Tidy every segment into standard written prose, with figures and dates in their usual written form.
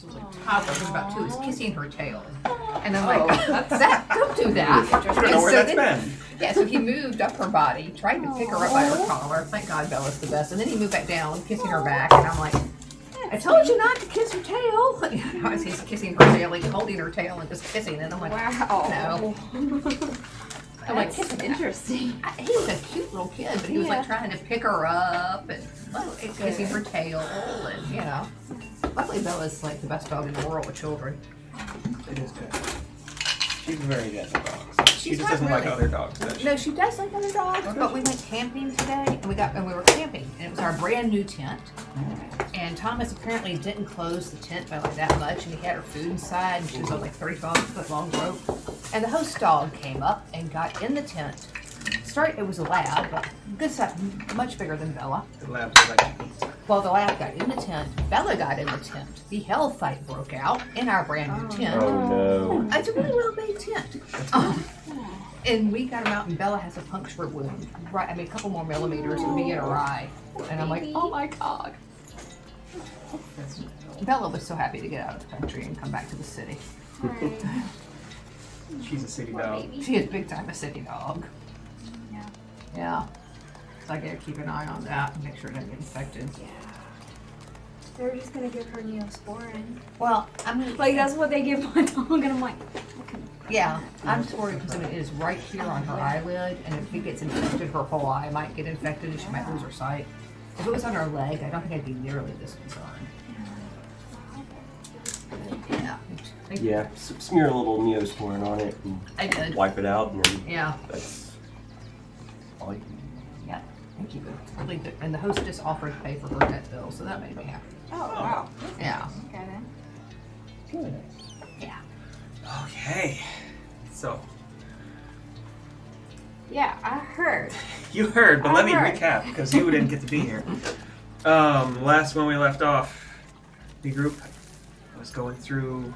this was like toddler, who's about 2, is kissing her tail. And I'm like, Zach, don't do that. I don't know where that's been. Yeah, so he moved up her body, tried to pick her up by her collar. Thank God Bella's the best. And then he moved back down, kissing her back. And I'm like, I told you not to kiss her tail. As he's kissing her tail, he's holding her tail and just kissing. And I'm like, wow. No. I'm like, That's interesting. He was a cute little kid, but he was like trying to pick her up and kissing her tail. And, you know. Luckily, Bella's like the best dog in the world with children. It is good. She's a very gentle dog. So she She's just not doesn't like really. other dogs, does she? No, she does like other dogs, but we went camping today, and we were camping, and it was our brand new tent. And Thomas apparently didn't close the tent by like that much, and he had her food inside, and she was on like 35-foot long rope. And the host dog came up and got in the tent. It was a lab, but good size, much bigger than Bella. The labs are like to eat. Well, the lab got in the tent, Bella got in the tent. The hell fight broke out in our brand new tent. Oh no. It's a really well-made tent. And we got him out, and Bella has a puncture wound. Right, I mean, a couple more millimeters would be in her eye. And I'm like, oh my God. Bella was so happy to get out of the country and come back to the city. She's a city dog. She is big time a city dog. Yeah. So I gotta keep an eye on that and make sure it doesn't get infected. They're just gonna give her Neosporin. Well, I mean, Like, that's what they give my dog, and I'm like, okay. yeah, I'm just worried because I mean, it is right here on her eyelid, and if it gets infected, her whole eye might get infected and she might lose her sight. If it was on her leg, I don't think I'd be nearly this concerned. Yeah. Yeah, smear a little Neosporin on it and I did. wipe it out, and then Yeah. that's all you can Yeah. Thank you. Really good. And the hostess offered to pay for her vet bill, so that made me happy. Oh, wow. Yeah. Okay then. Good. Yeah. Okay. So, Yeah, I heard. you heard, but let me Alright. recap because you didn't get to be here. Last when we left off, the group was going through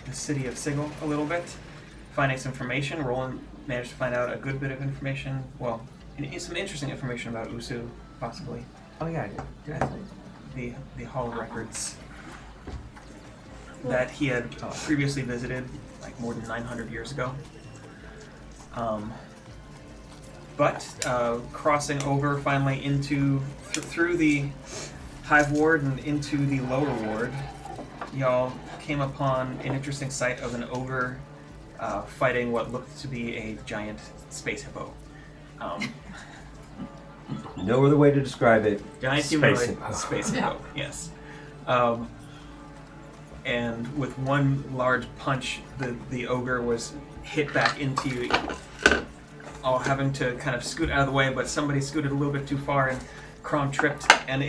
the city of Sigil a little bit, finding some information. Roland managed to find out a good bit of information. Well, some interesting information about Usu, possibly. Oh yeah, I did. The hall records that he had previously visited, like more than 900 years ago. But crossing over finally into through the Hive Ward and into the lower ward, y'all came upon an interesting sight of an ogre fighting what looked to be a giant space hippo. No other way to describe it. Giant Space humanoid hippo. space hippo, yes. And with one large punch, the ogre was hit back into you, all having to kind of scoot out of the way, but somebody scooted a little bit too far, and Crom tripped and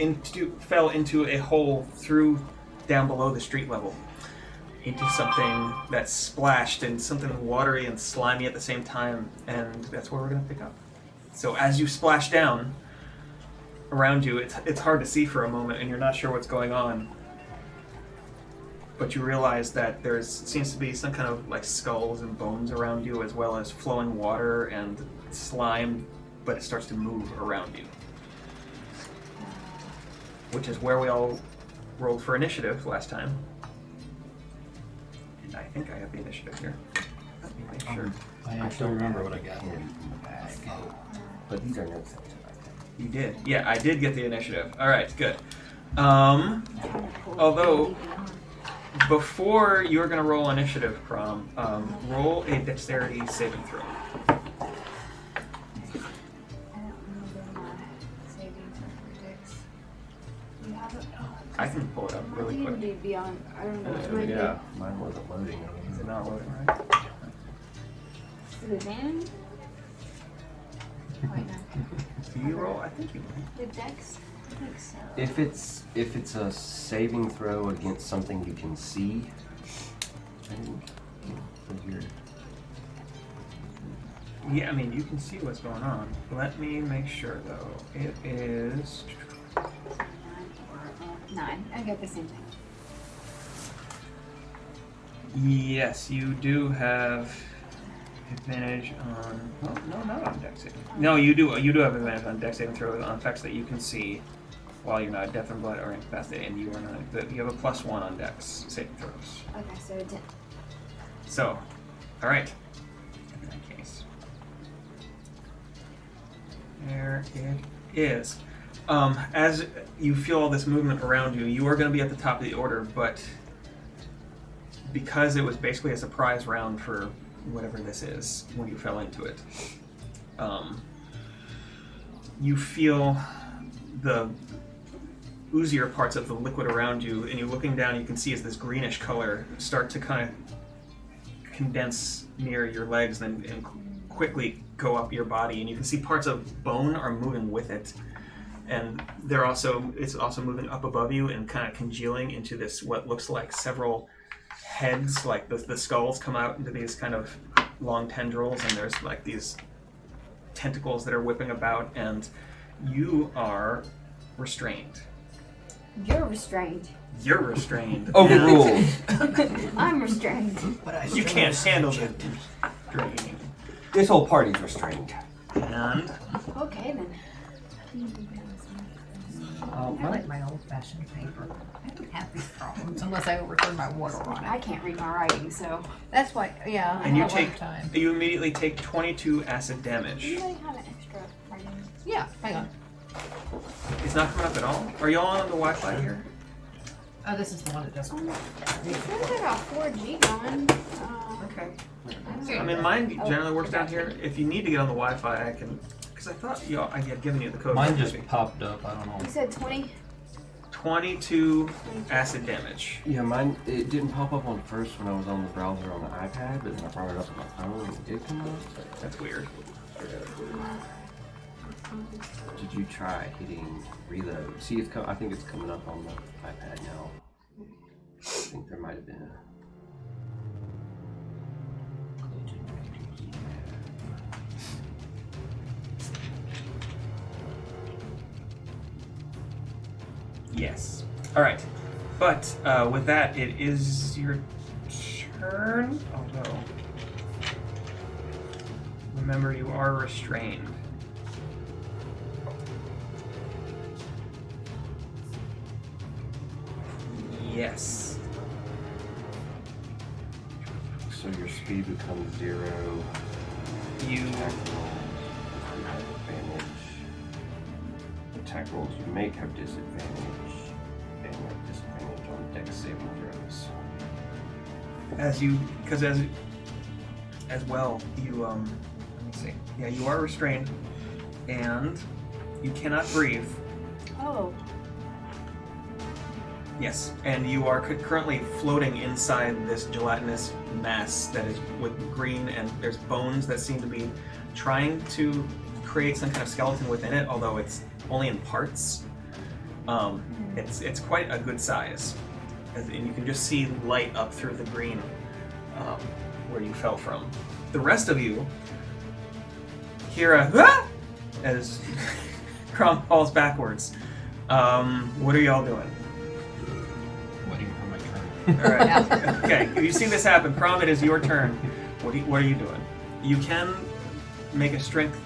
fell into a hole through down below the street level, into something that splashed and something watery and slimy at the same time, and that's where we're going to pick up. So as you splash down, around you, it's hard to see for a moment, and you're not sure what's going on. But you realize that seems to be some kind of like skulls and bones around you, as well as flowing water and slime, but it starts to move around you. Which is where we all rolled for initiative last time. And I think I have the initiative here. Let me make sure. I actually remember what I got. In the bag. But these are notes that I think. You did. Yeah, I did get the initiative. Alright, good. Although, before you're going to roll initiative, Crom, roll a dexterity saving throw. I don't remember my savings for Dex. You have it? I can pull it up I really think it quick. would be beyond. I don't know. It Oh, might yeah, mine wasn't loading. Is it not loading right? be. Is it advantage? Wait, no. Do you roll? I think you might. The Dex? I think so. If it's a saving throw against something you can see, I think you're... Yeah, I mean, you can see what's going on. Let me make sure, though. It is... 9. I got the same thing. Yes, you do have advantage on... Oh, no, not on dex saving. No, you do have advantage on dex saving throws on effects that you can see. while you're not deaf and blood or incapacitated, and you are not. You have a +1 on Dex saving throws. Okay, so 10. So, all right. In that case, there it is. As you feel all this movement around you, you are going to be at the top of the order, but because it was basically a surprise round for whatever this is when you fell into it, you feel the oozier parts of the liquid around you, and you're looking down, you can see as this greenish color start to kind of condense near your legs and quickly go up your body, and you can see parts of bone are moving with it, and it's also moving up above you and kind of congealing into this what looks like several heads, like the skulls come out into these kind of long tendrils, and there's like these tentacles that are whipping about, and you are restrained. You're restrained. You're restrained. Overruled. I'm restrained. You can't handle the draining. This whole party's restrained. And Okay then. I like my old-fashioned paper. I don't have these problems unless I overturn my water on I it. can't read my writing, so. That's why, yeah. I and you have a lot take of time. you immediately take 22 acid damage. Anybody have an extra writing? Yeah, hang on. It's not coming up at all. Are y'all on the Wi-Fi here? Oh, this is the one that doesn't. It says I got 4G going. Okay. I mean, mine generally works down here. If you need to get on the Wi-Fi, I can. Because I thought I had given you the code. Mine just maybe. popped up. I don't know. You said 20? 22 acid damage. Yeah, mine, it didn't pop up on first when I was on the browser on the iPad, but then I brought it up on my phone and it did come up. That's weird. Did you try hitting reload? See, I think it's coming up on the iPad now. I think there might have been a... Yes. All right. But with that, it is your turn. Although, remember, you are restrained. Yes. So your speed becomes 0. You. Attack rolls have advantage. Attack rolls you make have disadvantage. And you have disadvantage on Dex saving throws. As well, you let me see. Yeah, you are restrained, and you cannot breathe. Oh. Yes, and you are currently floating inside this gelatinous mass that is with green, and there's bones that seem to be trying to create some kind of skeleton within it, although it's only in parts. It's quite a good size, and you can just see light up through the green where you fell from. The rest of you hear a "Ah!" as Crom falls backwards. What are y'all doing? Waiting for my turn. All right. Okay. You see this happen. Crom, it is your turn. What are you doing? You can make a strength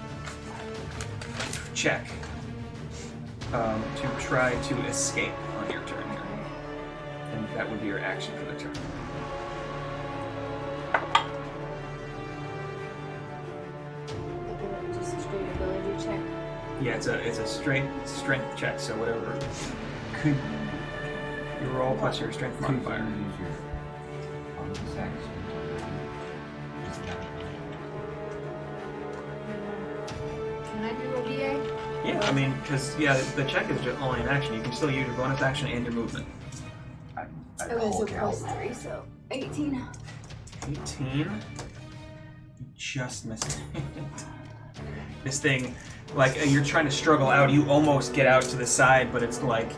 check to try to escape on your turn here, and that would be your action for the turn. Just a straight ability check. Yeah, it's a straight strength check. So whatever. Could Your roll plus your strength modifier. use your bonus action? Just that. Can I do a VA? Yeah, I mean, because the check is just only an action. You can still use your bonus action and your movement. I'd Okay, so Hulk out. plus 3, so 18. 18. You just missed it. This thing, like you're trying to struggle out. You almost get out to the side, but it's like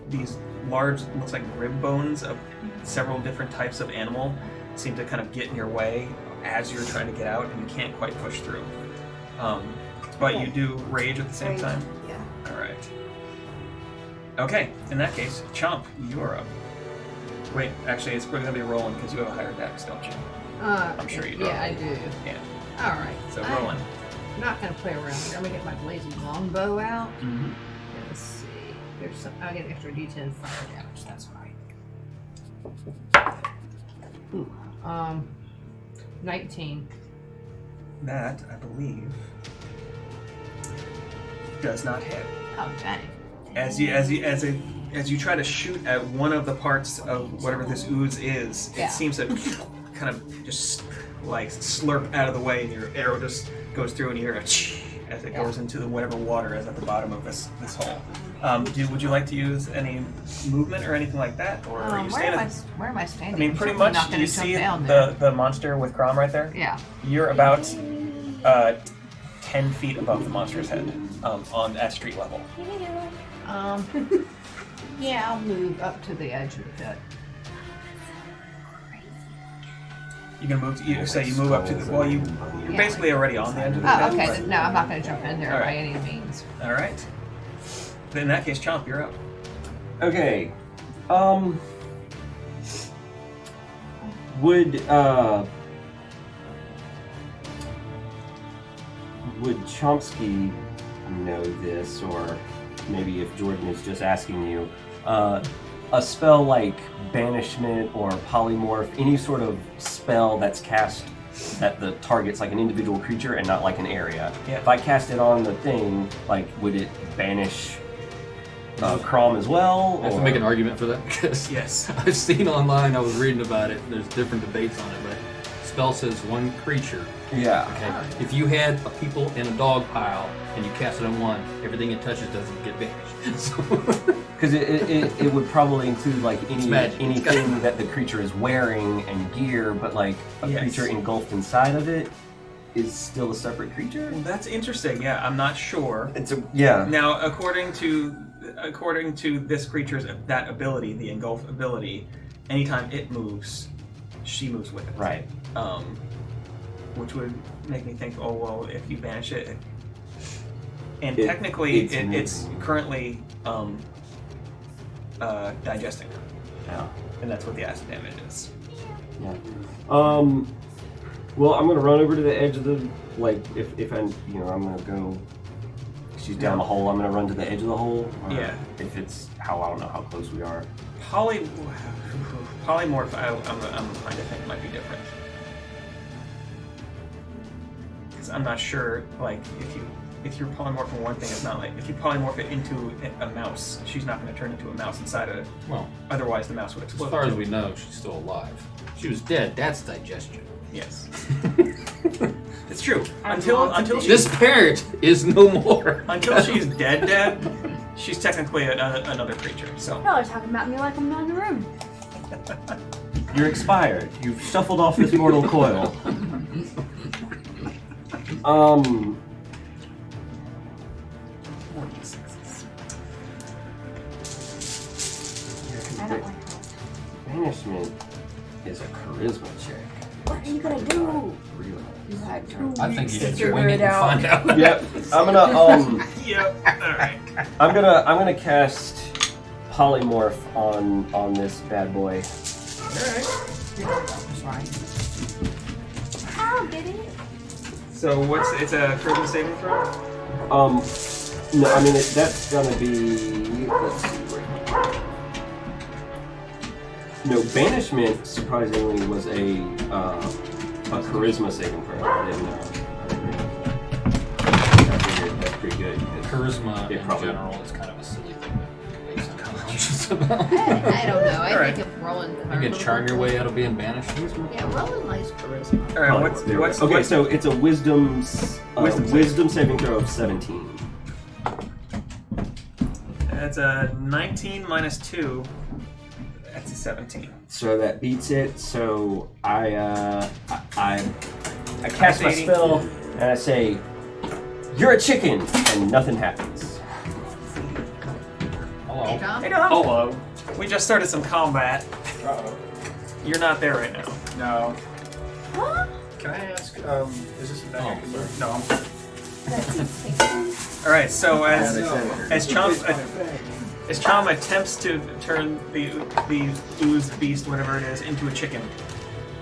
these large, looks like rib bones of several different types of animal seem to kind of get in your way as you're trying to get out, and you can't quite push through. But you do rage at the same Rage, time. Yeah. All right. Okay. In that case, Chomp, you're up. Wait, actually, it's probably gonna be rolling because you have a higher dex, don't you? I'm sure you do. Yeah, I do. Yeah. All right. So rolling. I'm not gonna play around here. I'm gonna get my blazing longbow out. Mm-hmm. let's see. There's some. I get extra D10 fire damage. That's right. 19. That, I believe, does not hit. Oh dang. As you try to shoot at one of the parts of whatever this ooze is, Yeah. it seems to kind of just like slurp out of the way, and your arrow just goes through, and you hear a as it goes into whatever water is at the bottom of this hole. Would you like to use any movement or anything like that, or are you standing? Where am I standing? I mean, I'm pretty certainly much. not gonna You jump see down there. the monster with Grom right there. Yeah. You're about 10 feet above the monster's head, at street level. Yeah, I'll move up to the edge of the pit. You can move. You move up to the. Well, you're Yeah. basically already on the edge of the pit. Oh, okay. but- No, I'm not going to jump in there All by right. any means. All right. Then in that case, Chomp, you're up. Okay. Would Chomsky know this, or maybe if Jordan is just asking you, a spell like Banishment or Polymorph, any sort of spell that's cast that the target's like an individual creature and not like an area. Yeah. If I cast it on the thing, like, would it banish Crom as well? I have to or- make an argument for that because Yes. I've seen online, I was reading about it, there's different debates on it, but spell says one creature. Yeah. Okay. If you had a people in a dog pile and you cast it on one, everything it touches doesn't get banished. So Because it would probably include like It's magic. anything that the creature is wearing and gear, but like a Yes. creature engulfed inside of it is still a separate creature. Well, that's interesting. Yeah, I'm not sure. It's a yeah. Now, according to this creature's that ability, the engulf ability, anytime it moves, she moves with it. Right. Which would make me think, oh well, if you banish it, and It- technically it's it's currently digesting her, Yeah. and that's what the acid damage is. Yeah. Well, I'm gonna run over to the edge of the if I'm I'm gonna go. She's down the hole. I'm gonna run to the edge of the hole. Or Yeah. If it's I don't know how close we are. Polymorph, I'm inclined to think might be different. Because I'm not sure, like, if you're polymorphing one thing, it's not like, if you polymorph it into a mouse, she's not going to turn into a mouse inside of it. well, Otherwise, the mouse would as explode. far as we know, she's still alive. She was dead, that's digestion. Yes. It's true. Until she's, This parent is no more. until she's dead, she's technically another creature. So. Y'all are talking about me like I'm not in the room. You're expired. You've shuffled off this mortal coil. I don't like that. Banishment is a charisma check. What are you gonna do? Really? You had two I think you should figure swing it and out. find out. Yep. I'm gonna Yep. All right. I'm gonna cast polymorph on this bad boy. That's right. I'll get it. So it's a charisma saving throw? No, I mean that's gonna be. Let's see where. No, banishment surprisingly was a charisma saving throw. I didn't know. I figured that's pretty good. Charisma It in probably- general is kind of a silly thing that makes unconscious about. I don't know. I Alright. think if rolling. You can charm your way out of being banished. Yeah, rolling likes charisma. All right. Oh, What's okay? So it's a wisdom saving throw of 17. That's a 19 minus 2. That's a 17. So that beats it. So I cast my 80. spell and I say, "You're a chicken," and nothing happens. Hello. Hey, Tom? Hey, Dom. Hello. We just started some combat. Uh-oh. You're not there right now. No. Huh? Can I ask, is this a thing I can learn? No, I'm All right. So as Chomp, Chom attempts to turn the ooze beast, whatever it is, into a chicken,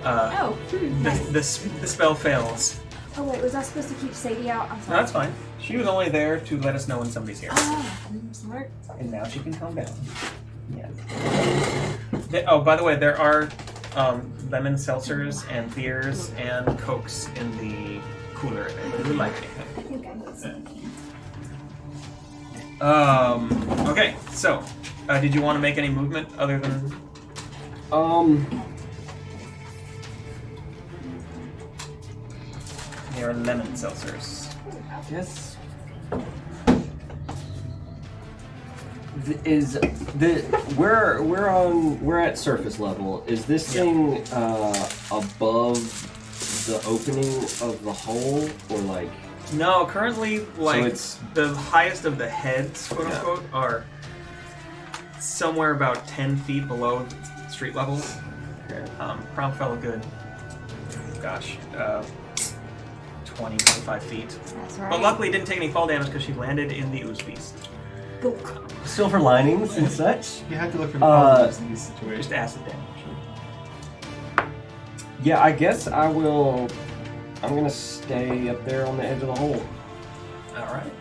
Oh, the spell fails, Oh wait, was I supposed to keep Sadie out? I'm No, sorry. that's fine. She was only there to let us know when somebody's here. Ah, I'm smart. And now she can calm down. Yeah. Oh, by the way, there are lemon seltzers and beers and cokes in the cooler if anybody would like anything. I think I need some. Okay, so did you want to make any movement other than your lemon seltzers? Yes. We're at surface level. Is this thing above the opening of the hole, or like? No, currently, like, it's- the highest of the heads, quote unquote, are somewhere about 10 feet below street level. Prom fell a good, 20, 25 feet. That's right. But luckily, didn't take any fall damage because she landed in the ooze beast. Silver linings and such. You have to look for the positives in these Just situations. acid damage. Yeah, I guess I will. I'm gonna stay up there on the edge of the hole. Alright.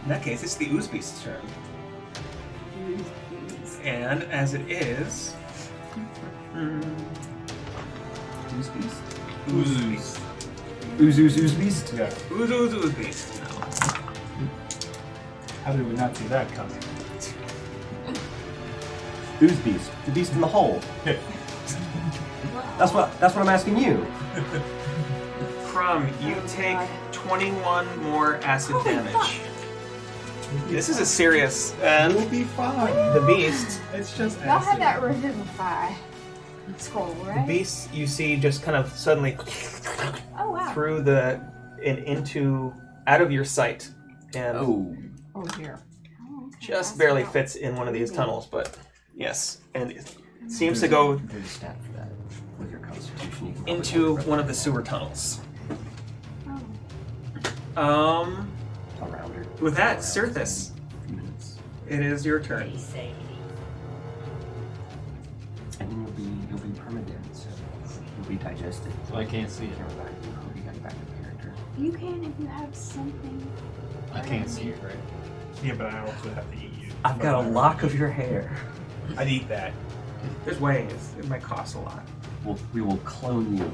In that case, it's the ooze beast's turn. And as it is. Ooze beast. Ooze beast. Ooze beast. Yeah. Ooze beast. No. How did we not see that coming? Ooze beast. The beast in the hole. That's what I'm asking you. Crumb, you take 21 more acid damage. This is a serious. We'll be fine. The beast. It's just Y'all acid. had that revivify scroll, The right? beast you see just kind of suddenly Oh wow. through the and into out of your sight, and Oh. Oh dear. Oh, okay. just That's barely out. fits in one of these tunnels. But yes, and it seems to go There's a stat for that with your constitution. You can into probably one of the sewer tunnels. Oh. around it. With that, Cirthus, Minutes. it is your turn. And then you'll be permanent, so you'll be digested. So I can't see it. You got back to the character. You can if you have something. I can't see it, right? Yeah, but I also have to eat you. I've got a lock of your hair. I'd eat that. There's ways. It might cost a lot. We will clone you.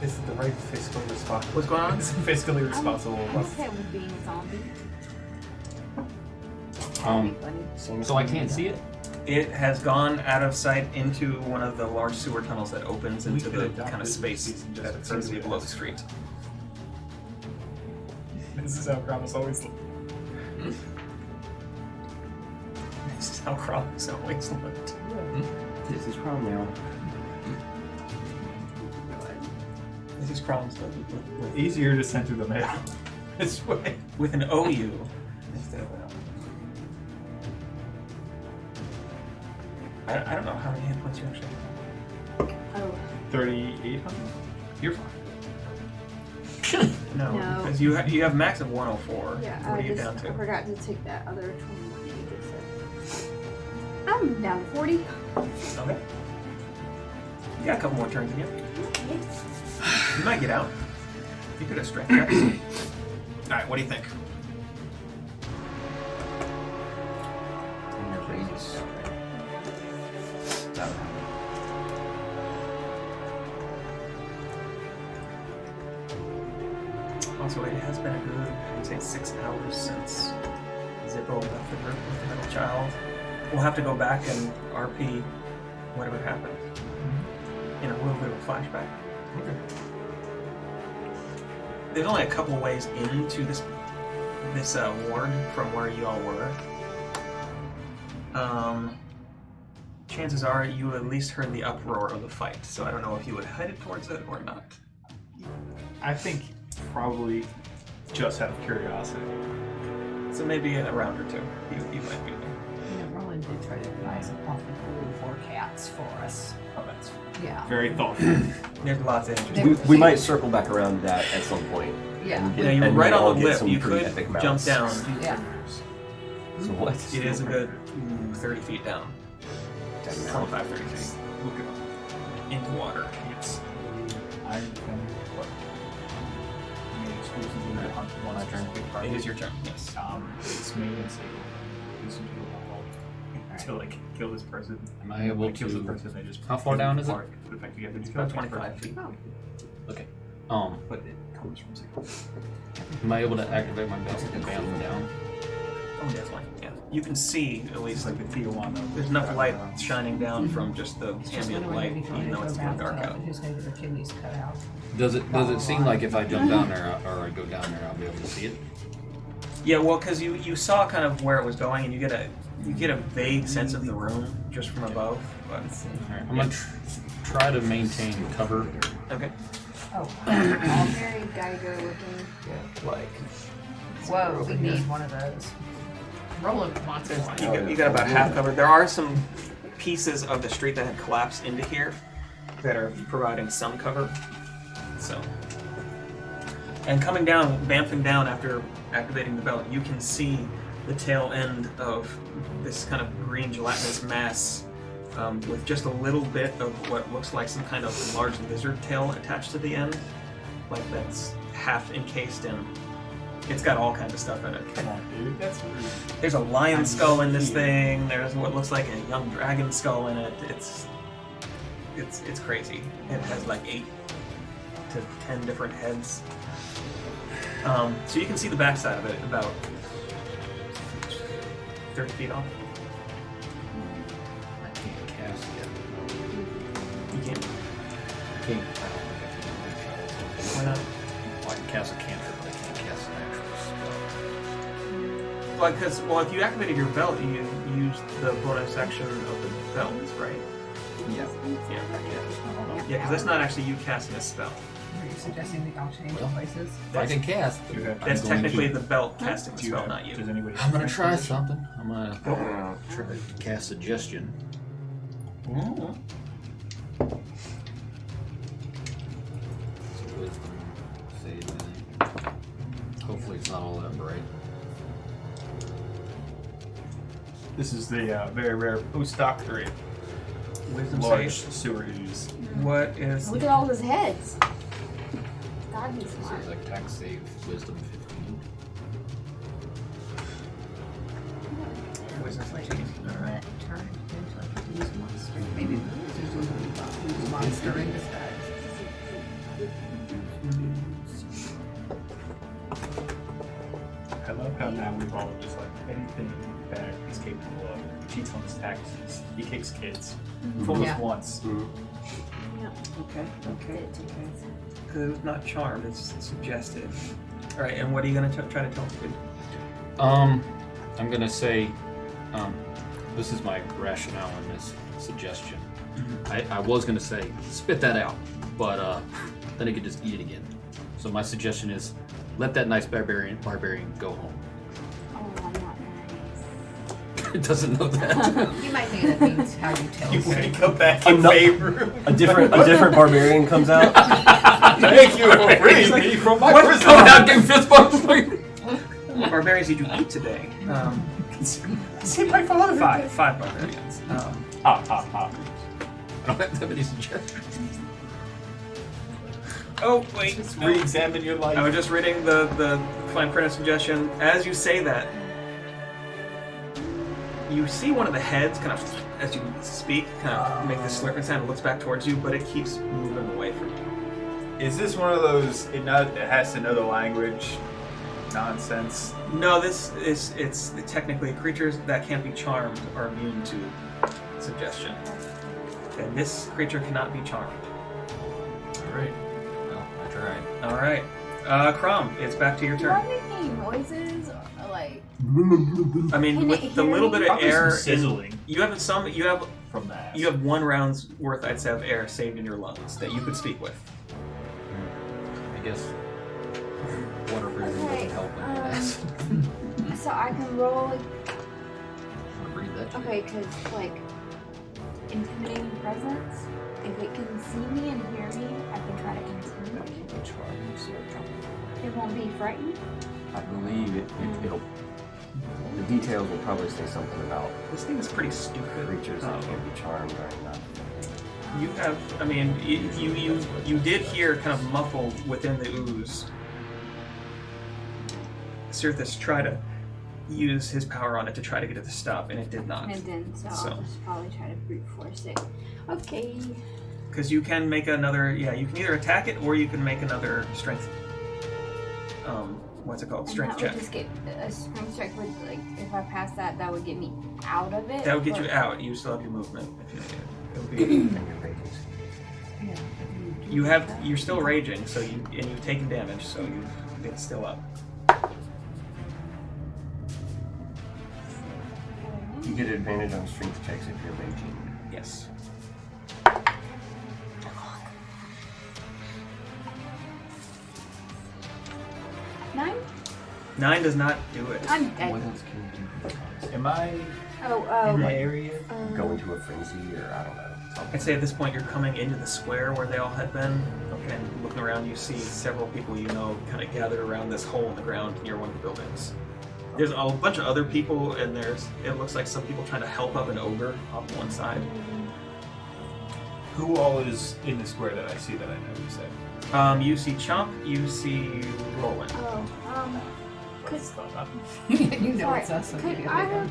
Is it the right fiscal responsible? What's going on? It's fiscally responsible. I'm okay with being a zombie. So I can't see it? It has gone out of sight into one of the large sewer tunnels that opens We into could the adopt kind of this space season just that for seems to be further below the advancement. street. This is how Krampus always looked. This is how Krampus always looked. This is Chrome now. This is Krampus Easier to send through the mail. This way. with an OU instead of an L. I don't know how many hit points you actually have. Oh. 3,800? You're fine. No, No. because you have max of 104. Yeah, What are you I down to? forgot to take that other 21 you just said. I'm down to 40. Okay. You got a couple more turns in you. Okay. You might get out. You could have strength checks. Alright, what do you think? And your radius. Also, it has been a good, I would say, 6 hours since Zippo left the group with the middle child. We'll have to go back and RP whatever happened. In a little bit of a flashback. There's only a couple ways into this ward from where you all were. Chances are you at least heard the uproar of the fight, so I don't know if you would have headed towards it or not. I think probably just out of curiosity. So maybe in a round or two, you might be there. Yeah, Roland did try to buy some coffee for cats for us. Oh, that's Yeah. Very thoughtful. there's lots of interesting. We might circle back around that at some point. Yeah. And You know, you're and right all on the get lip. some You pretty could epic jump mounts. down. Yeah. So what? It is a good 30 feet down. 25, 30 feet. Look at Into water. it's. I what? exclusively hunt one My turn. specific It target. is your turn. Yes. It's made and say listen to to like kill this person. Am I able When it kills the to? person, they just How far down is it? apart. The fact you have It's to about kill the 25 person. feet. Okay. But it comes from zero. Am I able to activate my belt and bam them down? Oh, definitely. Yeah. You can see at least like The Tijuana. there's enough light shining down from just the It's just ambient literally light, maybe throwing even though into it's a getting dark bathtub out. and just gonna get their kidneys cut out. Does it seem like if I jump down there or I go down there, I'll be able to see it? Yeah, well, because you saw kind of where it was going, and you get a vague sense of the room just from above. But Alright, I'm gonna try to maintain cover. okay. Oh, Very Geiger looking. Like whoa, we need one of those. Roll a monster one. you got about half covered. There are some pieces of the street that had collapsed into here that are providing some cover. So, and coming down, bamfing down after activating the belt, you can see the tail end of this kind of green gelatinous mass with just a little bit of what looks like some kind of large lizard tail attached to the end, like that's half encased in. It's got all kinds of stuff in it. Come on, dude. That's rude. There's a lion skull in this thing. There's what looks like a young dragon skull in it. It's crazy. It has like 8 to 10 different heads. So you can see the backside of it about 30 feet off. I can't cast yet. You can't. I don't think I can. Why not? Well, I can cast a cantrip, but I can't cast an actual spell. Well, because if you activated your belt, you used the bonus action of the belt, right? Yeah. Yeah. Yeah, because that's not actually you casting a spell. Are you suggesting we all change Well, places? If I can cast, Do you have- That's I'm going technically to- the belt casting the do you spell, have- not you. Does anybody? I'm gonna try something. I'm gonna Yeah. try to cast suggestion. Ooh. So wisdom, saving. Hopefully it's not all that bright. This is the very rare post-doctorate Wisdom large save. sewer ooze. What is? Look at all his heads. God, he's This smart. is attack save, wisdom 15. Wisdom save. All right. Turn into like a ooze monster. Maybe ooze monster in disguise. I love how now we've all just like anything that he's capable of. He cheats on his taxes. He kicks kids. Fooled Yeah. us once. Okay. It's not charmed. It's suggestive. All right. And what are you gonna try to tell the kid? I'm gonna say, this is my rationale in this suggestion. I was gonna say, spit that out, but then he could just eat it again. So my suggestion is, let that nice barbarian go home. Oh, I'm not nice. It doesn't know that. You might think that means how you tell us. up back in favor. A different barbarian comes out. Thank you for freeing me from my What's prison. coming out, getting fist bumps? What barbarians did you eat today? See my father. Five barbarians. Ha ha ha. I don't have that many suggestions. Oh wait. Just no. re-examine your life. I was just reading the fine print of suggestion. As you say that, you see one of the heads kind of, as you speak, kind of make this slurping sound. It looks back towards you, but it keeps moving away from you. Is this one of those? It has to know the language. Nonsense. No, it's technically creatures that can't be charmed are immune to suggestion, and this creature cannot be charmed. All right. Well, I tried. All right, Crom, it's back to your Do I turn. make any noises? Or, like, I mean, Can with it the hear little me? bit of Probably air, some sizzling you have from that. You have 1 round's worth, I'd say, of air saved in your lungs that you could speak with. I guess water breathing Okay, doesn't help in that. so I can roll. I'm gonna read that. Okay, because like intimidating presence. If it can see me and hear me, I can try to intimidate. It won't be frightened. I believe it'll. The details will probably say something about This thing is pretty stupid. creatures that can't be charmed or not. You have, I mean, you did hear kind of muffled within the ooze Sirthis try to use his power on it to try to get it to stop, and it did not. And then, so So. I'll just probably try to brute force it. Okay. Because you can make another, you can either attack it or you can make another strength. What's it called? And Strength that check. would just get a strength check. Would like if I pass that, that would get me out of it. That would get or- you out. You still have your movement. If you need it. It would be. You're still raging, so you've taken damage, so it's still up. You get advantage on strength checks if you're raging. Yes. Nine? 9 does not do it. I'm What dead. else can you do? Am I Oh, in the area? Go into a frenzy, or I don't know. Something. I'd say at this point you're coming into the square where they all had been. Okay, and looking around, you see several people you know kind of gathered around this hole in the ground near one of the buildings. There's a bunch of other people, and it looks like some people trying to help up an ogre off one side. Who all is in the square that I see that I know you said? You see Chomp, you see Roland. could You know Sorry, it's us. So could you I get have-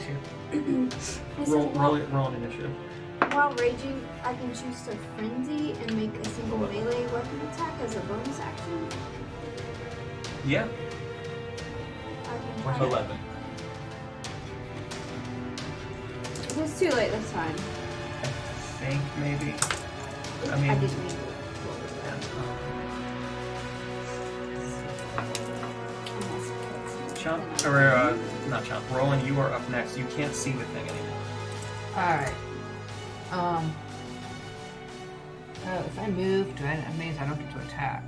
to. this Roll is an initiative. while raging, I can choose to frenzy and make a single melee weapon attack as a bonus action. Yeah. I can try 11. If it's too late this time. I think maybe. I I mean, didn't mean Chomp, or not Chomp. Roland, you are up next. You can't see the thing anymore. Alright. If I move, that means I don't get to attack.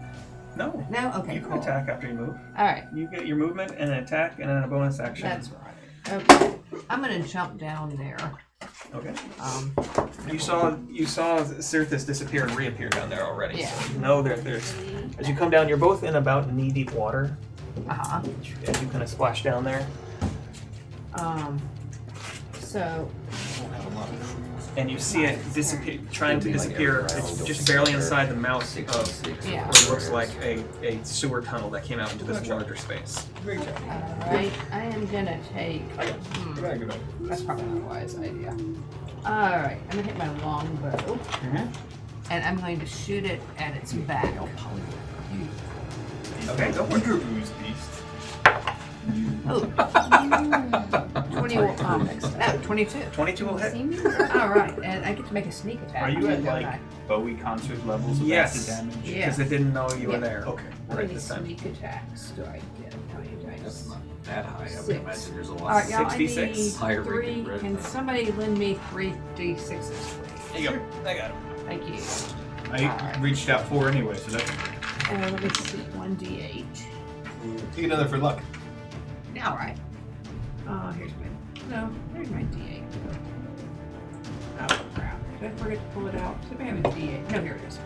No. No? Okay, You can cool. attack after you move. Alright, You get your movement and an attack and then a bonus action. that's right. Okay. I'm gonna jump down there. Okay. Um, You saw Sirthis disappear and reappear down there already. Yeah. So you know there's as you come down, you're both in about knee-deep water uh-huh. as you kind of splash down there. So, And you see it disappear, trying to disappear. It's just barely inside the mouth of yeah. what looks like a sewer tunnel that came out into this larger space. Alright, I am gonna take. That's probably not a wise idea. Alright, I'm gonna hit my longbow. And I'm going to shoot it at its back. Okay, go for it. You're Ooze Beast. Oh. 22. 22 will hit. Alright, and I get to make a sneak attack. Are you don't at like I? Bowie concert levels of Yes. acid damage? Yeah. Because it didn't know you were Yeah. there. Okay. How Right many this time. sneak attacks do I get? How many dice? That high, I Six. would imagine there's a lot. Alright, y'all, I need 66? Higher three. rated red Can than- somebody lend me 3d6s, please? There you go. I got it. Thank you. I reached out 4 anyway, so that's And let me see, 1d8. take another for luck. Alright. Here's my. No, here's my d8. Oh, crap. Did I forget to pull it out? Did I have a d8? No, here it is.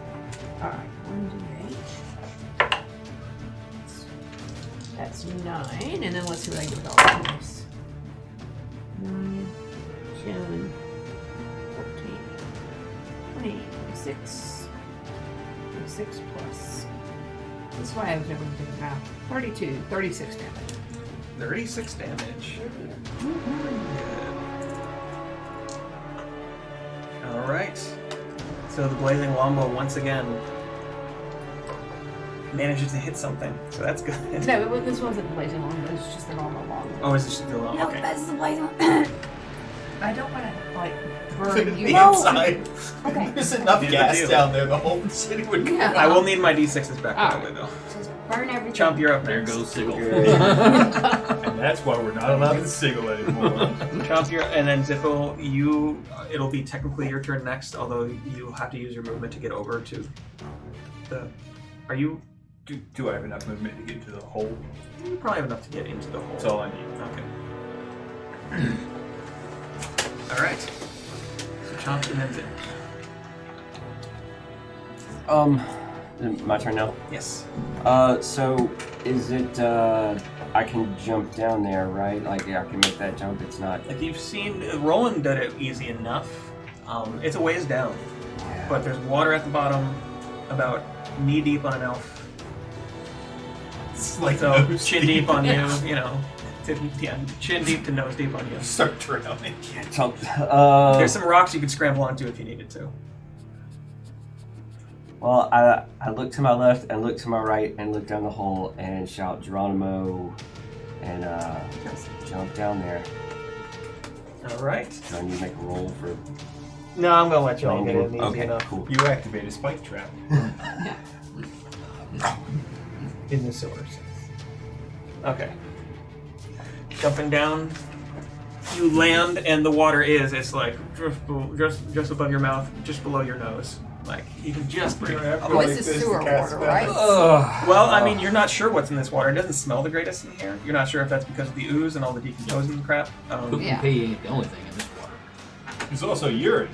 Alright, 1d8. That's 9, and then let's see what I can get with all of this. 9, 10, 14, 20, 26. 26 plus. That's why I was never thinking about 32, 36 damage. 36 damage. Alright. So the blazing longbow once again manages to hit something. So that's good. No, this wasn't the blazing longbow, it's just the normal longbow. Oh, is this the long? No, Okay. that's the blazing. I don't want to, like, burn you. No. inside. Okay. There's enough Here's the gas deal. down there. The whole city would. Yeah. I will need my d6s back Alright. probably though. Just burn everything. Chomp, you're up There next. goes Sigil. And that's why we're not allowed to sigil anymore. Chomp, and then Zippo, it'll be technically your turn next, although you'll have to use your movement to get over to the. Are you? Do I have enough movement to get to the hole? You probably have enough to get into the hole. That's all I need. Okay. All right. So Chomp and then Zip. My turn now. Yes. So is it? I can jump down there, right? Like, yeah, I can make that jump. It's not. Like you've seen, Roland did it easy enough. It's a ways down, but there's water at the bottom, about knee deep on an elf. Just like So nose chin deep on you, you know. Chin deep to nose deep on you. Start drowning. There's some rocks you could scramble onto if you needed to. Well, I look to my left and look to my right and look down the hole and shout Geronimo and just jump down there. All right. Do I need to make a roll for No, I'm gonna let you all get in easy Okay, enough. cool. You activate a spike trap. In the sewers. Okay. Jumping down, you land, and the water it's like just above your mouth, just below your nose. Like you can just breathe. Oh, this is sewer water, right? Well, I mean, you're not sure what's in this water. It doesn't smell the greatest in here. You're not sure if that's because of the ooze and all the decomposing crap. Poop Yeah. and pee ain't the only thing in this water. It's also urine.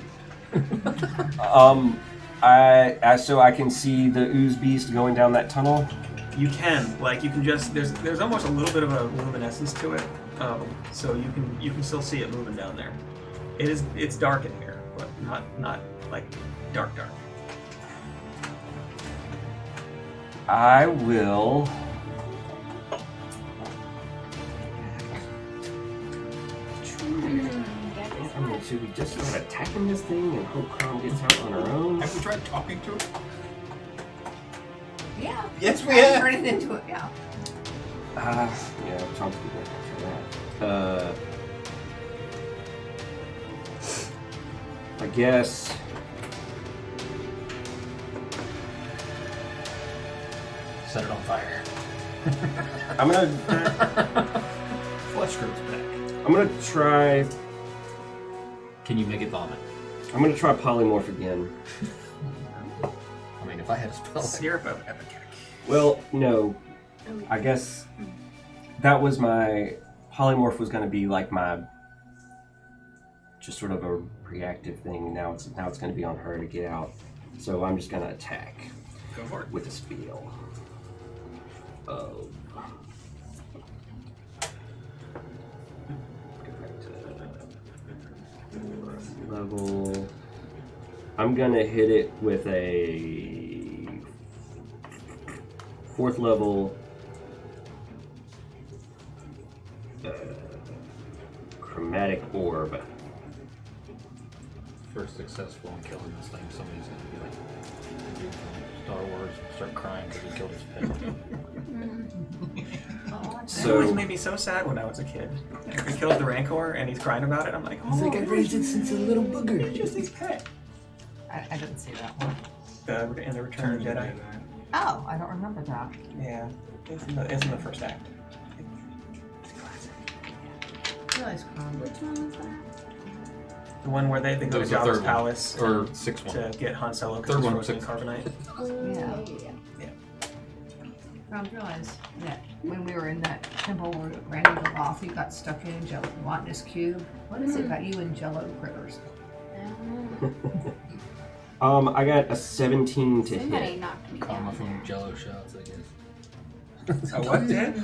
So I can see the ooze beast going down that tunnel. You can, like, you can just there's almost a little bit of a luminescence to it, so you can still see it moving down there. It's dark in here, but not like dark. I will. I mean, should we just start attacking this thing and hope Crom gets out on her own? Have we tried talking to it? Yeah. Yes, we Try to have. turn it into it. Yeah. Yeah, Chomsky went after that. I guess. Set it on fire. I'm gonna. Flesh grows back. I'm gonna try. Can you make it vomit? I'm gonna try polymorph again. I mean, if I had a spell, Syrup of Epicac. Well, no. I guess that was my polymorph was gonna be like my just sort of a reactive thing. Now it's gonna be on her to get out. So I'm just gonna attack Go for it. with a spell. Level. I'm gonna hit it with a 4th level chromatic orb. first successful in killing this thing, somebody's gonna be like Star Wars, start crying because he killed his pet. That always made me so sad when I was a kid. He kills the Rancor and he's crying about it. I'm like, oh, I've raised it since a little booger. just his pet. I didn't see that one. In the Return of the Jedi. Oh, I don't remember that. Yeah, it's in the first act. It's classic. Realize Crom. Which one was that? The one where they go That to was the Jabba's third one. palace Or sixth one. to get Han Solo Third because he's one, frozen in sixth one. carbonite. Yeah. Yeah. Crom, realize that when we were in that temple where Randy the Loth, you got stuck in gelatinous cube. What is it about you and Jello critters? I got a 17 to Somebody hit. knocked me Karma down. from Jello shots, I guess. So what did?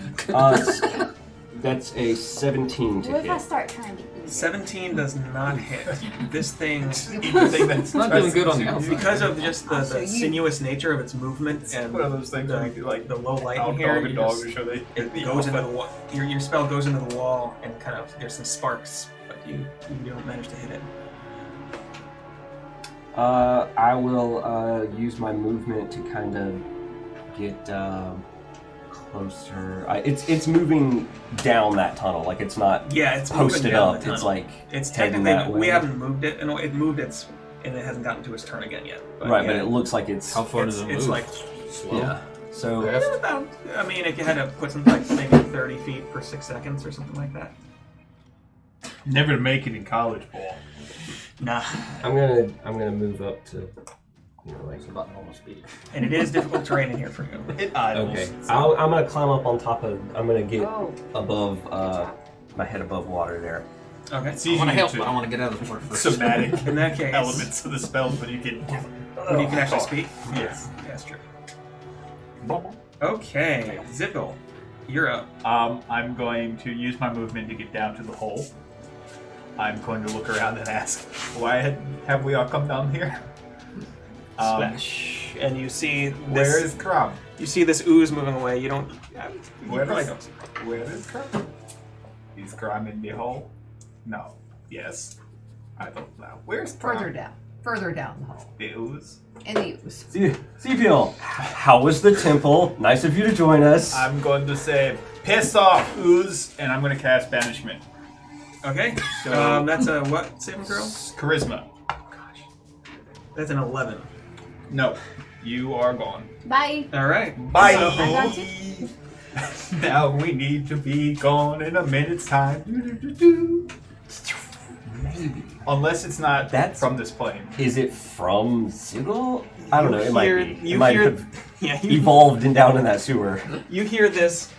That's a 17 to What if I hit. start trying to eat it? 17 does not hit. This thing, It's not doing good on the outside. because of just the So you- sinuous nature of its movement and One of those things where you do like the low light how in here, dog you and dog just- to show they it goes into the wall. Your spell goes into the wall and kind of there's some sparks, but you don't manage to hit it. I will use my movement to kind of get closer. It's moving down that tunnel, like it's not Yeah, it's moving posted down up. the It's tunnel. like It's heading technically that we way. haven't moved it, and it moved its and it hasn't gotten to its turn again yet. right, yeah, but it looks like it's How far does it move? it's like Slow? yeah. So Fast? it's about. I mean, if you had to put something like maybe 30 feet per 6 seconds or something like that. never make it in college ball. Nah, I'm gonna move up to like It's about normal speed. and it is difficult terrain in here for you. It idles. okay. I'm gonna climb up on top of. I'm gonna get Oh. above my head above water there. Okay. It's I easy want to help, to but I want to get out of the water first. somatic In that case, elements of the spells, but you can. when you can actually speak. Yes. Yeah, that's true. Okay, Zippel, you're up. I'm going to use my movement to get down to the hole. I'm going to look around and ask, why have we all come down here? Splash. and you see this. Where is Crumb? You see this ooze moving away. You don't. You Where probably is- don't see. Where is Crumb? Is Crumb in the hole? No. Yes. I don't know. Where's Crumb? Further down the hole. The ooze? In the ooze. Zeepiel, how was the temple? Nice of you to join us. I'm going to say, piss off, ooze, and I'm going to cast banishment. Okay. So- That's a what saving throw? Charisma. Gosh. That's an 11. No. You are gone. Bye. All right. Bye. I got you. Now we need to be gone in a minute's time. Do-do-do-do. Maybe. Unless it's not That's- from this plane. Is it from Sigil? I don't know. It might be. You It might hear. have Yeah. evolved and down in that sewer. You hear this.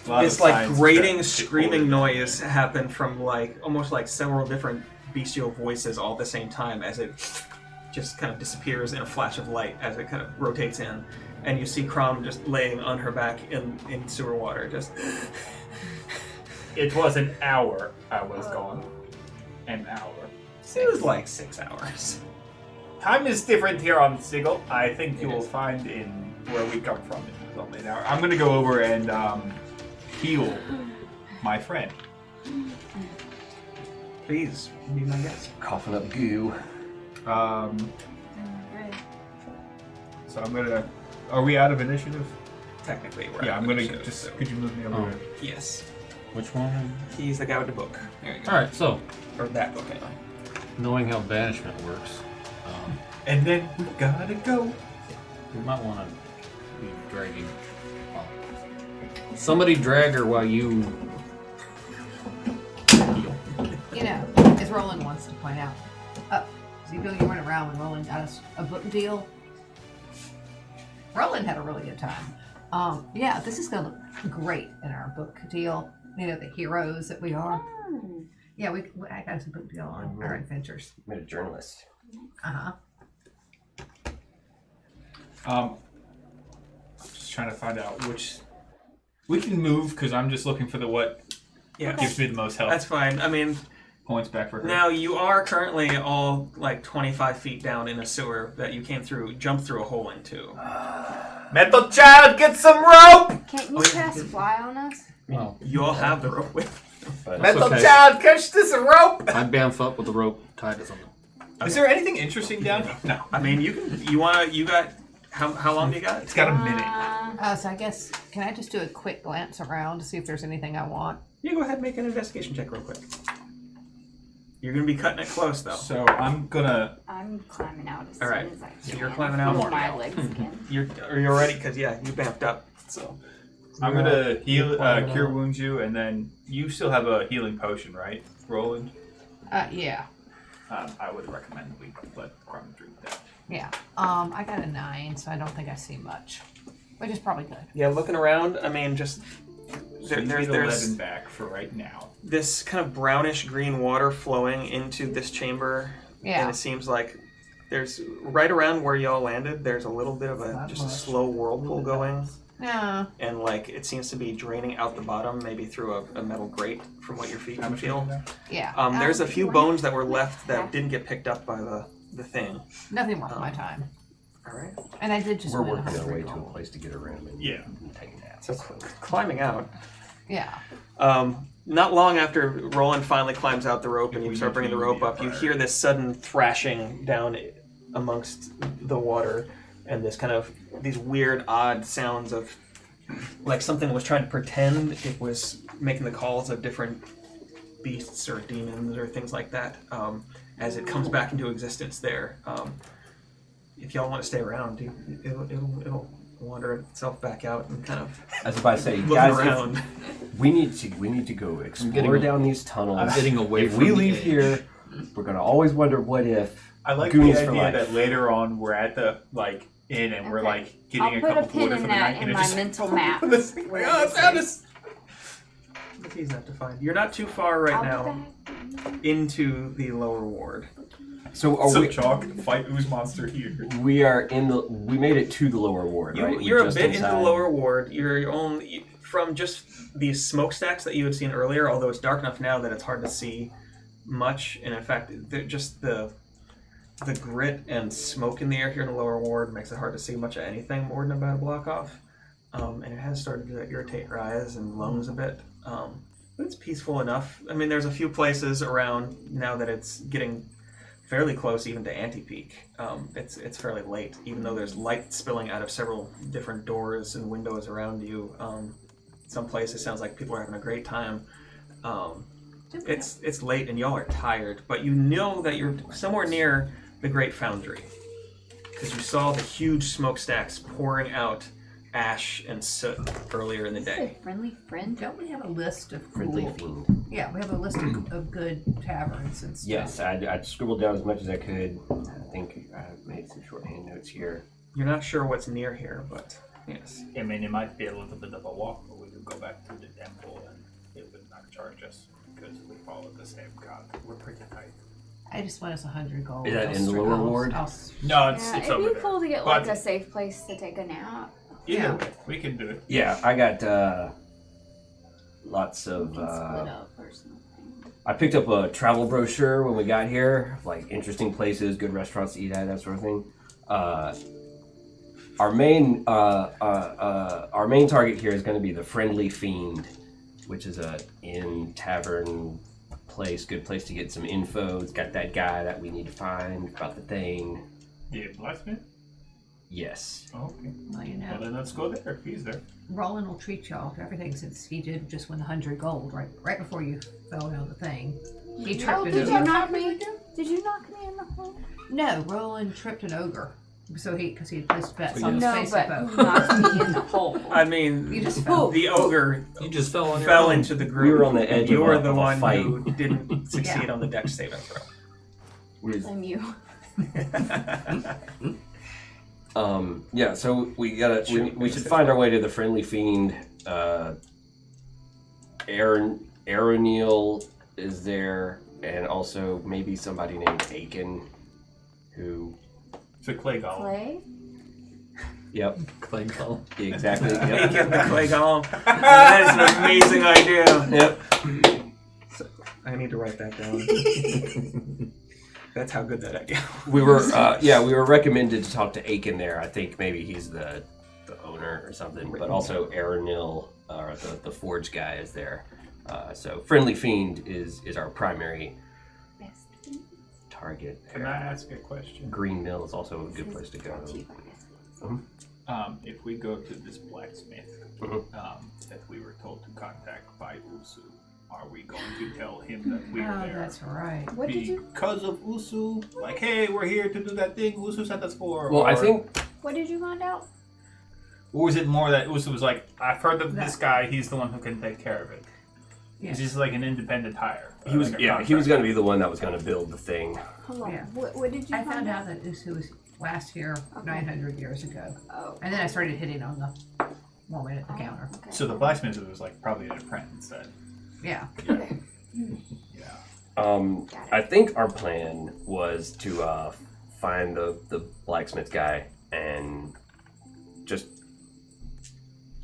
A lot This of like science grating, that- screaming noise happen from like almost like several different bestial voices all at the same time as it just kind of disappears in a flash of light as it kind of rotates in, and you see Crom just laying on her back in sewer water. Just It was an hour I was gone. An hour. it was like 6 hours. Time is different here on Sigil. I think you will find in where we come from. It's only an hour. I'm going to go over and heal my friend. Please, be my guest. Coughing up goo. So I'm going to... Are we out of initiative? Technically, we're Yeah, out I'm of going to initiative, just... so- Could you move me over Oh. there? Yes, Which one? he's the guy with the book. There you go. All right. So, Or that book, anyway. knowing how banishment works, And then we gotta go. we might want to be dragging. Well, somebody drag her while you heal. You know, as Roland wants to point out. Zeepiel, you went around when Roland got us a book deal. Roland had a really good time. Yeah, this is going to look great in our book deal. You know, the heroes that we are. Yeah, I got us a book deal on our adventures. Made a journalist. Uh-huh. Just trying to find out which... We can move, because I'm just looking for the what Yeah, gives me the most health that's fine. I mean, points back for her. now you are currently all like 25 feet down in a sewer that you came through, jumped through a hole into. Metal Child, get some rope! Can't you cast fly on us? Well, You all have the rope with. But Metal okay. Child, catch this rope! I bamf up with the rope tied to something. Is there anything interesting down here? No. I mean, you got how long do you got? It's got a minute. So I guess, can I just do a quick glance around to see if there's anything I want? You go ahead and make an investigation check real quick. You're gonna be cutting it close though. So I'm gonna... I'm climbing out as All right, soon as I can. so you're climbing out. Before my legs can. You're ready because you bamped up. So I'm gonna heal, you're climbing cure out. wounds you, and then you still have a healing potion, right, Roland? Yeah. I would recommend we let Crumb drink that. Yeah. I got a 9, so I don't think I see much. Which is probably good. yeah, looking around. I mean, just So you there's need 11 back for right now. this kind of brownish green water flowing into this chamber. Yeah. And it seems like there's right around where y'all landed. There's a little bit of just a slow whirlpool going. Yeah. And like it seems to be draining out the bottom, maybe through a metal grate, from what your feet How can much feel. is there? Yeah. There's a few bones that were left that didn't get picked up by the thing. Nothing worth my time. All right. And I did just we're win working our way 100 to a gold. place to get a room and, Yeah. and take a nap. So climbing out. Yeah. Not long after Roland finally climbs out the rope and If you we start need bringing to the rope be up, you fire. hear this sudden thrashing down amongst the water, and this kind of these weird, odd sounds of like something was trying to pretend it was making the calls of different beasts or demons or things like that. As it comes back into existence there. If y'all want to stay around, it'll wander itself back out and kind of I was about to say, look guys, around. we need to go explore getting- down these tunnels. I'm getting away if from we the leave edge. here, we're gonna always wonder what if. I like Goonies the for idea life. that later on we're at the inn and we're Okay. like getting I'll a put cup a of pin water in for the night that and in it my just mental map. this thing, where oh, this it's found is. us. It's easy enough to find. You're not too far right I'll be now back. into the lower ward. So are So we? chalk, fight ooze monster here. We are in the. We made it to the lower ward, right? You're We're a just bit into the inside. lower ward. You're only from just these smokestacks that you had seen earlier. Although it's dark enough now that it's hard to see much. And in fact, just the the grit and smoke in the air here in the lower ward makes it hard to see much of anything more than about a block off. And it has started to irritate your eyes and lungs a bit. But it's peaceful enough. I mean, there's a few places around now that it's getting fairly close even to anti-peak. It's fairly late, even though there's light spilling out of several different doors and windows around you. Some places sounds like people are having a great time. It's late and y'all are tired, but you know that you're somewhere near the Great Foundry because you saw the huge smokestacks pouring out ash and soot earlier in the day. Friendly friend. Don't we have a list of Friendly cool- fiend. Yeah, we have a list of good taverns and stuff. Yes, I scribbled down as much as I could. I think I made some shorthand notes here. You're not sure what's near here, but yes. I mean, it might be a little bit of a walk, but we could go back to the temple and it would not charge us because we follow the same god. We're pretty tight. I just want us 100 gold. Is that I'll in the stri- lower I'll- ward? I'll- No, Yeah, it's it'd over be there. cool to get But like a safe place to take a nap. either Yeah. way, we can do it. Yeah, I got lots We of. can split up or something. I picked up a travel brochure when we got here, like interesting places, good restaurants to eat at, that sort of thing. Our main target here is going to be the Friendly Fiend, which is a inn tavern place, good place to get some info. It's got that guy that we need to find about the thing. The blacksmith? Yes. Oh, okay. Well, you Well, know, then let's go there. He's there. Roland will treat y'all to everything since he did just win 100 gold right before you fell down the thing. He tripped Oh, an did ogre. you knock me? Did you knock me in the hole? No, Roland tripped an ogre. So because he had placed bets on the No, space but boat. who knocked me in the hole? I mean, You just fell. the ogre You just fell on your fell own. into the group. We were on the edge You of were a- the of a one fight. who didn't succeed Yeah. on the dex saving throw. I'm you. Yeah, so we should find our way to the Friendly Fiend. Aronil is there, and also maybe somebody named Aiken, who. It's a clay golem. Clay? Yep, Clay Gull. exactly. Make Yep. it the clay golem. That is an amazing idea. Yep. I need to write that down. That's how good that idea. We were we were recommended to talk to Aiken there. I think maybe he's the owner or something, but also Aronil, or the forge guy, is there. So Friendly Fiend is our primary Best. target. Can I ask a question? Green Mill is also a good place to go. If we go to this blacksmith Mhm. that we were told to contact by Usu, are we going to tell him that we're Oh, there? that's right. What did you Because of Usu? Like, hey, we're here to do that thing Usu sent us for? Well, I or- think What did you find out? Or was it more that Usu was like, I've heard of this guy, he's the one who can take care of it? Yeah. He's just like an independent hire. he was like a he was contractor. going to be the one that was going to build the thing. Hold on. Yeah. What did you I find found out that Usu was last here Okay. 900 years ago. Oh. And then I started hitting on the woman at the counter. Okay. So the blacksmith was like probably an apprentice then. Yeah. Okay. Yeah. Got it. I think our plan was to find the blacksmith guy and just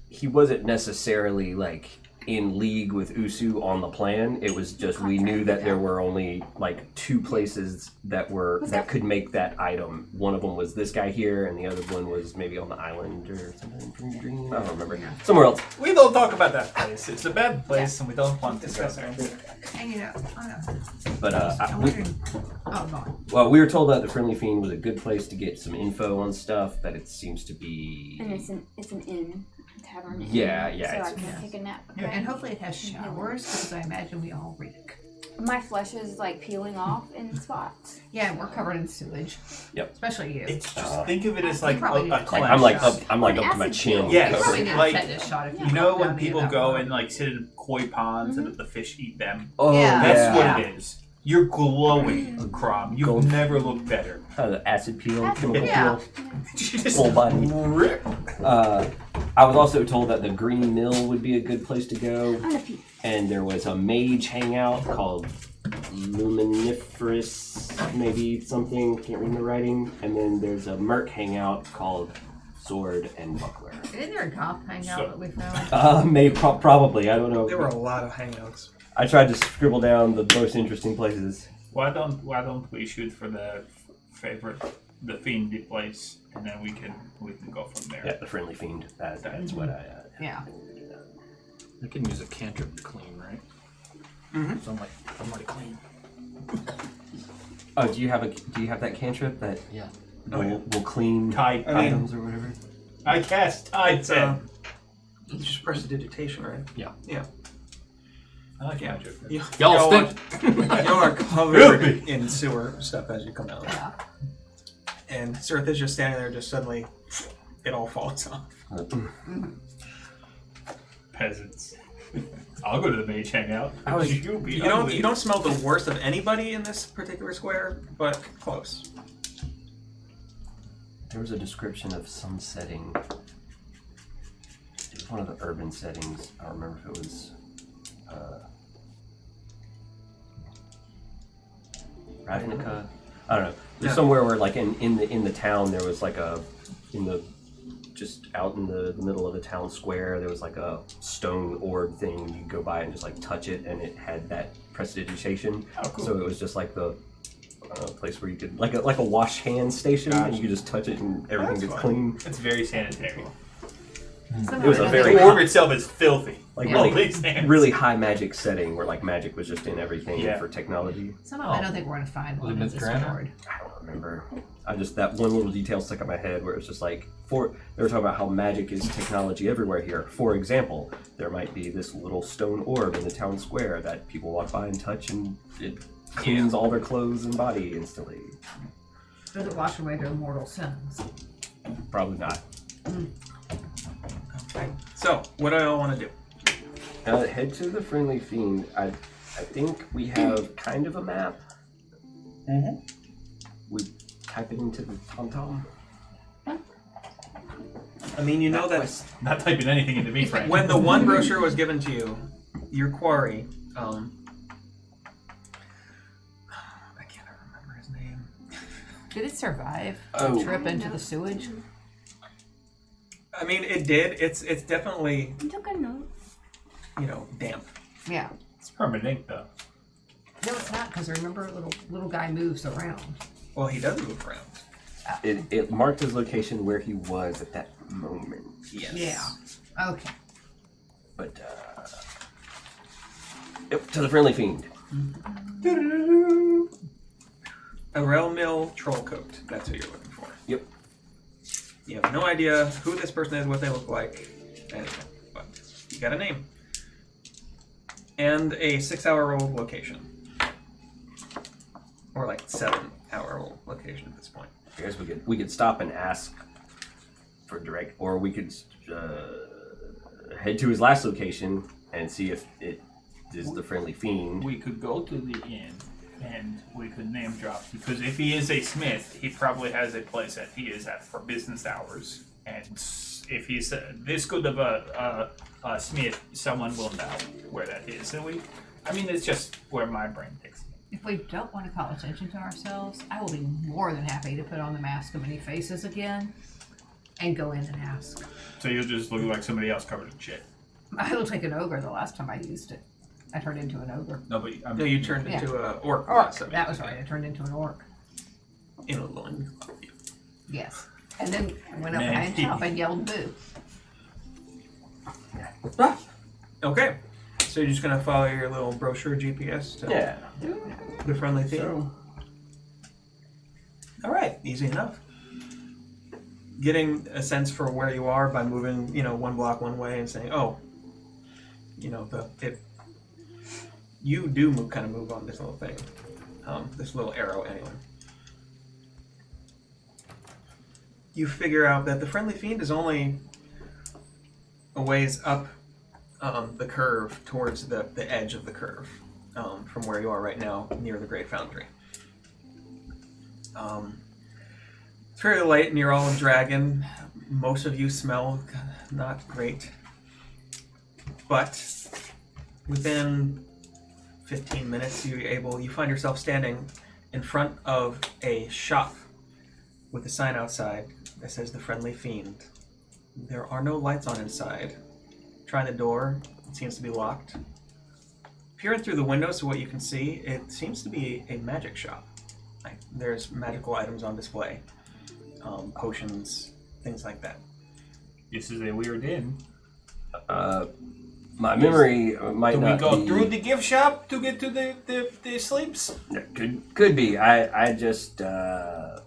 he wasn't necessarily like in league with Usu on the plan. It was just we knew that there were only like two places that could make that item. One of them was this guy here, and the other one was maybe on the island or something. I don't remember. Somewhere else. We don't talk about that place. It's a bad place and we don't want to go there. Hanging out. I know. But I'm wondering. Oh, God. well, we were told that the Friendly Fiend was a good place to get some info on stuff. That it seems to be. And it's an inn, a tavern inn. Yeah, So it's- I can take a nap. Yeah. And hopefully it has showers because I imagine we all reek. My flesh is like peeling off in spots. Yeah, we're covered in sewage. Yep. Especially you. It's just think of it as like probably need a to cleanse. take I'm like shot. up. I'm like Or an up to my acid chin. pill. Yes. You probably need like- a tetanus shot if You know go when down people that go far. and like sit in koi ponds and the fish eat them? Oh, Yeah. That's yeah. what it is. You're glowing, Crom. You've Gold. never looked better. The acid peel, chemical Yeah. peel, You just full body. rip. I was also told that the Green Mill would be a good place to go, I'm gonna pee. and there was a mage hangout called Luminiferous, maybe something. Can't read the writing. And then there's a merc hangout called Sword and Buckler. Isn't there a goth hangout So- that we found? Maybe probably. I don't know. There were a lot of hangouts. I tried to scribble down the most interesting places. Why don't we shoot for the favorite, the fiend place, and then we can go from there. Yeah, the friendly fiend. That's what I. Yeah. I can use a cantrip to clean, right? Mm-hmm. So I'm already clean. Oh, do you have that cantrip that Yeah. will clean Tide items or whatever? I cast Tide Pen. You just press the digitation, right? Yeah. Yeah. I like magic. Y'all Y'all stink. are covered in sewer stuff as you come out. Yeah. And Sirith is just standing there, just suddenly, it all falls off. Peasants. I'll go to the mage hangout. You don't smell the worst of anybody in this particular square, but close. There was a description of some setting. It was one of the urban settings. I don't remember if it was Ravnica. I don't know. There's somewhere where, like, in the town, there was like just out in the middle of the town square, there was like a stone orb thing. You could go by and just like touch it, and it had that prestidigitation. Oh, cool. So it was just like the place where you could like a wash hand station, and you could just touch it and everything That's gets fun. clean. It's very sanitary. Somehow It was I a don't very think The orb itself is filthy. like Yeah. really high magic setting where like magic was just in everything Yeah. for technology. Somehow I don't think we're gonna find Was one it in Miss this Grana? board. I don't remember. I just that one little detail stuck in my head where it was just like they were talking about how magic is technology everywhere here. For example, there might be this little stone orb in the town square that people walk by and touch, and it cleans all their clothes and body instantly. Does it wash away their mortal sins? Probably not. Okay. So, what do I all want to do? Head to the friendly fiend. I think we have kind of a map. Mm-hmm. We type it into the TomTom. I mean, you know that Not typing anything into me, Frank. when the one brochure was given to you, your quarry, I can't remember his name. Did it survive Oh. the trip into the sewage? I mean, it did. It's definitely, I took a note. damp. Yeah. It's permanent, though. No, it's not, because remember, little guy moves around. Well, he does move around. It marked his location where he was at that moment. Yes. Yeah. Okay. But yep, to the friendly fiend. A Rel Mill troll coat. That's who you're looking for. Yep. You have no idea who this person is, what they look like, anything. But you got a name. And a 6-hour-old location. Or like 7-hour-old location at this point. I guess we could stop and ask for direct, or we could head to his last location and see if it is the friendly fiend. We could go to the inn and we could name drop, because if he is a smith, he probably has a place that he is at for business hours. And if he's this good of a smith, someone will know where that is. And it's just where my brain takes me. If we don't want to call attention to ourselves, I will be more than happy to put on the mask of many faces again and go in and ask. So you'll just look like somebody else covered in shit. I looked like an ogre the last time I used it. I turned into an ogre. No, but No, you turned into a orc. Orc. That was right. I turned into an orc. In a loin. Yes. And then I went up Man. behind top and yelled boo. Okay. So you're just gonna follow your little brochure GPS to Yeah. the friendly fiend? So, All right, easy enough. Getting a sense for where you are by moving, one block one way and saying, "Oh, you do move on this little thing, this little arrow anyway." You figure out that the friendly fiend is only a ways up the curve towards the edge of the curve from where you are right now near the Great Foundry. It's very late and you're all dragon. Most of you smell not great. But within 15 minutes you find yourself standing in front of a shop with a sign outside that says The Friendly Fiend. There are no lights on inside. Try the door, it seems to be locked. Peering through the window so what you can see, it seems to be a magic shop. Like there's magical items on display, potions, things like that. This is a weird inn. My memory might Do we not go be... through the gift shop to get to the sleeps? Yeah, could be. I just I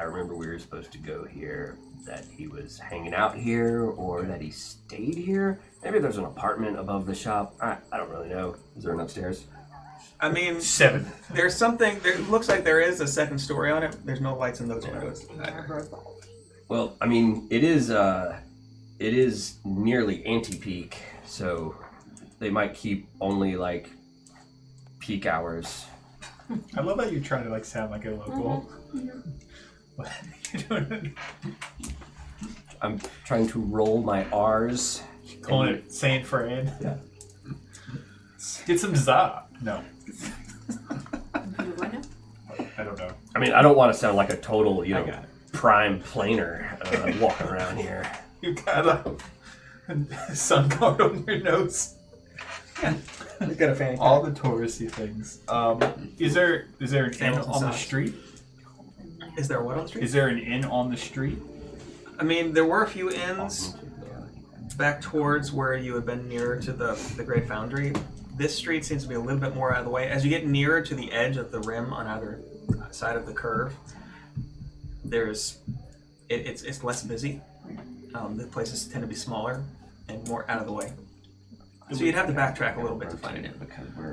remember we were supposed to go here. That he was hanging out here, or that he stayed here. Maybe there's an apartment above the shop. I don't really know. Is there an upstairs? I mean, 7. there's something. There looks like there is a second story on it. There's no lights in those windows. Well, I mean, it is nearly anti-peak, so they might keep only like peak hours. I love how you try to like sound like a local. But you don't. I'm trying to roll my R's. Calling it Saint Fran. Yeah. Get some za. No. I don't know. I mean, I don't want to sound like a total, I got it. prime planer walking around here. You got a sun guard on your nose. He's got a fanny pack. All the touristy things. Is there an inn Sandals and on the socks. street? Is there what on the street? Is there an inn on the street? I mean, there were a few inns back towards where you had been nearer to the Great Foundry. This street seems to be a little bit more out of the way. As you get nearer to the edge of the rim on either side of the curve, it's less busy. The places tend to be smaller and more out of the way. So you'd have to backtrack a little bit to find it in,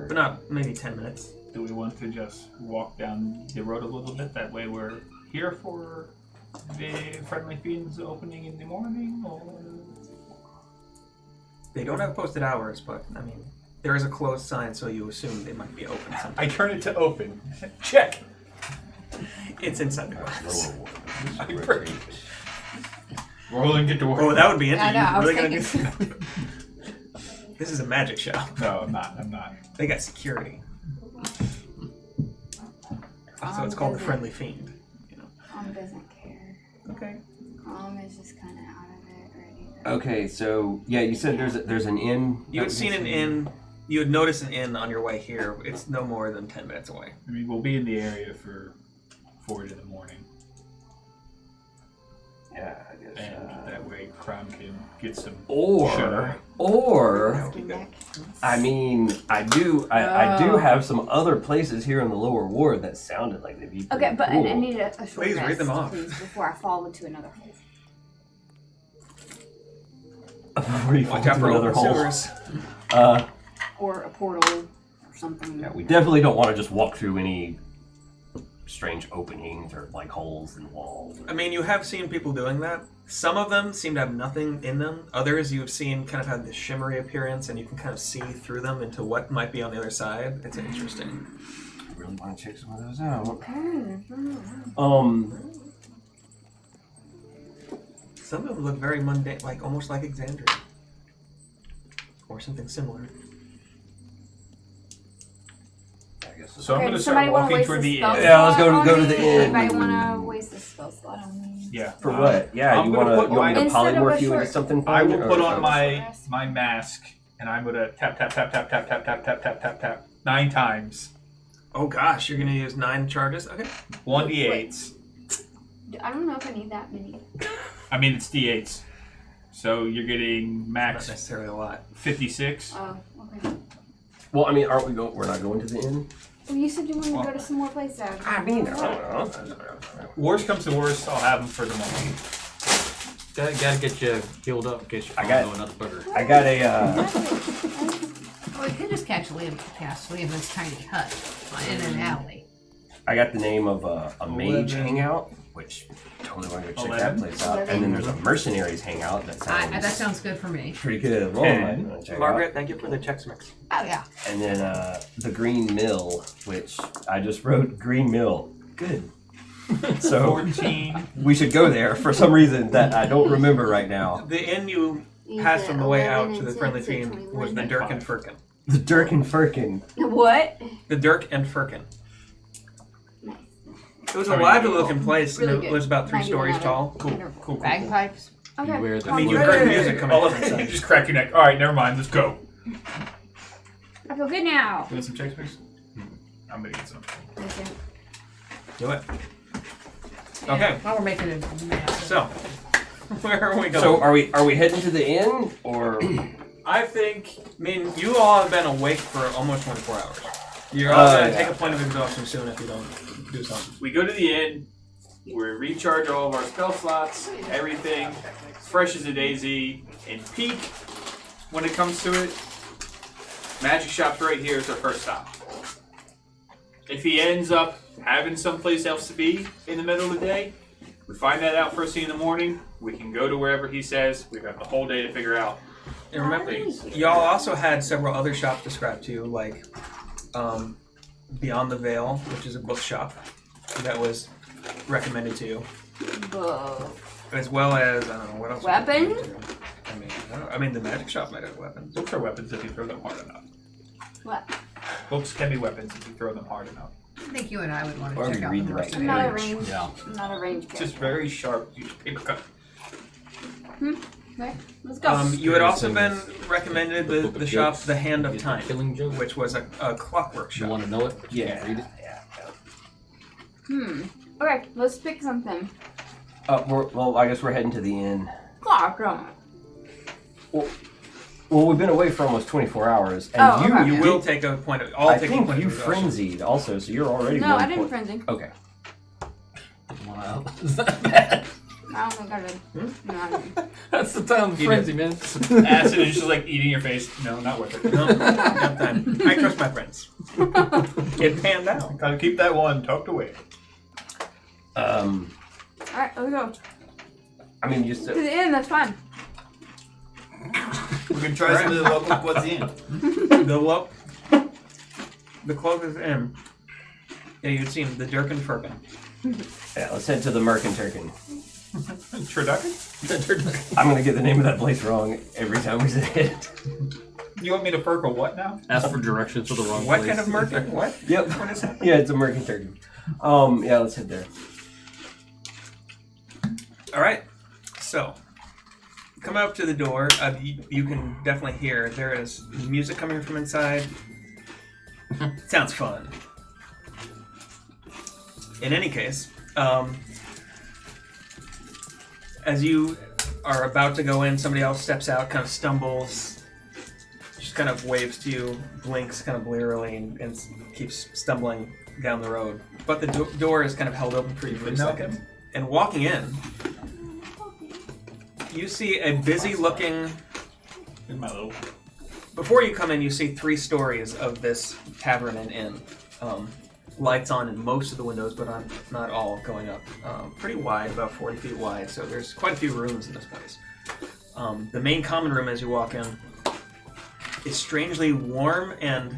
but not maybe 10 minutes. Do we want to just walk down the road a little bit? That way we're here for the Friendly Fiends opening in the morning? Or... They don't have posted hours, but I mean, there is a closed sign, so you assume they might be open sometime. I turn it to open. Check. It's inside the glass. I break. Rolling get to work. Oh, that would be I interesting. know, I was Really gonna thinking. do This is a magic shop. No, I'm not. They got security. So it's called the Friendly Fiend. You know. Doesn't care. Okay. Is just kind of out of it already. Okay, so yeah, you said there's an inn. You had seen an inn. You had noticed an inn on your way here. It's no more than 10 minutes away. I mean, we'll be in the area for 4 in the morning. Yeah, I guess. And that way crime can get some Or I mean, I do have some other places here in the lower ward that sounded like they'd be pretty Okay, but cool. I need a short Please read rest, them off. please, before I fall into another hole. Before you fall Watch out into for another open hole. sewers. Or a portal or something. Yeah, we definitely don't want to just walk through any strange openings or like holes in the walls. I mean, you have seen people doing that. Some of them seem to have nothing in them. Others you have seen kind of have this shimmery appearance, and you can kind of see through them into what might be on the other side. It's interesting. I really want to check some of those out. Okay. Some of them look very mundane, like almost like Exandria, or something similar. I guess So I'm Okay, gonna does start somebody wanna walking waste toward a the spell inn. Yeah, let's slot go to on the me? inn. Anybody want to waste a spell slot on me? Yeah. For what? Yeah, I'm you gonna want put me to Instead of a polymorph you into short- something? I will fun, put or- on my mask and I'm gonna tap tap tap tap tap tap tap tap tap tap tap 9 times. Oh gosh, you're gonna use 9 charges? Okay. 1d8s. I don't know if I need that many. I mean it's d8s. So you're getting Not max necessarily a lot. 56. Oh, okay. Well, I mean, aren't we going? We're not going to the inn. Well, you said you wanted to go to some more places. I mean, I don't know. Worst comes to worst, I'll have them for the morning. Gotta get you healed up in case you fall got- into another burger. I got a. Well, we could just cast Liam's tiny hut in an alley. I got the name of a mage 11. hangout, which totally want to go check 11? that place out. And then there's a mercenaries hangout that That sounds sounds good for me. pretty good. Well, I might wanna check it out. Margaret, thank you for the Chex Mix. Oh yeah. And then the Green Mill, which I just wrote Green Mill. Good. So 14. we should go there for some reason that I don't remember right now. The inn you You passed get on the way 11 out to the and Friendly 10, so Fiend 21. was the Dirk and Firkin. The Dirk and Firkin. What? The Dirk and Firkin. Nice. It was I a mean, lively looking place. Really and it good. was about 3 91 stories out of tall. Cool. 100. Cool. Bagpipes. Okay. Beware the I mean, you Hey! heard music coming All from of you inside. just crack your neck. Alright, never mind, let's go. I feel good now. You want some Chex Mix? I'm gonna get some. Okay. Do it. Okay. While we're making a mess. So, where are we going? So are we heading to the inn or? I mean, you all have been awake for almost 24 hours. You're all going to take a point of exhaustion soon if you don't do something. We go to the inn. We recharge all of our spell slots. Everything fresh as a daisy. And peak when it comes to it. Magic shop's right here is our first stop. If he ends up having someplace else to be in the middle of the day, we find that out first thing in the morning. We can go to wherever he says. We've got the whole day to figure out. And remember, y'all also had several other shops described to you, like Beyond the Veil, which is a bookshop that was recommended to you, as well as, I don't know, what else? Weapon? I mean, the magic shop might have weapons. Books are weapons if you throw them hard enough. What? Books can be weapons if you throw them hard enough. I think you and I would want Or to we check out read the the rest right of I'm the not a age. range. Yeah. I'm not a range It's character. just very sharp paper cut. Okay, let's go. You had also been recommended The book the of shop, jokes. The Hand You of get the Time, killing joke. which was a clockwork You shop. want to know it? Yeah. Read it. Okay, let's pick something. Well, I guess we're heading to the inn. Clock, don't Well, we've been away for almost 24 hours, and Oh, okay. You will take a point of. All I take a think point you of exhaustion. frenzied also, so you're already No, one I didn't point. frenzy. Okay. Wow. Is that bad? I don't think I did. No, I didn't. That's the time of You frenzy, man. Acid is just like eating your face. No, not worth it. No, not time. I trust my friends. It panned out. Gotta keep that one tucked away. Alright, let's go. I mean, just To the inn, that's fine. We can try some of the local cuisine. The closest inn. Yeah, you'd seen the Durkin Firkin. yeah, let's head to the Merkin Turkin. Turducken? I'm gonna get the name of that place wrong every time we say it. You want me to Furk a what now? Ask for directions to the wrong What place. kind of Merkin? What? Yep. What is that? Yeah, it's a Merkin Turkin. Yeah, let's head there. All right. So, come up to the door. You can definitely hear there is music coming from inside. Sounds fun. In any case, as you are about to go in, somebody else steps out, kind of stumbles, just kind of waves to you, blinks kind of blearily, and keeps stumbling down the road. But the door is kind of held open for you for a second. And walking in, you see a busy-looking. Here's my little. Before you come in, you see 3 stories of this tavern and inn. Lights on in most of the windows, but not all, going up. Pretty wide, about 40 feet wide, so there's quite a few rooms in this place. The main common room as you walk in is strangely warm, and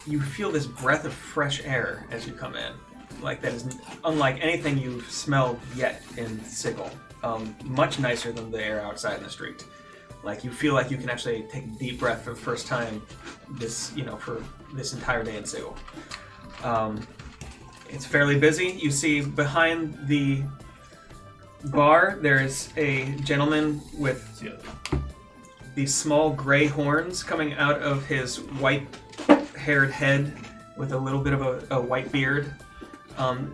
you feel this breath of fresh air as you come in. Like, that is unlike anything you've smelled yet in Sigil. Much nicer than the air outside in the street. Like, you feel like you can actually take a deep breath for the first time for this entire day in Sigil. It's fairly busy. You see behind the bar, there's a gentleman with these small gray horns coming out of his white-haired head with a little bit of a white beard.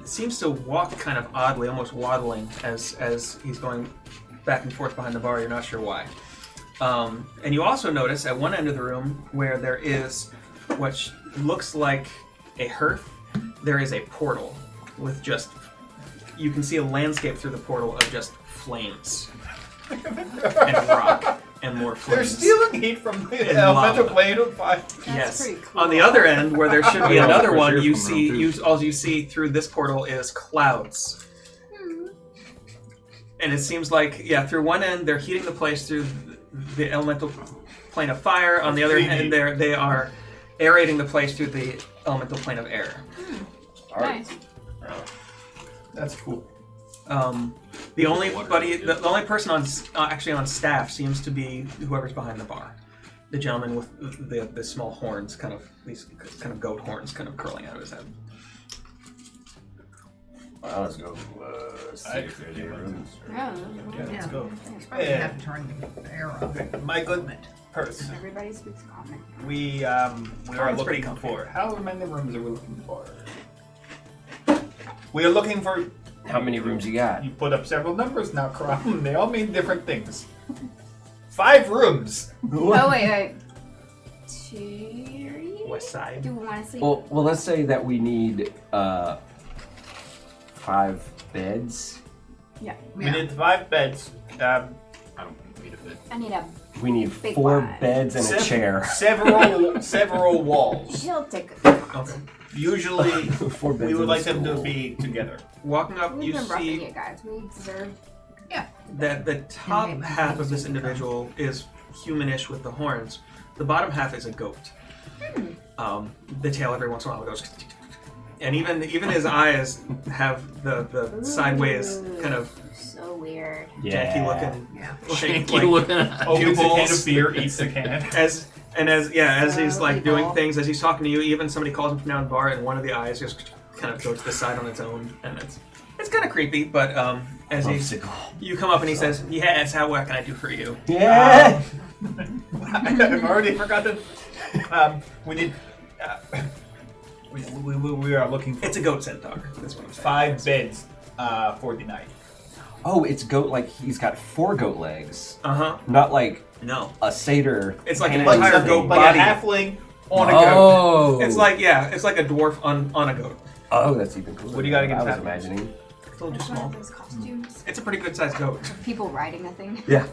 Seems to walk kind of oddly, almost waddling as he's going back and forth behind the bar. You're not sure why. And you also notice at one end of the room where there is what looks like a hearth, there is a portal with just, you can see a landscape through the portal of just flames and rock and more They're flames. stealing heat from the And elemental lava. plane of fire. Yes. pretty cool. On the other end, where there should be Yeah, another fresh one, air's you coming see around, too. all you see through this portal is clouds. And it seems like, through one end they're heating the place through the elemental plane of fire. On the other hand, they are aerating the place through the elemental plane of air. Nice. That's cool. The only person actually on staff seems to be whoever's behind the bar. The gentleman with the small horns, these kind of goat horns, kind of curling out of his head. Well, let's go. See if there's any rooms. Yeah. Let's go. It's probably Yeah. have to turn the air on. My good purse. Everybody speaks common. We are It's pretty looking comfy. for. How many rooms are we looking for? We are looking for. How many rooms you got? You put up several numbers now, Crom. They all mean different things. 5 rooms. Oh, wait. 2. West side. Do we want to sleep? Well, let's say that we need 5 beds. We need 5 beds. I don't need a bed. I need a. We need Big 4 one. beds and a chair. Several walls. She'll take it. Okay. Usually, 4 beds we would and like a them to stool. be together. Walking up, We've you been roughing see it, guys. We deserve. that the top maybe half of maybe this something individual is humanish with the horns. The bottom half is a goat. The tail every once in a while goes, and even his eyes have the sideways kind of So weird. janky looking, Janky looking. Opens a can pupils. of beer, eats the can. as he's So like doing evil. things, as he's talking to you, even somebody calls him from down the bar, and one of the eyes just kind of goes to the side on its own, and it's kind of creepy. But as you come up and he says, "Yes, what can I do for you?" Yeah. I've already forgotten. We need. We are looking for It's a goat centaur. That's what I'm saying. 5 beds for the night. Oh, it's goat, like he's got 4 goat legs. Not like No, a satyr. it's like an hand entire thing. goat Like body. a halfling on a goat. Oh. It's like it's like a dwarf on a goat. Oh, that's even cooler. What do you gotta than get I was that? imagining. It's a little too One small. of those costumes. It's a pretty good sized goat. People riding a thing. Yeah.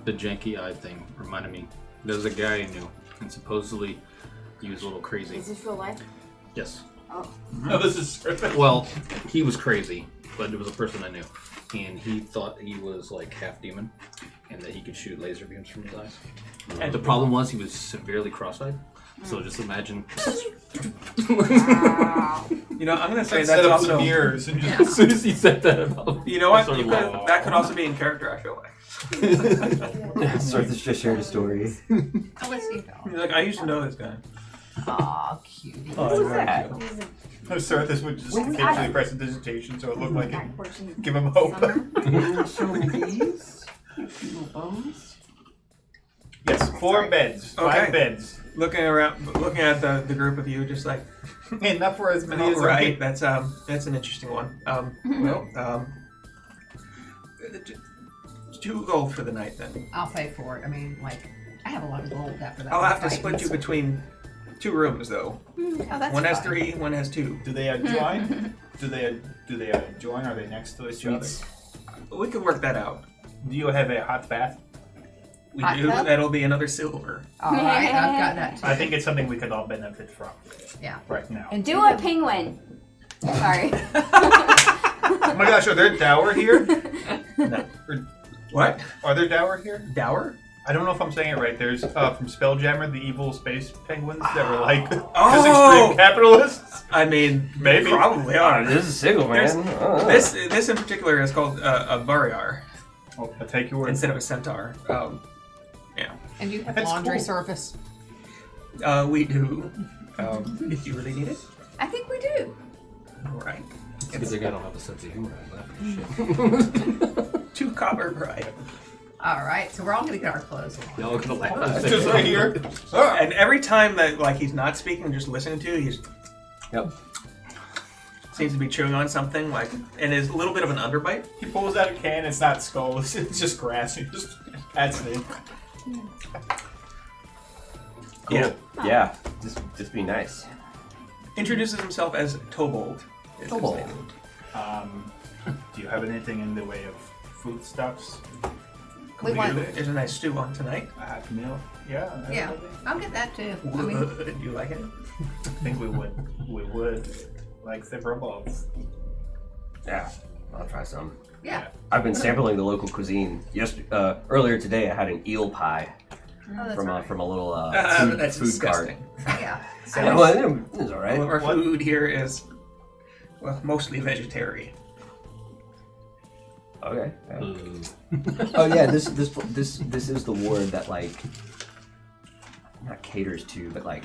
The janky eye thing reminded me. There's a guy I knew, and supposedly he was a little crazy. Is this real life? Yes. Oh. No, this is perfect. Well, he was crazy, but it was a person I knew, and he thought he was like half demon, and that he could shoot laser beams from his eyes. And the problem was he was severely cross-eyed. So just imagine. Wow. You know, I'm gonna say Set that's up also. some mirrors and just As soon as he said that about You know what? sort You of could, like, that could also be in character. I feel like. Sarthis just shared a story. I'll let you go. You're like, I used to know this guy. Aw, cute. Who's that? Sarthis would just Wait, occasionally I- press a dissertation so it looked like it. Back portion. Give him hope. Summer. Show me these. Little bones. Yes, 4 beds. 5 Okay. beds. Looking at the group of you, just like, Enough for as many as right. That's an interesting one. Well, 2 gold for the night then. I'll pay for it. I mean, like, I have a lot of gold after that. I'll have to fight. split you between 2 rooms though. Oh, that's One has fine. 3, one has 2. Do they adjoin? do they adjoin? Are they next to each other? We could work that out. Do you have a hot bath? We Hot do. tub? That'll be another silver. All right, I've got that too. I think it's something we could all benefit from. Yeah. Right now. And Do a penguin. Sorry. Oh my gosh, are there dower here? No. What? Are there dower here? Dower? I don't know if I'm saying it right. There's from Spelljammer the evil space penguins that were like just Oh! extreme capitalists. I mean, Maybe. probably are. This is a single There's- man. This in particular is called a Variar Oh, I'll take your word. instead of a centaur. And you have That's laundry cool. service. We do. If you really need it. I think we do. All right. because the guy don't have a sense of humor. I'm laughing. 2 copper per item. All right, so we're all gonna get our clothes on. Y'all gonna laugh. Just right here. And every time that like he's not speaking, just listening to you, he's Yep. seems to be chewing on something like, and is a little bit of an underbite. He pulls out a can. It's not skull. It's just grass. He just adds it in. Cool. Yeah. Yeah. Just be nice. Introduces himself as Tobold. is his Tobold. name. Do you have anything in the way of foodstuffs? We want. There's a nice stew on tonight. A hot meal? Yeah. Yeah, I'll get that too. I mean, Do you like it? I think we would. We would. Like several balls. Yeah. I'll try some. yeah. I've been sampling the local cuisine. Earlier today, I had an eel pie Oh, that's from right. from a little That's food cart. disgusting. Yeah. Yeah, well, it was all All of right. our What? food here is, well, mostly vegetarian. Okay. Yeah. Ooh. Oh yeah, this is the ward that like not caters to, but like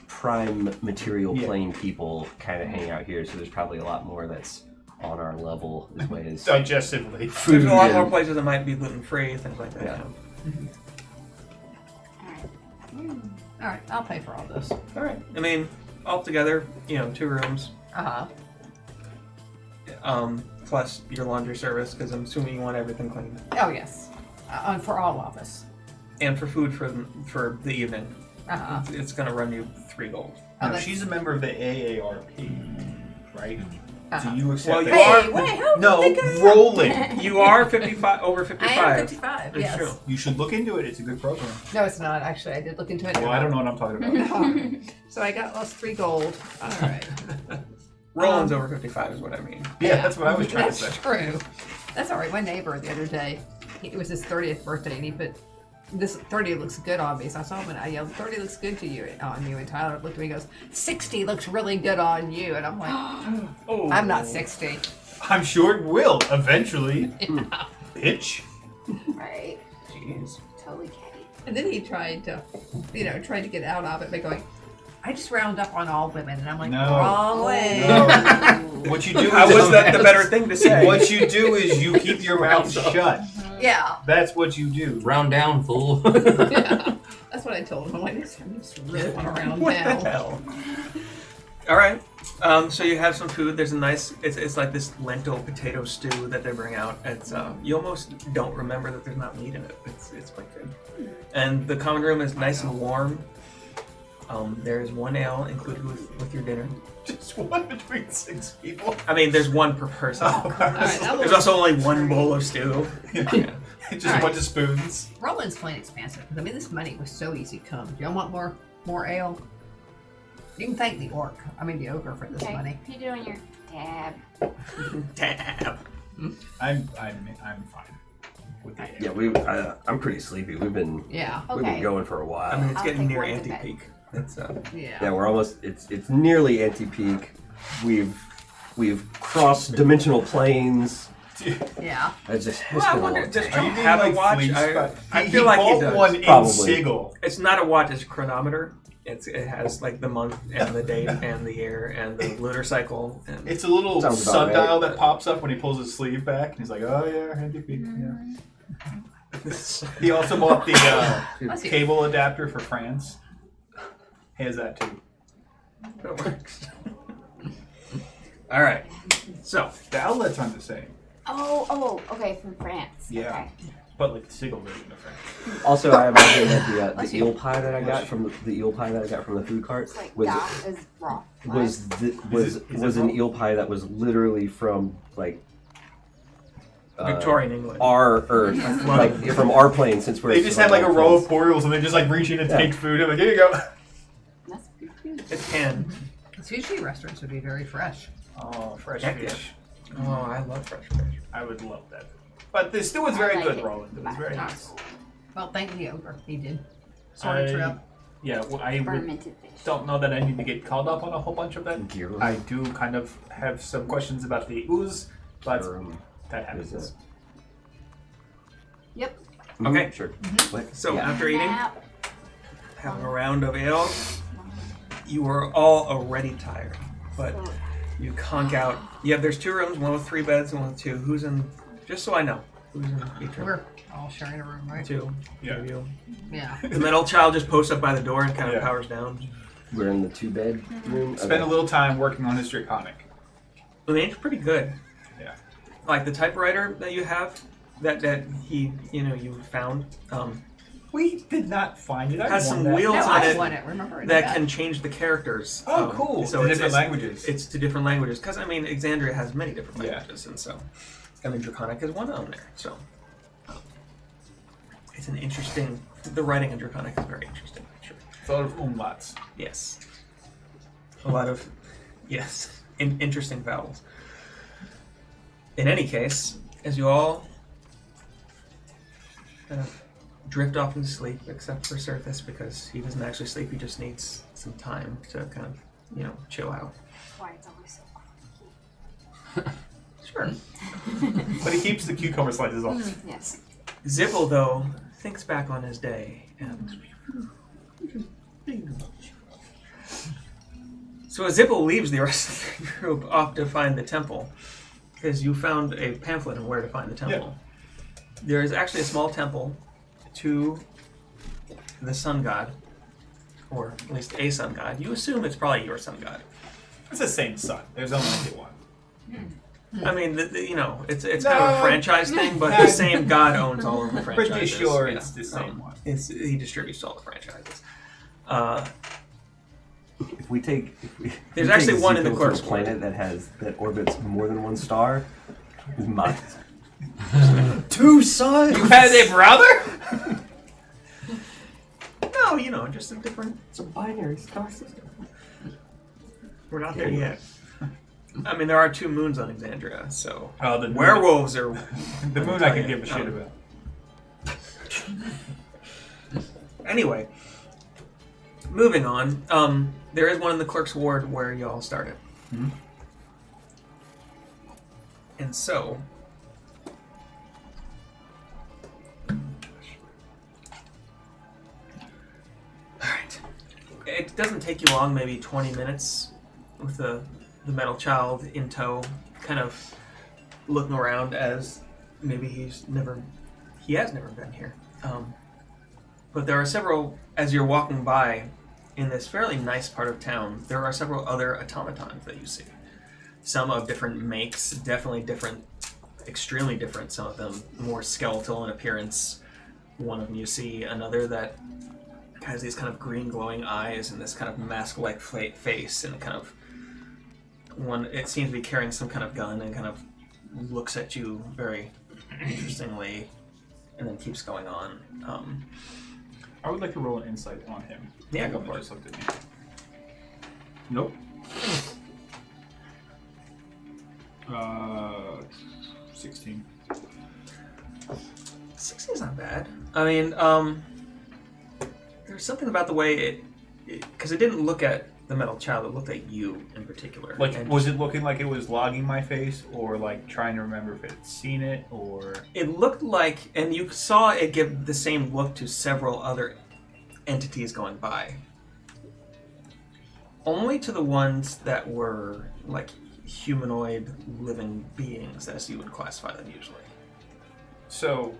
prime material Yeah. plane people kind of hang out here. So there's probably a lot more that's on our level as way as Digestively. food. There's a lot and- more places that might be gluten free, things like that. Yeah. All right, I'll pay for all this. All right. I mean, altogether, 2 rooms. Uh huh. plus your laundry service, because I'm assuming you want everything clean, Oh yes, for all of us. and for food for the evening. It's going to run you 3 gold. Now, that's- she's a member of the AARP, right? Uh-huh. Do you accept Well, you that? are- Wait, how No, did I- rolling. You are 55 over I 55. am 55. It's Yes. true. You should look into it. It's a good program. No, it's not actually. I did look into it. Well, I don't know what I'm talking about. No. So I got lost 3 gold. All right. Roland's over 55 is what I mean. Yeah, that's what I was trying to That's say. true. That's all right. My neighbor the other day, it was his 30th birthday, and he put this 30 looks good on me. So I saw him and I yelled, 30 looks good to you on you. And Tyler looked at me and goes, 60 looks really good on you. And I'm like, Oh, I'm not 60. I'm sure it will eventually. Bitch. Right. Jeez. Totally catty. And then he tried to, tried to get out of it by going, I just round up on all women. And I'm like, No. wrong way. No. What you do How is was that the better thing to say? What you do is you keep your mouth shut. Yeah. That's what you do. Round down, fool. Yeah. That's what I told him. I'm like, I just really want to round What down. the hell? All right. So you have some food. There's a nice. It's like this lentil potato stew that they bring out. It's you almost don't remember that there's not meat in it. It's quite good. And the common room is nice and warm. There's 1 ale included with your dinner. Just one between 6 people. I mean, there's 1 per person. All right, that There's looks, also only 1 bowl of stew. Yeah. Just All a right. bunch of spoons. Roland's plain expansive. Because I mean, this money was so easy to come. Do y'all want more ale? You can thank the ogre for this Okay. money. You doing your tab? Tab. I'm fine with the ale. Yeah, I'm pretty sleepy. We've been Yeah. we've been Okay. going for a while. I mean, it's I'll getting take near one to bed. anti-peak. It's Yeah. Yeah, we're almost. It's nearly anti-peak. We've crossed dimensional planes. Yeah. It's just Well, it's I been a wonder, long does time. Trump you have a like watch? fleece, I he feel like he bought does. one in Probably. Sigil. It's not a watch; it's a chronometer. It has like the month and the date and the year and the lunar cycle. And It's a little Sounds about sundial right. that pops up when he pulls his sleeve back, and he's like, "Oh yeah, NDP." Yeah. He also bought the Bless you. cable adapter for France. He has that too. it works. All right, so The outlets aren't the same, Oh, okay, from France. Yeah. Okay. but like the Sigil version of France. Also, I imagine that Bless the you. eel pie that I got from the eel pie that I got from the food cart It's like was that is raw. was Is it an raw? eel pie that was literally from like Victorian England. our Earth, like from our plane. Since we're They just had like a row of portals, and they just like reach in and take food. I'm like, here you go. That's good food. It can. Sushi restaurants would be very fresh. Oh, fresh Heck yeah. fish. Oh, I love fresh fish. I would love that. But the stew was very I like good, it. Roland. It was very nice. Well, thank the ogre. He did. Sorry, trip. Yeah, well, I would, Fermented fish. don't know that I need to get caught up on a whole bunch of that. gear. I do kind of have some questions about the ooze, but that happens. Is it? Yep. Okay. Sure. What? So Yeah. after eating, Nap. having a round of ale, you are all already tired, but So, you conk out. Yeah, there's 2 rooms, one with 3 beds and one with 2. Who's in? Just so I know, who's in each room? We're all sharing a room, right? 2. Yeah. You. Yeah. The middle child just posts up by the door and kind of Yeah. powers down. We're in the 2-bed room. Spend a little time working on his Draconic. I mean, it's pretty good. Yeah. Like the typewriter that you have, that he, you found, We did not find it. I has won some that. wheels No, on I it want it. Remember that can change the characters. Oh, cool. So In it's different languages. It's to different languages because I mean, Exandria has many different Yeah. languages, and so I mean, Draconic is one on there. So it's an interesting. The writing in Draconic is very interesting. Sure. It's a lot of umlauts. Yes. A lot of interesting vowels. In any case, as you all kind of drift off into sleep, except for Surthus, because he doesn't actually sleep, he just needs some time to kind of, chill out. why it's always so funky. Sure. But he keeps the cucumber slices off. Yes. Zipple, though, thinks back on his day, and... So as Zipple leaves the rest of the group off to find the temple, because you found a pamphlet on where to find the temple. There is actually a small temple to the sun god, or at least a sun god. You assume it's probably your sun god. It's the same sun. There's only one. I mean, it's kind of a franchise thing, but the same god owns all of the franchises. Pretty sure yeah. it's the same one. He distributes all the franchises. If we take, There's actually one in the Zuko to Clerk's a planet that orbits more than one star. My 2 suns. You had a brother? No, just a different. It's a binary star system. We're not there yet. I mean, there are 2 moons on Exandria, so Oh, the werewolves are. The moon I could give a shit about. Anyway, moving on. There is one in the Clerk's Ward where y'all started. Hmm? And so, alright. It doesn't take you long, maybe 20 minutes, with the metal child in tow, kind of looking around as maybe he has never been here. But there are several, as you're walking by in this fairly nice part of town, there are several other automatons that you see. Some of different makes, definitely different, extremely different, some of them more skeletal in appearance. One of them you see another that has these kind of green glowing eyes and this kind of mask-like face, and kind of one, it seems to be carrying some kind of gun and kind of looks at you very interestingly and then keeps going on. I would like to roll an insight on him. Yeah, The go one for that it. just looked at me. Nope. 16. 16's not bad. I mean, there's something about the way it because it didn't look at the metal child, it looked at you in particular. Like, And was it looking like it was logging my face, or like trying to remember if it had seen it, or? it looked like, and you saw it give the same look to several other entities going by. Only to the ones that were like humanoid living beings, as you would classify them usually. So,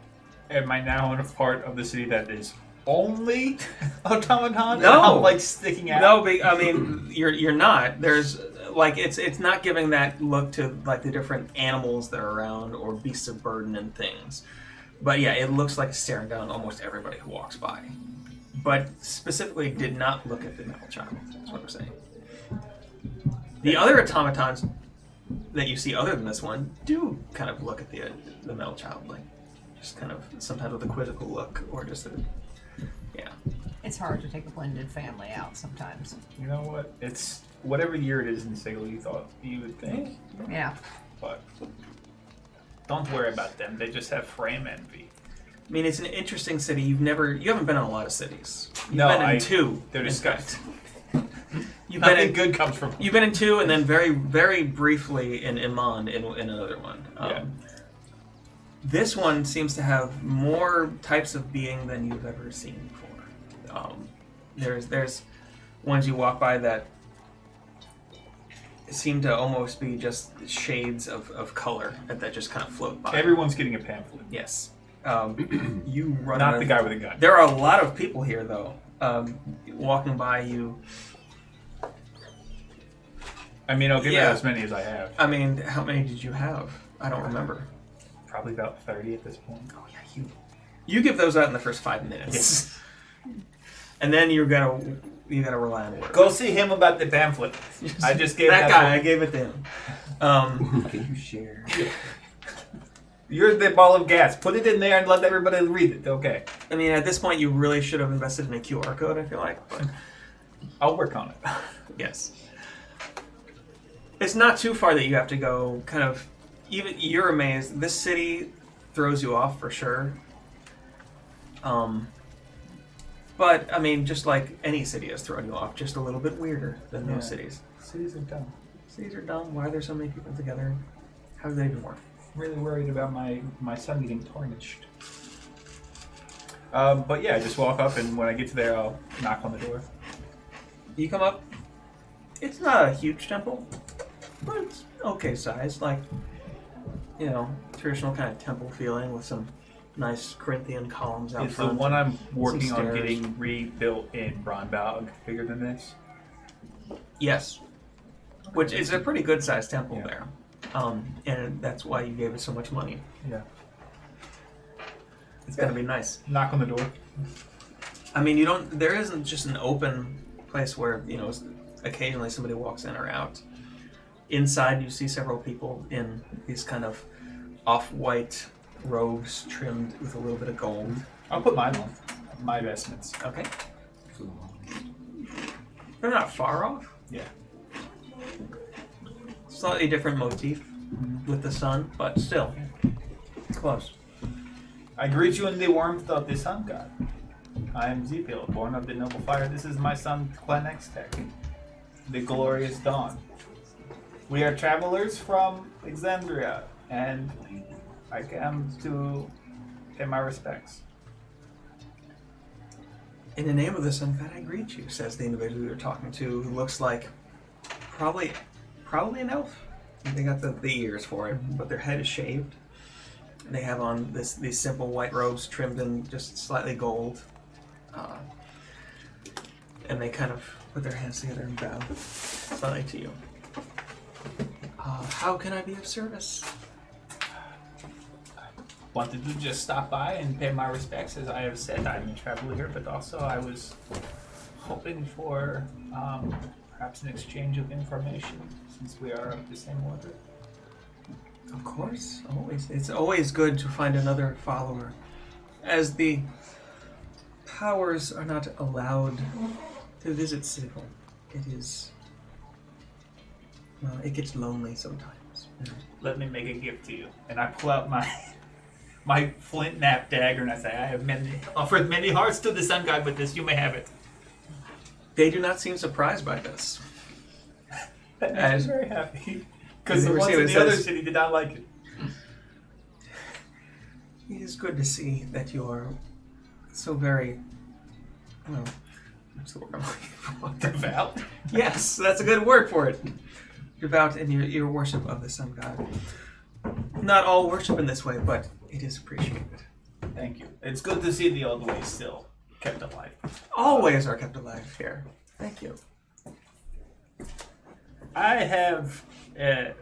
am I now in a part of the city that is only automaton? No. I'm, like sticking out. No, but, I mean you're not. There's like it's not giving that look to like the different animals that are around or beasts of burden and things. But yeah, it looks like it's staring down almost everybody who walks by. But specifically did not look at the metal child. That's what I'm saying. The other automatons that you see other than this one do kind of look at the metal child, like just kind of sometimes with a quizzical look or just a yeah. It's hard to take a blended family out sometimes. You know what? It's whatever year it is in Salem you thought you would think, Yeah. but don't worry about them. They just have frame envy. I mean, it's an interesting city. You haven't been in a lot of cities. You've No, been in 2. They're in disgusting. fact. You've Nothing been in good comes from. You've been in 2, and then very, very briefly in Iman in another one. Yeah. This one seems to have more types of being than you've ever seen before. There's ones you walk by that seem to almost be just shades of color that just kind of float by. Everyone's getting a pamphlet. Yes. You run. Not the guy with a gun. There are a lot of people here, though. Walking by you. I mean, I'll give Yeah. it as many as I have. I mean, how many did you have? I don't remember. Probably about 30 at this point. Oh yeah, you give those out in the first 5 minutes. Yes. And then you gotta rely on word. Go see him about the pamphlet. I just gave that guy. one. I gave it to him. Can you share? You're the ball of gas. Put it in there and let everybody read it. Okay. I mean, at this point, you really should have invested in a QR code. I feel like, but I'll work on it. yes, it's not too far that you have to go. Kind of, even you're amazed. This city throws you off for sure. But I mean, just like any city has thrown you off, just a little bit weirder than Yeah. most cities. Cities are dumb. Cities are dumb. Why are there so many people together? How do they even work? I'm really worried about my son getting tarnished. But yeah, I just walk up, and when I get to there, I'll knock on the door. You come up. It's not a huge temple, but it's okay size. Like, traditional kind of temple feeling with some nice Corinthian columns out Is the front. one I'm working on stairs. getting rebuilt in Bronbog bigger than this? Yes. Which is a pretty good sized temple Yeah. there. and that's why you gave us so much money. Yeah. It's gonna be nice. Knock on the door. I mean, there isn't just an open place where, occasionally somebody walks in or out. Inside, you see several people in these kind of off-white robes trimmed with a little bit of gold. I'll put mine on. My vestments. Okay. They're not far off. Yeah. Slightly different motif with the sun, but still, it's close. I greet you in the warmth of the sun god. I am Zepil, born of the noble fire. This is my son, Clanextech, the glorious dawn. We are travelers from Exandria, and I came to pay my respects. In the name of the sun god, I greet you, says the individual you're talking to, who looks like probably an elf. They got the ears for it, but their head is shaved. They have on these simple white robes trimmed in just slightly gold. And they kind of put their hands together and bow slightly to you. How can I be of service? Wanted to just stop by and pay my respects. As I have said, I'm a traveler here, but also I was hoping for perhaps an exchange of information, since we are of the same order. Of course, always. It's always good to find another follower. As the powers are not allowed to visit Civil, it gets lonely sometimes. Let me make a gift to you. And I pull out my flint knapp dagger and I say, I have offered many hearts to the sun god with this. You may have it. They do not seem surprised by this. That makes me very happy. Because the You ones see what in it the other says? city did not like it. It is good to see that you are so very, well, what's the word I'm looking for? Devout? Yes, that's a good word for it. Devout in your worship of the sun god. Not all worship in this way, but it is appreciated. Thank you. It's good to see the old ways still kept alive. All ways are kept alive here. Thank you. I have a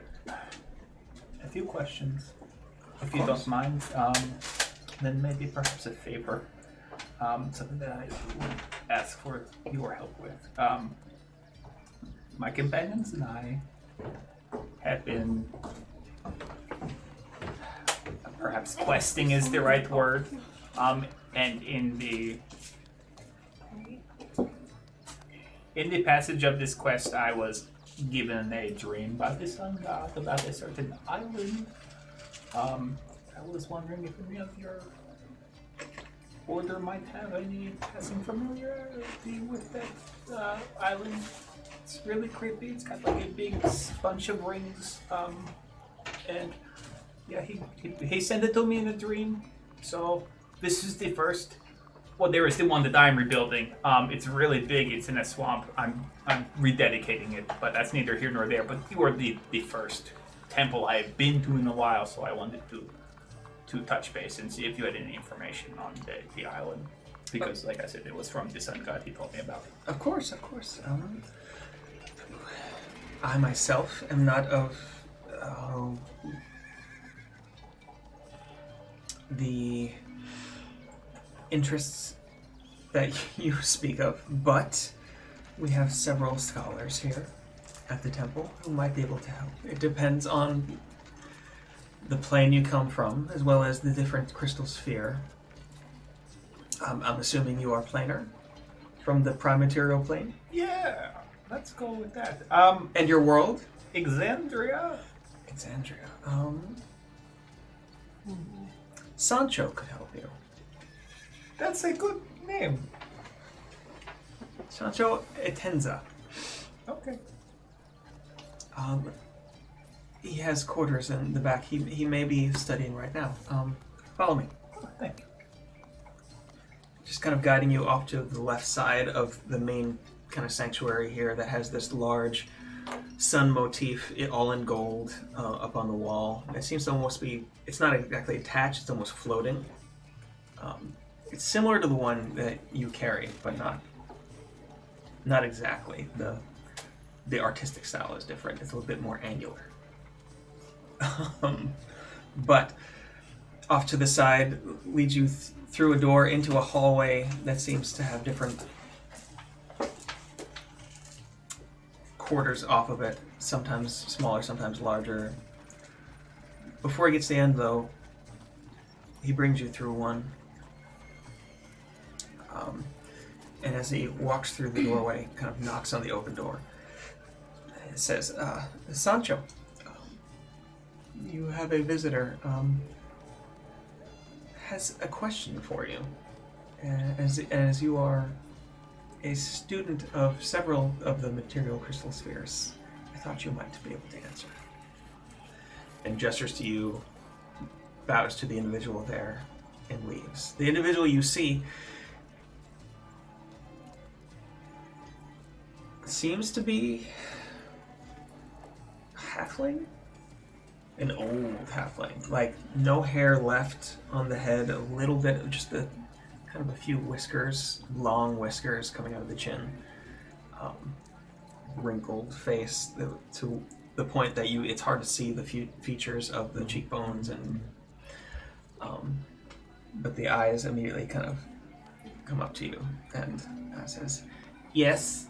few questions, if you don't mind. Then maybe perhaps a favor. Something that I would ask for your help with. My companions and I have been, perhaps questing is the right word, and in the passage of this quest, I was given a dream by the sun god about a certain island. I was wondering if any of your order might have any passing familiarity with that island. It's really creepy. It's got like a big bunch of rings. And yeah, he sent it to me in a dream. So this is the first. Well, there is the one that I'm rebuilding. It's really big. It's in a swamp. I'm rededicating it, but that's neither here nor there. But you are the first temple I have been to in a while, so I wanted to touch base and see if you had any information on the island. Because, like I said, it was from the sun god he told me about. Of course. I myself am not of the interests that you speak of, but we have several scholars here at the temple who might be able to help. It depends on the plane you come from, as well as the different crystal sphere. I'm assuming you are planar from the prime material plane. Yeah, let's go with that. And your world? Exandria? Exandria. Sancho could help you. That's a good name. Sancho Etenza. Okay. He has quarters in the back. He may be studying right now. Follow me. Oh, thank you. Just kind of guiding you off to the left side of the main kind of sanctuary here that has this large sun motif, all in gold, up on the wall. It seems to almost be, it's not exactly attached, it's almost floating. It's similar to the one that you carry, but not exactly. The artistic style is different. It's a little bit more angular. But off to the side leads you through a door into a hallway that seems to have different quarters off of it, sometimes smaller, sometimes larger. Before he gets to the end, though, he brings you through one. And as he walks through the doorway, kind of knocks on the open door. It says, Sancho, you have a visitor. Has a question for you. As you are a student of several of the material crystal spheres, I thought you might be able to answer. And gestures to you, bows to the individual there, and leaves. The individual you see seems to be a halfling? An old halfling. Like, no hair left on the head, a little bit of just kind of a few whiskers, long whiskers coming out of the chin. Wrinkled face to the point that it's hard to see the features of the cheekbones, and but the eyes immediately kind of come up to you and says, "Yes."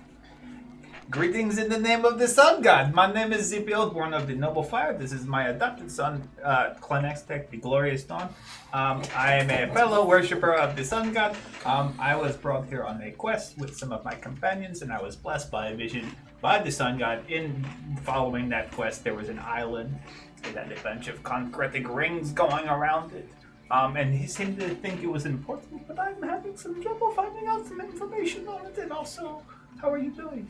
Greetings in the name of the Sun God. My name is Zipio, born of the Noble Fire. This is my adopted son, Clenextech, the Glorious Dawn. I am a fellow worshiper of the Sun God. I was brought here on a quest with some of my companions, and I was blessed by a vision by the Sun God. In following that quest, there was an island. It had a bunch of concretic rings going around it. And he seemed to think it was important, but I'm having some trouble finding out some information on it. And also, how are you doing?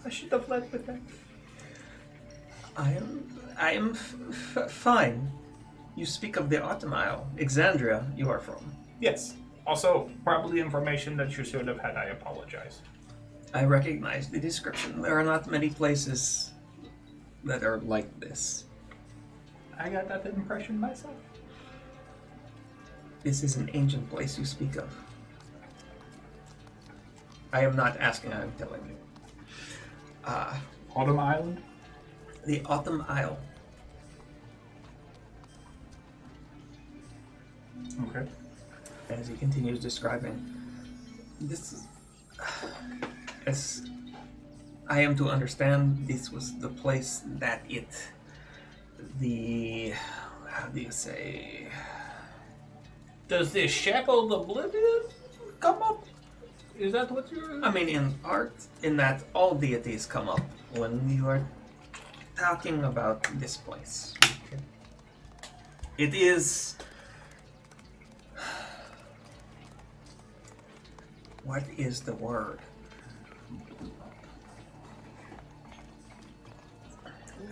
I should have led with that. I am fine. You speak of the Autumn Isle, Exandria. You are from. Yes. Also, probably information that you should have had. I apologize. I recognize the description. There are not many places that are like this. I got that impression myself. This is an ancient place you speak of. I am not asking, I am telling you. Autumn Island? The Autumn Isle. Okay. As he continues describing, this is, as I am to understand, this was the place that how do you say? Does the Shackled Oblivion come up? Is that what you're... I mean, in art, in that all deities come up when you are talking about this place. Okay. It is... What is the word?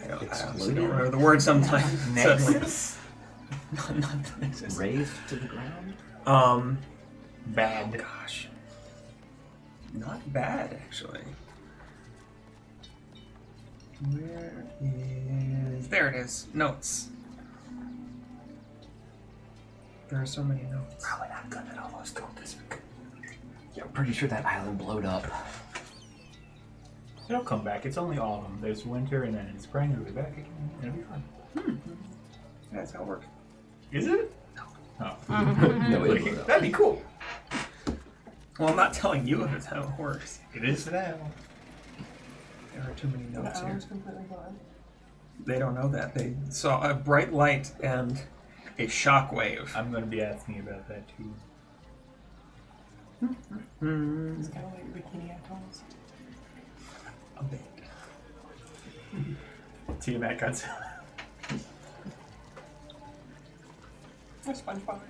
I honestly don't remember the word sometimes. Nexus? Not the Nexus. Raised to the ground? Bad. Gosh. Not bad, actually. Where is... There it is. Notes. There are so many notes. Probably not good at all. Let's go this way. Yeah, I'm pretty sure that island blowed up. It'll come back. It's only autumn. There's winter, and then in spring it'll be back again. It'll be fine. That's how it works. Is it? No. Oh. No, it blew up. That'd be cool. Well, I'm not telling you that's how it works. It is now. There are too many notes here. completely gone. They don't know that. They saw a bright light and a shock wave. I'm going to be asking about that too. It's kind of like bikini atolls. A bit. Tiamat cuts. Or SpongeBob.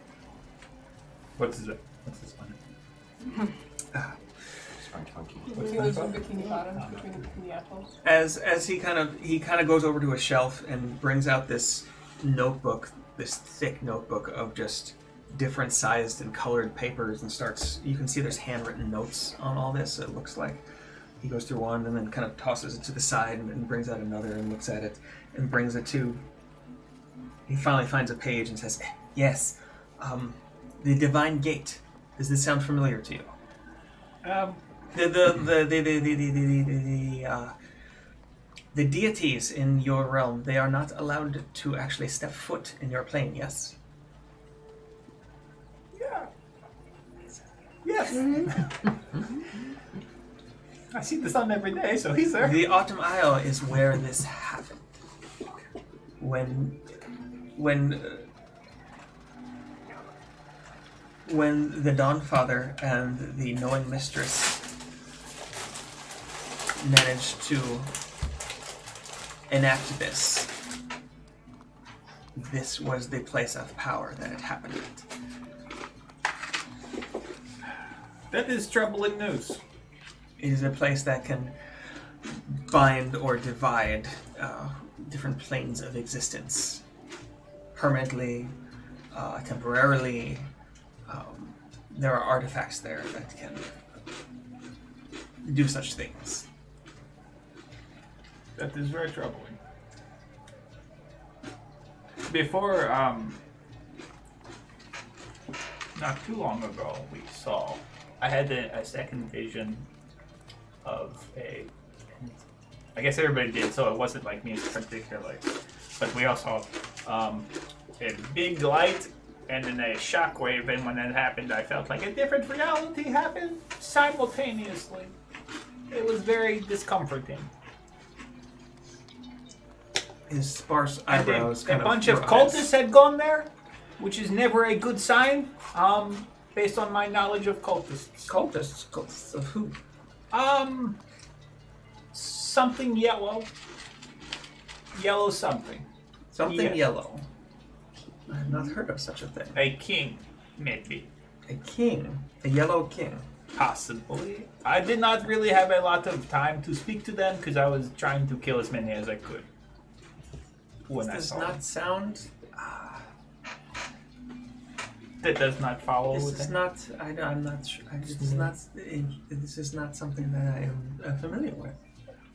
What's this one? Sponge Funky. When he goes with bikini bottoms between the bikini atolls. As he kind of goes over to a shelf and brings out this notebook, this thick notebook of just different sized and colored papers, and starts. You can see there's handwritten notes on all this. It looks like he goes through one and then kind of tosses it to the side and brings out another and looks at it and brings it to. He finally finds a page and says, "Yes, the Divine Gate. Does this sound familiar to you?" The deities in your realm, they are not allowed to actually step foot in your plane, yes? Yeah. Yes. I see the sun every day, so he's there. The Autumn Isle is where this happened. When the Dawnfather and the Knowing Mistress managed to enact this, this was the place of power that it happened at. That is troubling news. It is a place that can bind or divide different planes of existence permanently, temporarily. There are artifacts there that can do such things. That is very troubling. Before, not too long ago, I had a second vision of I guess everybody did, so it wasn't like me particularly, but we all saw a big light and then a shockwave, and when that happened, I felt like a different reality happened simultaneously. It was very discomforting. His sparse And eyebrows a kind bunch of rise. cultists had gone there, which is never a good sign, based on my knowledge of cultists. Cultists? Cultists of who? Something yellow. Yellow something. Something Yeah. yellow. I have not heard of such a thing. A king, maybe. A king. A yellow king. Possibly. I did not really have a lot of time to speak to them because I was trying to kill as many as I could. When I This does saw not them. sound... That does not follow This with is them. not... I'm not sure. This is not something that I am familiar with.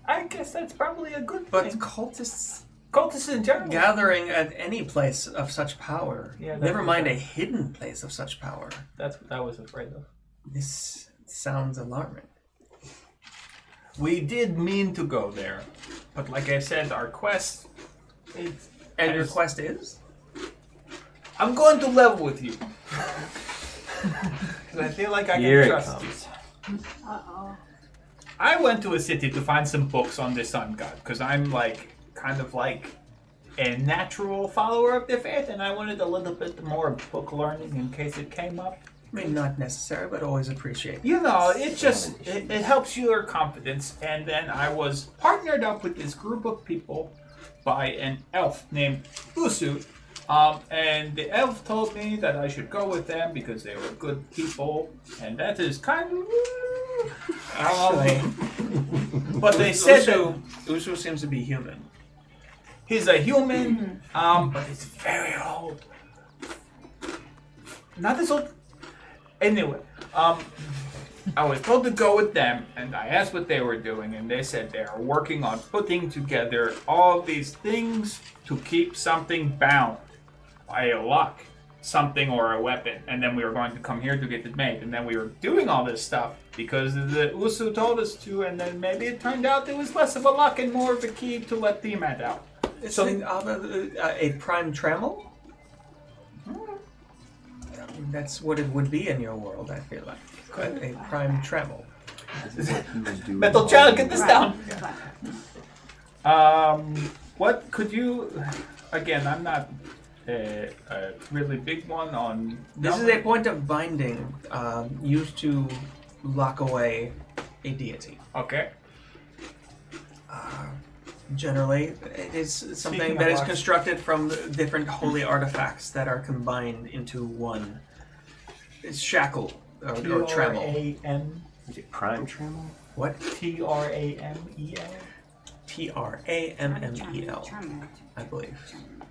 I guess that's probably a good But thing. cultists Cultists in general. gathering at any place of such power, Yeah, that never was mind a right. hidden place of such power, That's what I was afraid of. this sounds alarming. We did mean to go there, but like I said, our quest. And your quest is? I'm going to level with you. Because I feel like I Here can it trust comes. you. Uh-oh. I went to a city to find some books on the sun god, because I'm kind of like a natural follower of the faith, and I wanted a little bit more book learning in case it came up. I mean, not necessary, but always appreciate. You know, it helps your confidence. And then I was partnered up with this group of people by an elf named Usu. And the elf told me that I should go with them because they were good people. And that is kind of... Actually, but they said that Usu seems to be human. he's a human, but he's very old. Not as old... Anyway, I was told to go with them, and I asked what they were doing, and they said they are working on putting together all these things to keep something bound by a lock, something or a weapon, and then we were going to come here to get it made, and then we were doing all this stuff because the Usu told us to, and then maybe it turned out it was less of a lock and more of a key to let the mat out. So, a prime trammel? That's what it would be in your world, I feel like. A prime trammel. This is what he was doing. Metal child, get this down! Right. What could you... Again, I'm not a really big one on... This is a point of binding used to lock away a deity. Okay. Generally, it is something Speaking that of is locks- constructed from different holy artifacts that are combined into one. It's shackle or trammel. T-R-A-M... Is it prime trammel? What? T-R-A-M-E-L? Trammel, I believe.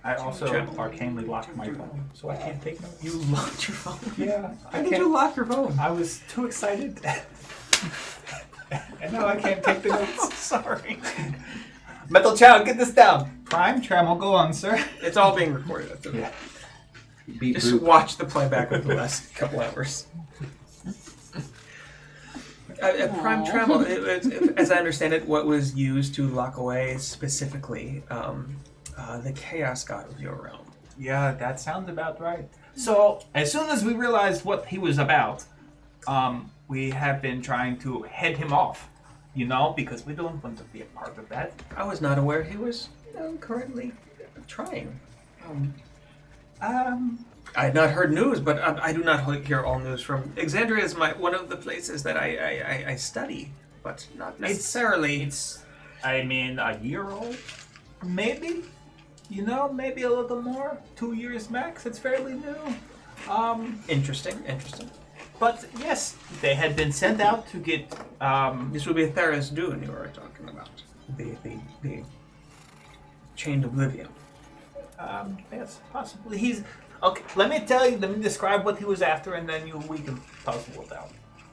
I also Trammel. arcanely locked my phone, so I can't take notes. You locked your phone? Yeah, How did you lock your phone? I was too excited. And now I can't take the notes. Sorry. Metal child, get this down. Prime trammel, go on, sir. It's all being recorded. That's okay. Yeah. Beat Just boop. watch the playback of the last couple hours. Prime travel, as I understand it, what was used to lock away specifically the chaos god of your realm. Yeah, that sounds about right. So, as soon as we realized what he was about, we have been trying to head him off, because we don't want to be a part of that. I was not aware he was currently trying. I had not heard news, but I do not hear all news from Exandria. Is one of the places that I study, but not necessarily. It's a year old, maybe. Maybe a little more. 2 years max. It's fairly new. Interesting. But yes, they had been sent out to get. This would be Theris Dune you were talking about. The Chained Oblivion. Yes, possibly. He's okay. Let me describe what he was after, and then we can puzzle it out.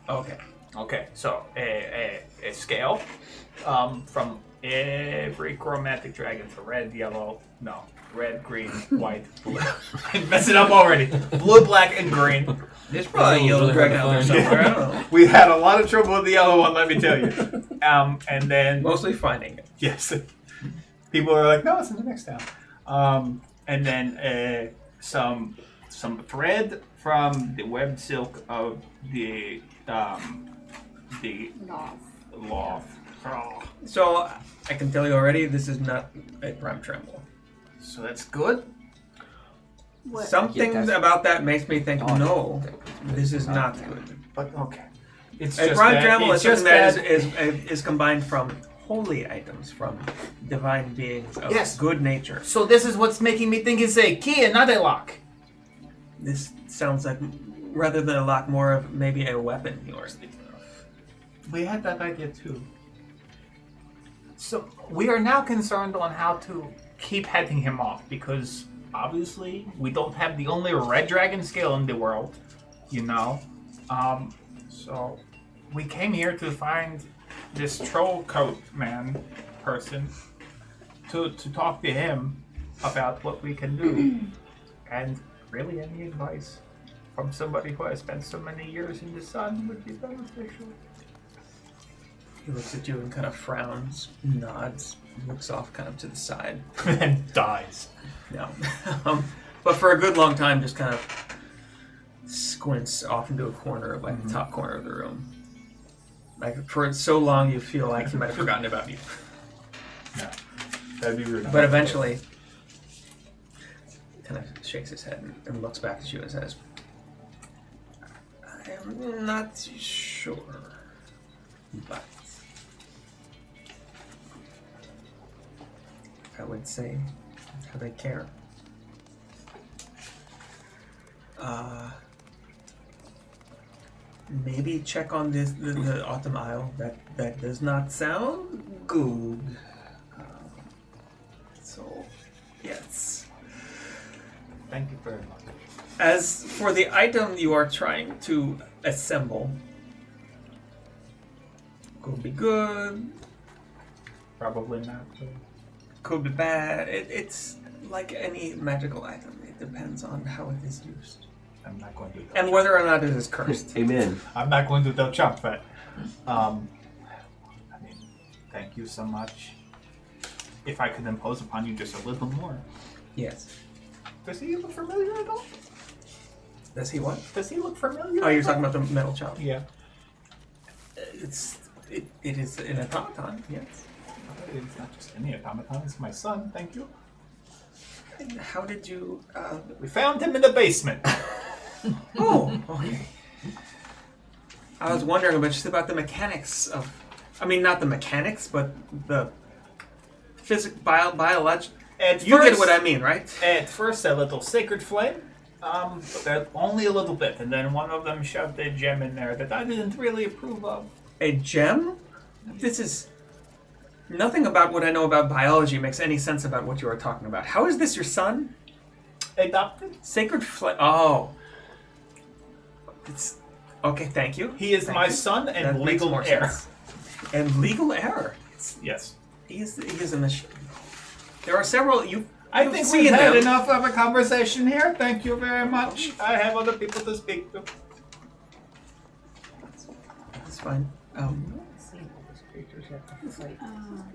Okay. Okay. So a scale, from every chromatic dragon to red, green, white, blue. I messed it up already. Blue, black, and green. There's probably a yellow dragon out there somewhere. I don't know. We had a lot of trouble with the yellow one, let me tell you. And then Mostly finding it. yes, people are like, no, it's in the next town. And then some thread from the webbed silk of the loft. Oh. So I can tell you already, this is not a prime tremble. So that's good. What? Something about that makes me think, no, this is not good. But okay, it's A just prime that- tremble it's is something just that is combined from holy items, from divine beings of Yes. good nature. So this is what's making me think it's a key and not a lock. This sounds like, rather than a lock, more of maybe a weapon you are speaking of. We had that idea too. So we are now concerned on how to keep heading him off because obviously we don't have the only red dragon scale in the world, So we came here to find this troll coat man person to talk to him about what we can do. And really any advice from somebody who has spent so many years in the sun would be beneficial. He looks at you and kind of frowns, nods, looks off kind of to the side. And dies. No. But for a good long time, just kind of squints off into a corner, like the top corner of the room. Like, for so long you feel like he might have forgotten about you. No, that'd be rude. But eventually, kind of shakes his head and looks back at you and says, I am not sure, but I would say have a care. Maybe check on the Autumn Isle. That does not sound good. So, yes. Thank you very much. As for the item you are trying to assemble, could be good, Probably not. could be bad. It's like any magical item. It depends on how it is used. I'm not going to. And whether or not it is cursed. Amen. I'm not going to tell Chump that. Thank you so much. If I could impose upon you just a little more. Yes. Does he look familiar at all? Does he what? Does he look familiar? Oh, you're talking about the metal child. Yeah. It is an automaton, yes. It's not just any automaton, it's my son, thank you. And how did you... We found him in the basement. Oh, okay. I was wondering just about the mechanics of... I mean, not the mechanics, but the biological... You get what I mean, right? At first, a little sacred flame, but only a little bit, and then one of them shoved a gem in there that I didn't really approve of. A gem? This is... Nothing about what I know about biology makes any sense about what you are talking about. How is this your son? Adopted? Sacred flame... Oh. It's... Okay, thank you. He is Thank my you. son That and makes legal more heir. sense. And legal heir. Yes. He is in the... There are several... I you've think seen we've had them. enough of a conversation here. Thank you very much. I have other people to speak to. That's fine. Let's see what these creatures have to fight.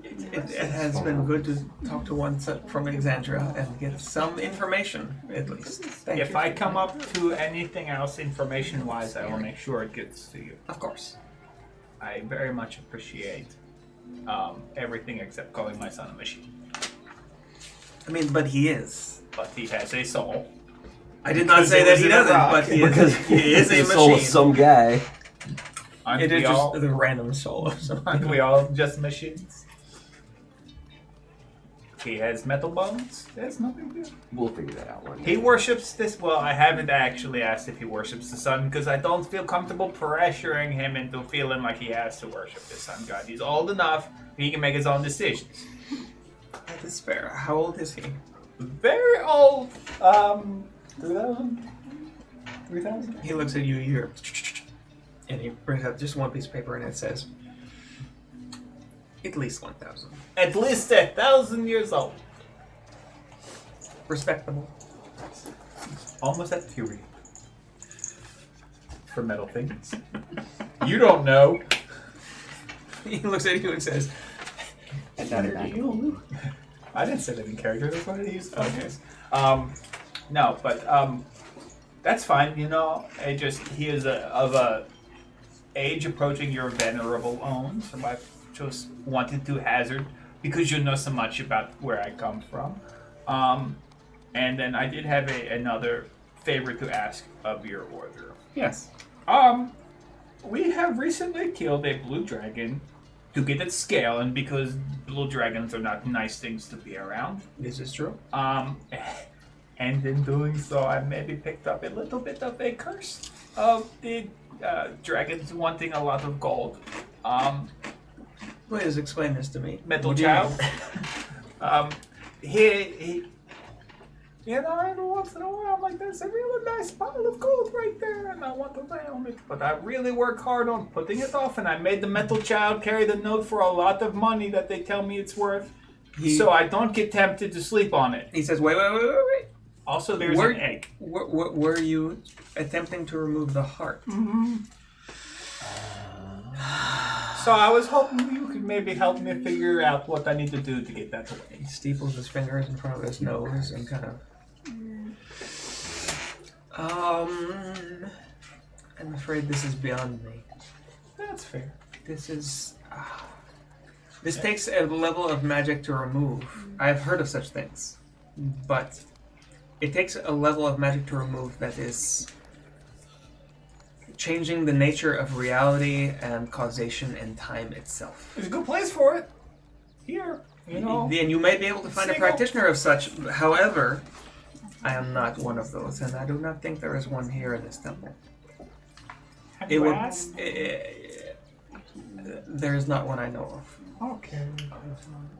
It has been good to talk to one from Exandria and get some information, at least. Thank If you. I come up to anything else information-wise, I will make sure it gets to you. Of course. I very much appreciate everything except calling my son a machine. I mean, but he is. But he has a soul. I did not Because say it that was he in a doesn't, rock. but Because he is a the soul machine. of some guy. Aren't It we is just all? the random soul of someone. Aren't we all just machines? He has metal bones. There's nothing to. We'll figure that out one He day. worships this. Well, I haven't actually asked if he worships the sun because I don't feel comfortable pressuring him into feeling like he has to worship the sun god. He's old enough; he can make his own decisions. That is fair. How old is he? Very old. 3,000. 3,000. He looks at you here, and he brings out just one piece of paper, and it says, at least 1,000. At least 1,000 years old. Respectable. Almost at puberty. For metal things. You don't know. He looks at you and says, I got it back. I didn't say that in character. That's why I used focus. No, but that's fine. You know, he is of a age approaching your venerable own. So I just wanted to hazard because you know so much about where I come from. And then I did have another favor to ask of your order. yes. We have recently killed a blue dragon to get its scale, and because blue dragons are not nice things to be around. This is true. And in doing so, I maybe picked up a little bit of a curse of the dragons wanting a lot of gold. Please explain this to me. Metal What do you child. mean? He you know, every once in a while, I'm like, there's a really nice pile of gold right there, and I want to lay on it. But I really work hard on putting it off, and I made the metal child carry the note for a lot of money that they tell me it's worth, so I don't get tempted to sleep on it. He says, wait. Also, there's Where- an egg. Were you attempting to remove the heart? So I was hoping you could maybe help me figure out what I need to do to get that away. He steeples his fingers in front of his nose and kind of... I'm afraid this is beyond me. That's fair. This is... this takes a level of magic to remove. I've heard of such things. But it takes a level of magic to remove that is changing the nature of reality and causation and time itself. There's a good place for it. Here, you know. And you may be able to find a Single. practitioner of such. However, I am not one of those, and I do not think there is one here in this temple. Have It you would. asked? There is not one I know of. Okay.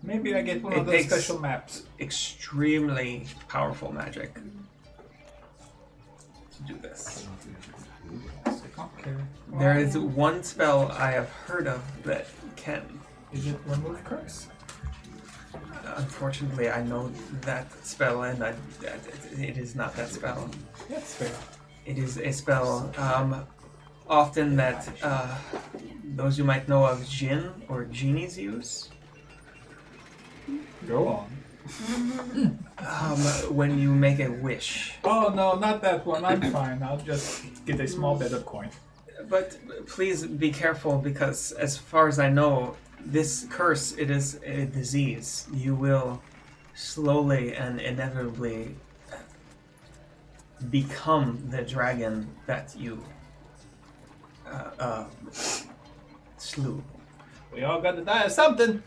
Maybe I get one It of those takes- special maps. Extremely powerful magic to do this. Okay. There is one spell I have heard of that can. Is it remove curse? Unfortunately, I know that spell, and it is not that spell. That's fair. It is a spell, often that those you might know of jinn or genies use. Go on. When you make a wish. Oh no, not that one. I'm fine. I'll just get a small bit of coin. But please be careful, because as far as I know, this curse, it is a disease. You will slowly and inevitably become the dragon that you slew. We all got to die of something.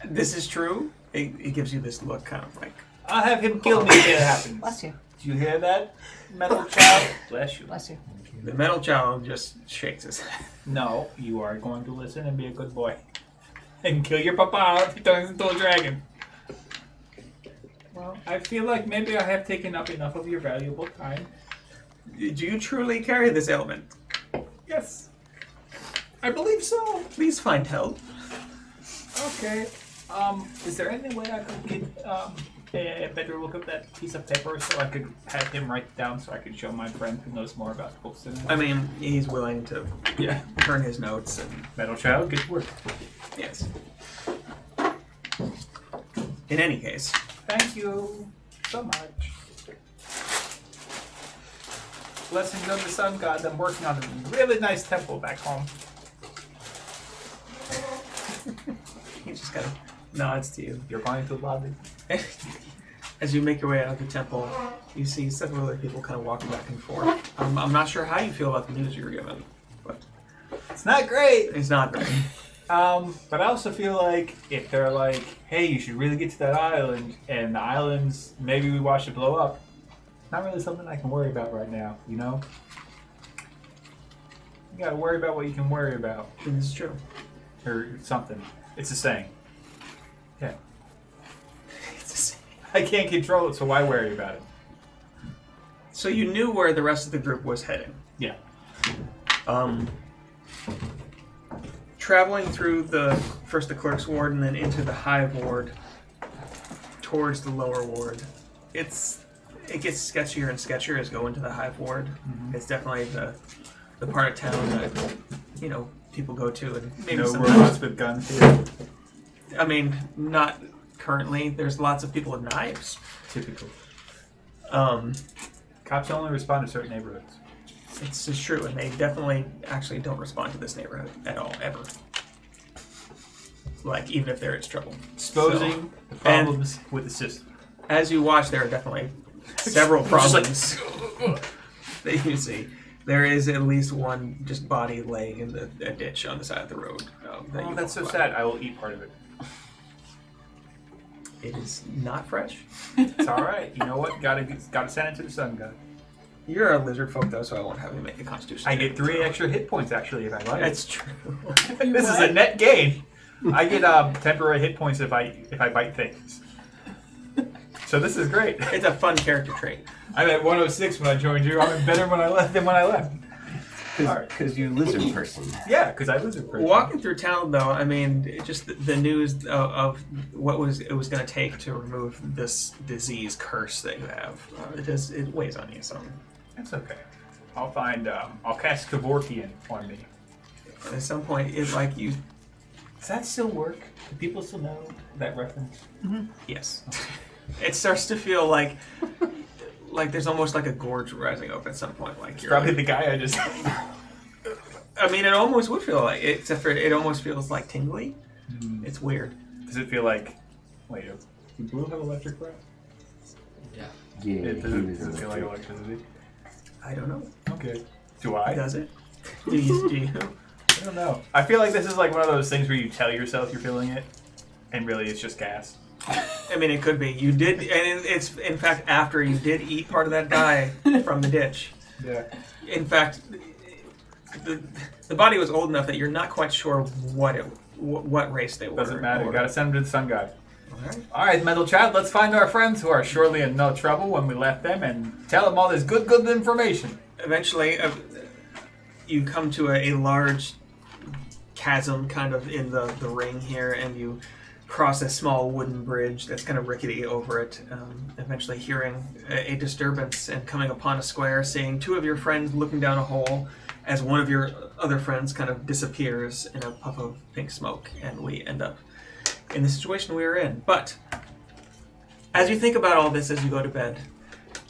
This is true. It gives you this look, kind of like, I'll have him kill me if it happens. Bless you. Do you hear that, metal child? Bless you. Bless you. the metal child just shakes his head. No, you are going to listen and be a good boy. And kill your papa if he turns into a dragon. Well, I feel like maybe I have taken up enough of your valuable time. Do you truly carry this ailment? Yes. I believe so. Please find help. Okay. Is there any way I could get better look at that piece of paper so I could have him write it down so I could show my friend who knows more about books than I mean, he's willing to turn his notes and Metal Child, good work. yes. In any case, Thank you so much. Blessings of the Sun God. I'm working on a really nice temple back home. he just kind of nods to you. You're going to the lobby. As you make your way out of the temple, you see several other people kind of walking back and forth. I'm not sure how you feel about the news you were given, but It's not great. it's not great. But I also feel like if they're like, hey, you should really get to that island, and the islands, maybe we watch it blow up, not really something I can worry about right now, you know? You gotta worry about what you can worry about. This is true. Or something. It's a saying. Yeah. It's a saying. I can't control it, so why worry about it? So you knew where the rest of the group was heading. Yeah. Traveling through the clerk's ward and then into the hive ward towards the lower ward. It gets sketchier and sketchier as go into the hive ward. Mm-hmm. It's definitely the part of town that people go to, and maybe No sometimes robots with guns here. I mean, not currently. There's lots of people with knives. Typical. Cops only respond to certain neighborhoods. It's true, and they definitely actually don't respond to this neighborhood at all, ever. Like, even if there is trouble. Exposing the problems with the system. As you watch, there are definitely several problems that you see. There is at least one just body laying in a ditch on the side of the road. That's so sad. I will eat part of it. It is not fresh. It's alright. You know what? Gotta send it to the sun god. You're a lizard folk, though, so I won't have you make a constitution. I get 3 extra hit points, actually, if I like. That's true. This is a net gain. I get temporary hit points if I bite things. So this is great. It's a fun character trait. I'm at 106 when I joined you. I'm better when I left than when I left. Because you lizard person. Yeah, because I lizard person. Walking through town, though, I mean, just the news of what it was going to take to remove this disease curse that you have. It weighs on you some. That's okay. I'll cast Kevorkian on me. And at some point, it's like you. Does that still work? Do people still know that reference? Mm-hmm. Yes. It starts to feel like there's almost like a gorge rising up at some point. Like you're probably the guy I just. I mean, it almost would feel like, except for it almost feels like tingly. Mm. It's weird. Does it feel like? Wait, do blue have electric breath? Yeah. Yeah. Does it feel like electricity? I don't know. Okay. Do I? Does it? Do you? I don't know. I feel like this is like one of those things where you tell yourself you're feeling it, and really it's just gas. I mean, it could be. You did, and it's in fact after you did eat part of that guy from the ditch. Yeah. In fact, the body was old enough that you're not quite sure what race they were. Doesn't matter. You gotta send them to the sun god. Alright. Alright, Metal Child, let's find our friends who are surely in no trouble when we left them and tell them all this good information. Eventually, you come to a large chasm kind of in the ring here, and you cross a small wooden bridge that's kind of rickety over it, eventually hearing a disturbance and coming upon a square, seeing 2 of your friends looking down a hole as one of your other friends kind of disappears in a puff of pink smoke, and we end up in the situation we are in. But as you think about all this as you go to bed,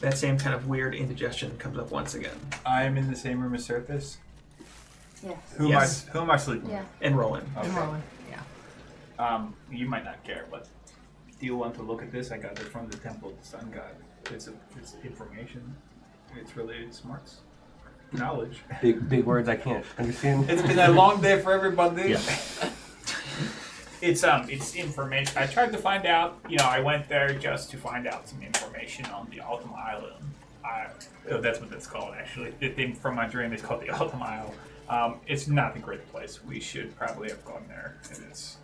that same kind of weird indigestion comes up once again. I'm in the same room as Surface? Yes. Who am I sleeping with? Yeah. And Roland. Okay. And Roland. Yeah. You might not care, but do you want to look at this? I got it from the Temple of the Sun God. It's information. It's related to smarts. Knowledge. Big words I can't understand. It's been a long day for everybody. Yeah. It's information. I tried to find out. I went there just to find out some information on the Ultima Island. That's what it's called, actually. The thing from my dream is called the Ultima Isle. It's not a great place. We should probably have gone there. And it's.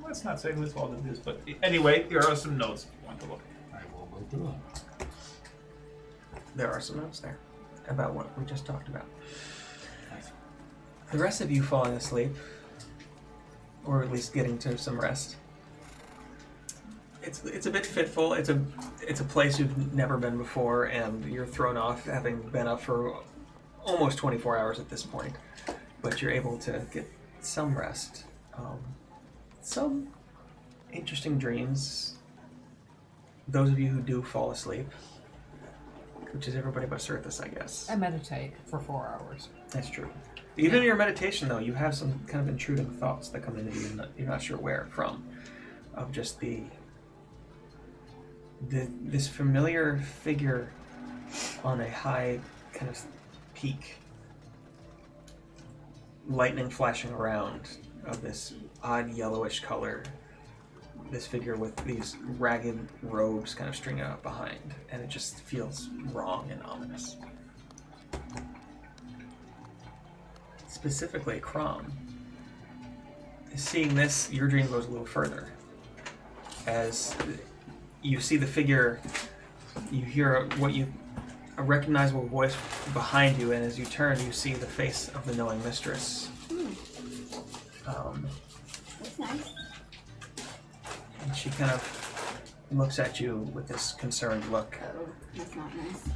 Let's not say whose fault it is, but anyway, here are some notes if you want to look. I will look them up. There are some notes there about what we just talked about. Nice. The rest of you falling asleep, or at least getting to some rest. it's a bit fitful. It's a place you've never been before, and you're thrown off having been up for almost 24 hours at this point. But you're able to get some rest, some interesting dreams. Those of you who do fall asleep, which is everybody but Surthus, I guess. I meditate for 4 hours. That's true. Even in your meditation, though, you have some kind of intruding thoughts that come into you, and you're not sure where from, of just this familiar figure on a high kind of peak, lightning flashing around, of this odd yellowish color, this figure with these ragged robes kind of stringing out behind, and it just feels wrong and ominous. Specifically, Crom, seeing this, your dream goes a little further. As you see the figure, you hear a recognizable voice behind you, and as you turn, you see the face of the knowing mistress. That's nice. And she kind of looks at you with this concerned look. Oh, that's not nice.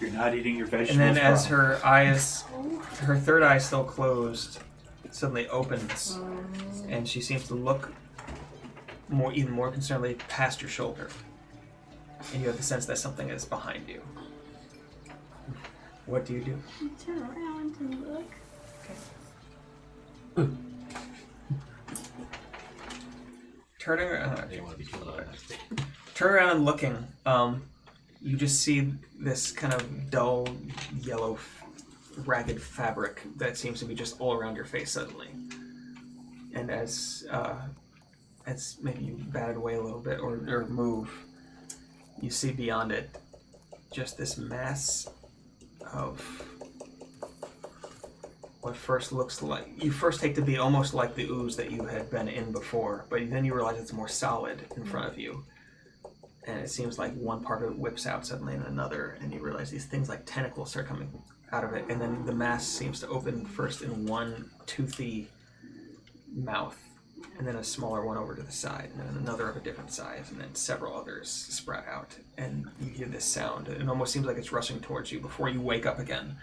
You're not eating your vegetables. And then as properly. her third eye still closed, suddenly opens, and she seems to look even more concernedly past your shoulder. And you have the sense that something is behind you. What do you do? I turn around and look. Turning around, I didn't want to be too loud. turn around and looking, you just see this kind of dull yellow ragged fabric that seems to be just all around your face suddenly. And as maybe you bat it away a little bit or move, you see beyond it just this mass of what first looks like, you first take to be almost like the ooze that you had been in before, but then you realize it's more solid in front of you. And it seems like one part of it whips out suddenly and another, and you realize these things like tentacles start coming out of it, and then the mass seems to open first in one toothy mouth, and then a smaller one over to the side, and then another of a different size, and then several others sprout out, and you hear this sound. It almost seems like it's rushing towards you before you wake up again.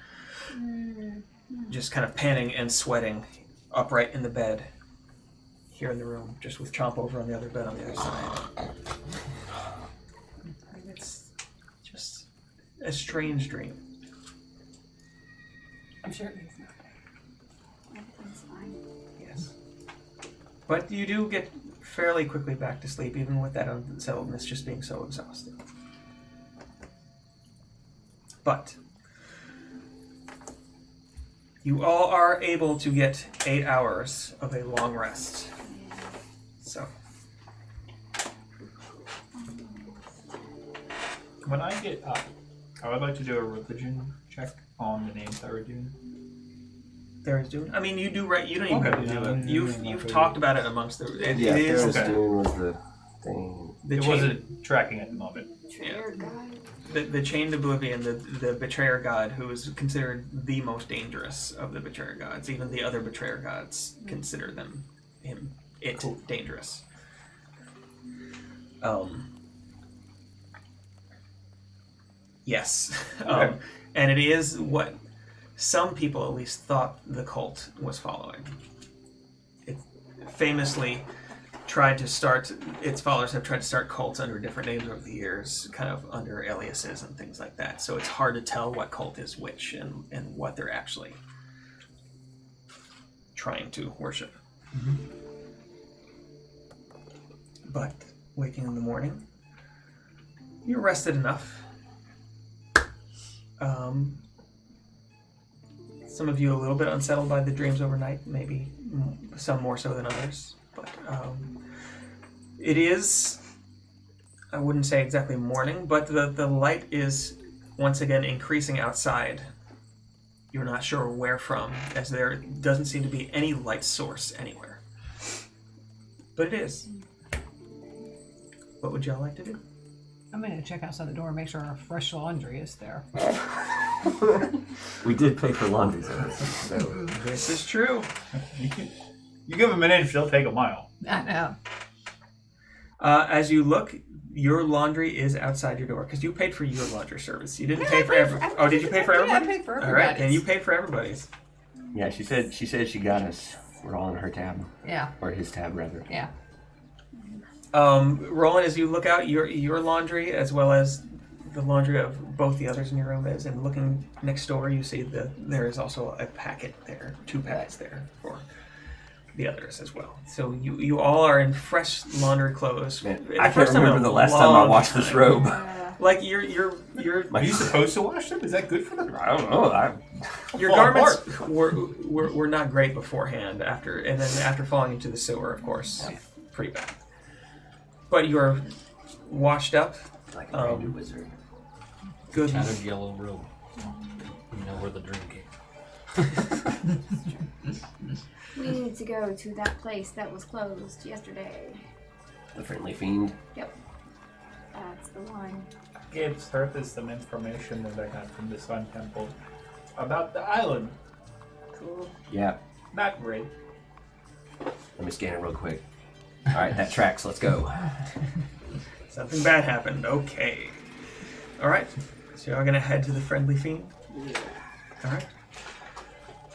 Just kind of panting and sweating, upright in the bed, here in the room, just with Chomp over on the other bed on the other side. And it's just a strange dream. I'm sure it is. Everything's fine. Yes. But you do get fairly quickly back to sleep, even with that unsettledness just being so exhausting. But you all are able to get 8 hours of a long rest. So, When I get up, I would like to do a religion check on the names that we're doing. there is Dune. I mean, you do right. You don't even Okay. have to do it. You've talked about it amongst the. It Yeah, is Ferris okay. Dune was the thing. the It chain, wasn't tracking at the moment. Trader guy. the chained oblivion, the betrayer god, who is considered the most dangerous of the betrayer gods. Even the other betrayer gods consider it dangerous. Yes. Okay. And it is what some people at least thought the cult was following. It famously tried to start, its followers have tried to start cults under different names over the years, kind of under aliases and things like that. So it's hard to tell what cult is which and what they're actually trying to worship. But waking in the morning, you're rested enough. Some of you a little bit unsettled by the dreams overnight, maybe some more so than others. But it is, I wouldn't say exactly morning, but the light is once again increasing outside. You're not sure where from, as there doesn't seem to be any light source anywhere. But it is. What would y'all like to do? I'm going to check outside the door and make sure our fresh laundry is there. We did pay for laundry service, so This is true. You give them an inch, they'll take a mile. I know. As you look, your laundry is outside your door because you paid for your laundry service. You didn't pay for everybody. Oh, did you pay for everybody? Yeah, I paid for All right, everybody's. and you paid for everybody's. Yeah, she said she got us. We're all in her tab, Yeah, or his tab rather. yeah. Roland, as you look out, your laundry as well as the laundry of both the others in your room is, and looking next door, you see there is also a packet there, 2 packets there for the others as well. So you all are in fresh laundry clothes. Man, The I can't first time in remember a the last time I long washed this time. robe. Like you're Are you supposed to wash them? Is that good for them? I don't know. your Fall garments were not great beforehand and then after falling into the sewer, of course, pretty bad. But you are washed up. Like a brand new wizard. Good. Tattered yellow robe. You know where the dream came. We need to go to that place that was closed yesterday. The friendly fiend. Yep. That's the one. Gave Surface some information that I got from the Sun Temple about the island. Cool. Yeah. Not great. Let me scan it real quick. All right, that tracks. Let's go. Something bad happened. Okay. All right. So you're gonna head to the friendly fiend. Yeah. All right.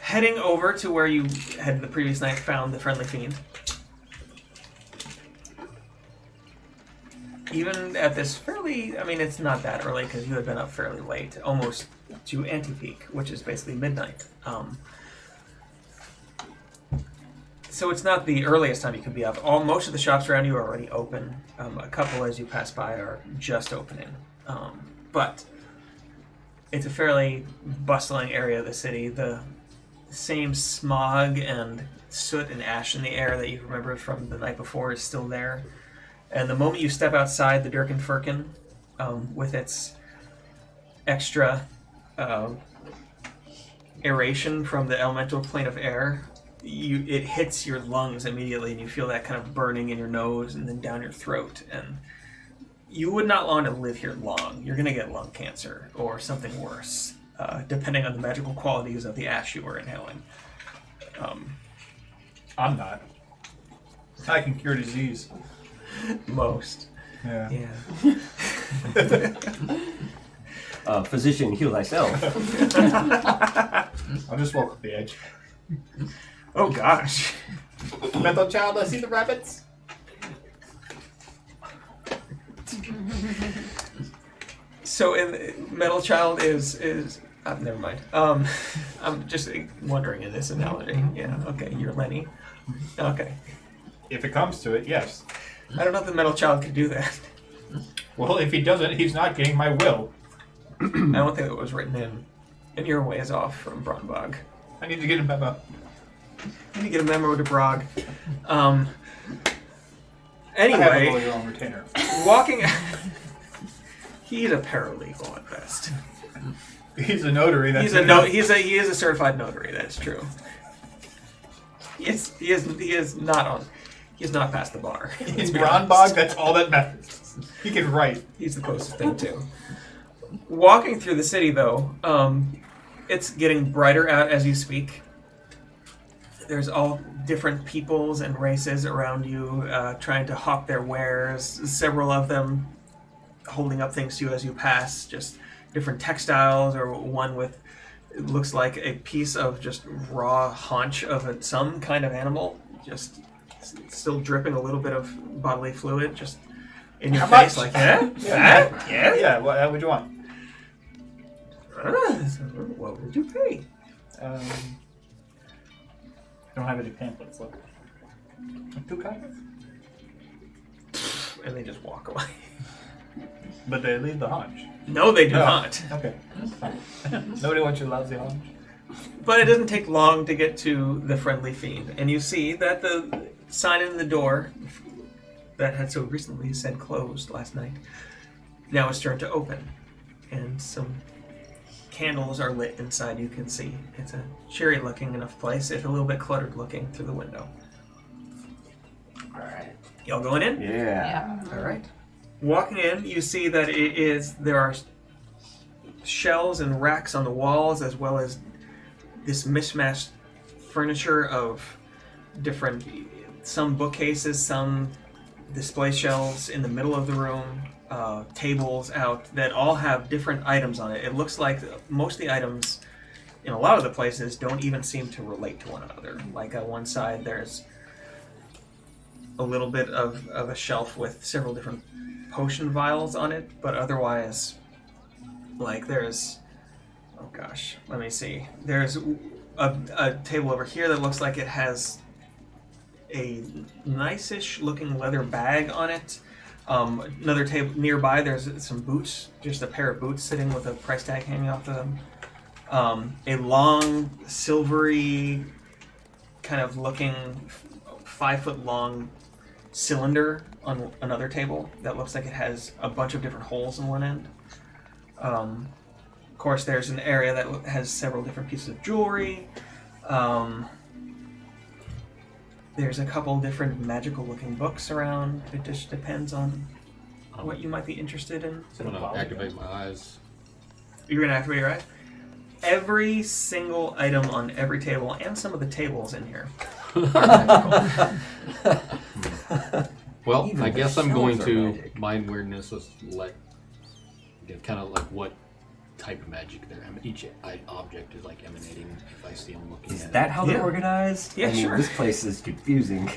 Heading over to where you had the previous night found the friendly fiend. Even at this fairly, I mean, it's not that early because you had been up fairly late, almost to anti-peak, which is basically midnight. So it's not the earliest time you could be up. Most of the shops around you are already open. A couple, as you pass by, are just opening. But it's a fairly bustling area of the city. The same smog and soot and ash in the air that you remember from the night before is still there. And the moment you step outside the Durkin Firkin, with its extra aeration from the elemental plane of air, it hits your lungs immediately, and you feel that kind of burning in your nose and then down your throat. And you would not want to live here long. You're going to get lung cancer or something worse, depending on the magical qualities of the ash you were inhaling. I'm not. I can cure disease. Most. Yeah. Yeah. Physician, heal thyself. I'll just walk up the edge. Oh gosh. Mental child, I see the rabbits. So Metal Child is never mind. I'm just wondering in this analogy. Yeah, okay, you're Lenny. Okay. If it comes to it, yes. I don't know if the Metal Child could do that. Well, if he doesn't, he's not getting my will. I don't think it was written in. And you're a ways off from Bronbog. I need to get a memo. I need to get a memo to Brog. I have a Anyway, lawyer on retainer. walking. He's a paralegal at best. He's a notary. That's He is a certified notary. That's true. He is not past the bar. In Bronbog, that's all that matters. He can write. He's the closest thing to. Walking through the city, though, it's getting brighter out as you speak. There's all different peoples and races around you, trying to hawk their wares. Several of them holding up things to you as you pass, just different textiles, or one with, it looks like a piece of just raw haunch of some kind of animal, just still dripping a little bit of bodily fluid, just in your How face, much? like, yeah? Yeah, what would you want? What would you pay? I don't have any pamphlets left. 2 copies? And they just walk away. But they leave the haunch. No, they do No. not. Okay, that's fine. Nobody wants your lousy haunch. But it doesn't take long to get to the friendly fiend, and you see that the sign in the door that had so recently said closed last night now is turned to open, and some candles are lit inside. You can see it's a cheery looking enough place, if a little bit cluttered looking through the window. All right. Y'all going in? Yeah. All right. Walking in, you see that there are shelves and racks on the walls, as well as this mishmashed furniture of different, some bookcases, some display shelves in the middle of the room, tables out that all have different items on it. It looks like most of the items in a lot of the places don't even seem to relate to one another. Like on one side there's a little bit of a shelf with several different potion vials on it, but otherwise, like there's, oh gosh, let me see. There's a table over here that looks like it has a nice-ish looking leather bag on it. Another table nearby, there's some boots, just a pair of boots sitting with a price tag hanging off them. A long, silvery, kind of looking 5-foot long cylinder on another table that looks like it has a bunch of different holes in one end. Of course, there's an area that has several different pieces of jewelry. There's a couple different magical looking books around. It just depends on what you might be interested in. I'm gonna activate my eyes. You're gonna activate your eyes? Every single item on every table, and some of the tables in here, are magical. Well, Even I the guess I'm shelves going are to magic. mind weirdness with kind of like what type of magic each object is like emanating if I see them looking Is at that how Yeah. they're organized? Yeah, I mean, sure. This place is confusing.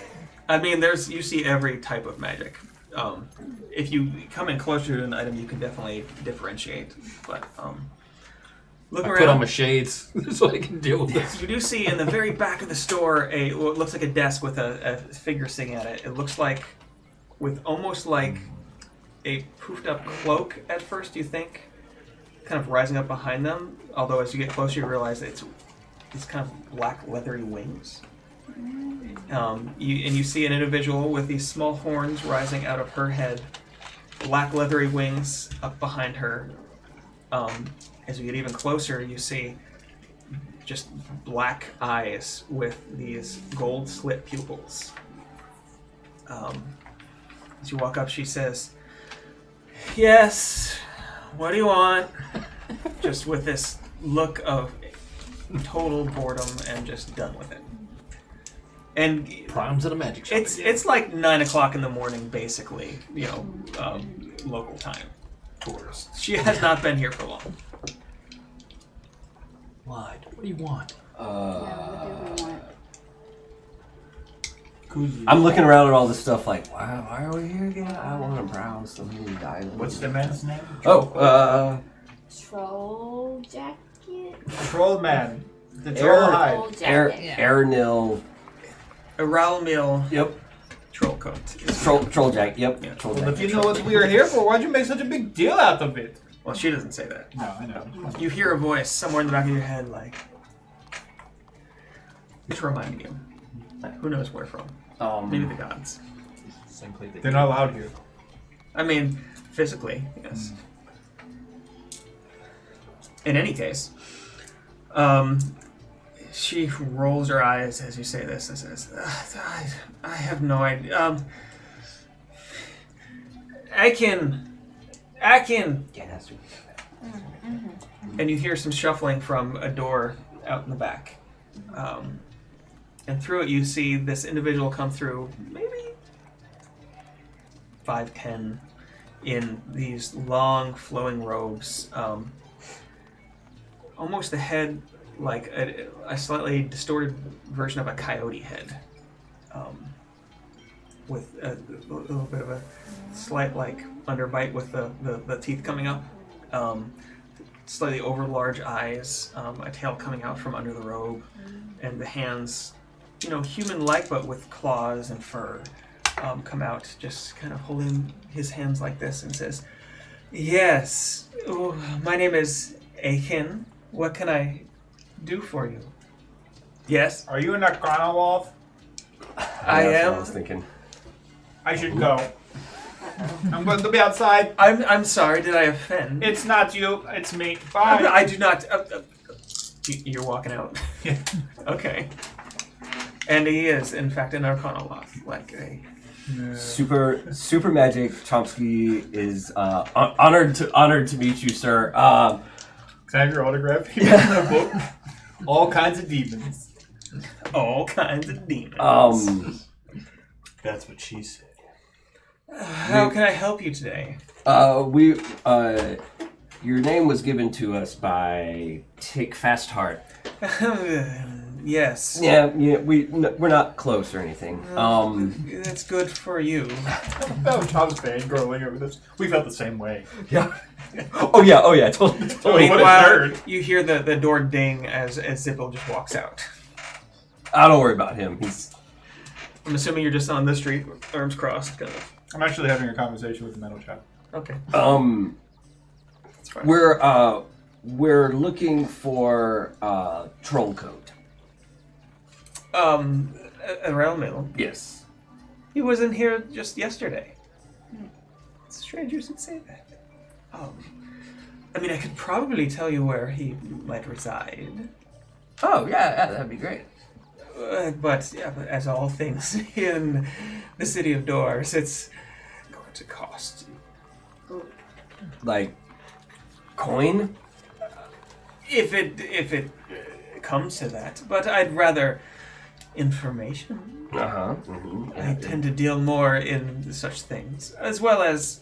I mean, you see every type of magic. If you come in closer to an item, you can definitely differentiate. But look I around. put on my shades so I can deal with this. You do see in the very back of the store what looks like a desk with a figure sitting at it. It looks like with almost like a poofed up cloak at first, you think, kind of rising up behind them. Although as you get closer, you realize it's kind of black leathery wings. You see an individual with these small horns rising out of her head, black leathery wings up behind her. As you get even closer, you see just black eyes with these gold slit pupils. As you walk up, she says, "Yes, what do you want?" Just with this look of total boredom and just done with it. And Primes at a magic shop. it's like 9 o'clock in the morning, basically, local time. Tourist. She has not been here for long. What? What do you want? What do we want? I'm looking around at all this stuff like, wow, why are we here again? I want to browse some of these items. What's the man's name? Troll jacket? Troll man. The troll hide. Troll jacket. Erinil. Aralmil Yep. troll coat. Troll Jack. Yep. Yeah. Troll Well, Jack. if you know what we are here for, why'd you make such a big deal out of it? Well, she doesn't say that. No, I know. You hear a voice somewhere in the back of your head like, it's reminding you. Who knows where from? Maybe the gods. They're not allowed here. I mean, physically, yes. In any case, she rolls her eyes as you say this and says, I have no idea. I can. Yeah, that's what And you hear some shuffling from a door out in the back. And through it you see this individual come through, maybe 5'10", in these long flowing robes. Almost the head like a slightly distorted version of a coyote head. With a little bit of a slight like underbite with the teeth coming up. Slightly over large eyes, a tail coming out from under the robe, and the hands, human-like but with claws and fur, come out, just kind of holding his hands like this and says, "Yes, my name is Akin. What can I do for you?" "Yes, Are you in that Chronowolf? I That's what am." I was thinking. I should go. I'm going to be outside. I'm sorry, did I offend? It's not you, it's me. Bye. I do not. You're walking out. Yeah. Okay. And he is, in fact, an Arcanoloth, like a. Super magic. Chomsky is honored to meet you, sir. Can I have your autograph? He got in the book. All kinds of demons. All kinds of demons. That's what she said. How can I help you today? Your name was given to us by Tick Fastheart. Yes. Yeah, we're not close or anything. That's good for you. Oh, Tom's fangirling over this. We felt the same way. Yeah. Oh yeah, totally. Meanwhile, you hear the door ding as Zippo just walks out. I don't worry about him. I'm assuming you're just on the street, arms crossed, kind of. I'm actually having a conversation with the metal chap. Okay. That's fine. We're looking for troll coat. Around Mill. Yes. He was in here just yesterday. It's strange you should say that. I mean, I could probably tell you where he might reside. Oh yeah, that'd be great. But as all things in the city of Doors, it's going to cost you. Like coin? If it comes to that. But I'd rather information. Uh-huh. Mm-hmm. I tend to deal more in such things, as well as.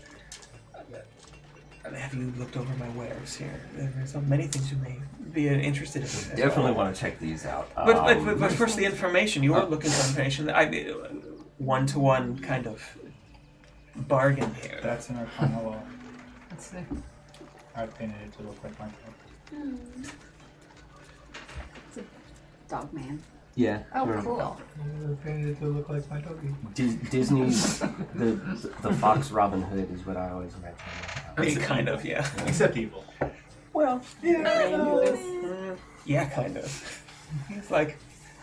Have you looked over my wares here? There's so many things you may be interested in. Definitely want to check these out. But first, the information. You were looking for information. One-to-one kind of bargain here. That's in our final law. Let's see. I painted it to look like my dog. It's a dog man. Yeah. Oh, sure. cool. I painted it to look like my doggy. Disney's the Fox Robin Hood is what I always imagine. Kind of, yeah. Except evil. Well, yeah, kind of. It's like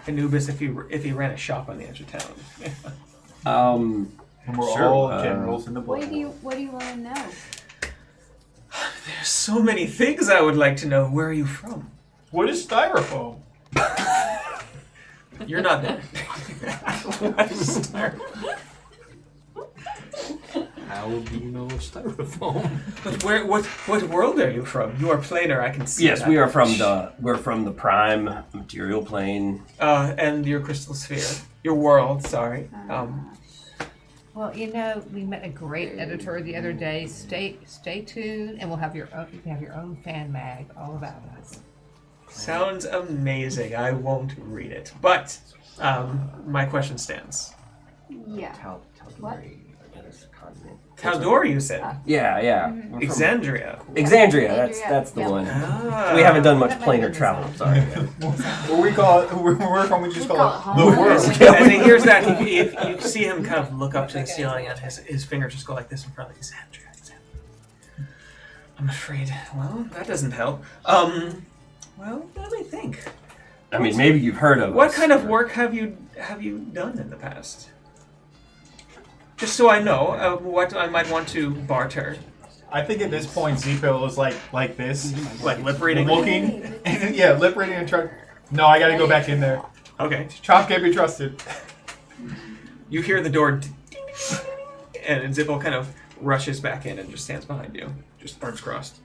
Anubis if he ran a shop on the edge of town. And we're Sure, all generals in the What blood. do you want to know? There's so many things I would like to know. Where are you from? What is styrofoam? You're not there. What is styrofoam? How do you know styrofoam? But what world are you from? You are planar. I can see. Yes, that we are much. we're from the prime material plane. And your crystal sphere, your world. Sorry. Well, we met a great editor the other day. Stay tuned, and we'll have you can have your own fan mag all about us. Sounds amazing. I won't read it, but my question stands. Yeah. What? Caldor, you said. Yeah. We're from Exandria. Exandria, that's the one. We haven't done much planar travel. Sorry. What we call it, we're from, we just call it home. the world. As he hears that, you see him kind of look up to the ceiling, and his fingers just go like this in front of Exandria. I'm afraid. Well, that doesn't help. Well, let me think. I mean, maybe you've heard of What us, kind of or- work have you done in the past? Just so I know what I might want to barter. I think at this point, Zippo is like this, Like lip reading. looking, and lip reading and trying. No, I gotta go back in there. Okay. Chop can't be trusted. You hear the door, and Zippo kind of rushes back in and just stands behind you, just arms crossed.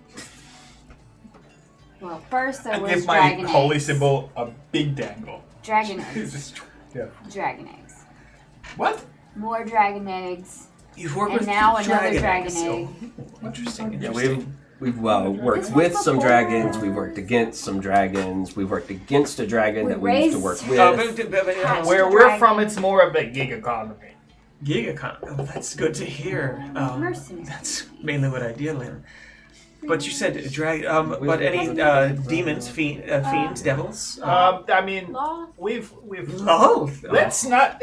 Well, first there I was give my dragon holy eggs. symbol a big dangle. Dragon eggs. Yeah. Dragon eggs. What? More dragon eggs. You've worked And with now another dragon dragon eggs. egg. Oh, interesting. Yeah, Interesting. we've worked with some dragons. We've worked against some dragons. We've worked against a dragon We that we used to raised- work with. Hatched Where a we're dragon. from, it's more of a gig economy. Gig economy. Oh, that's good to hear. Mercenaries. That's mainly what I deal in. But you said dragon. But any demons, fiends, devils? I mean, Law? we've. Oh, Let's not.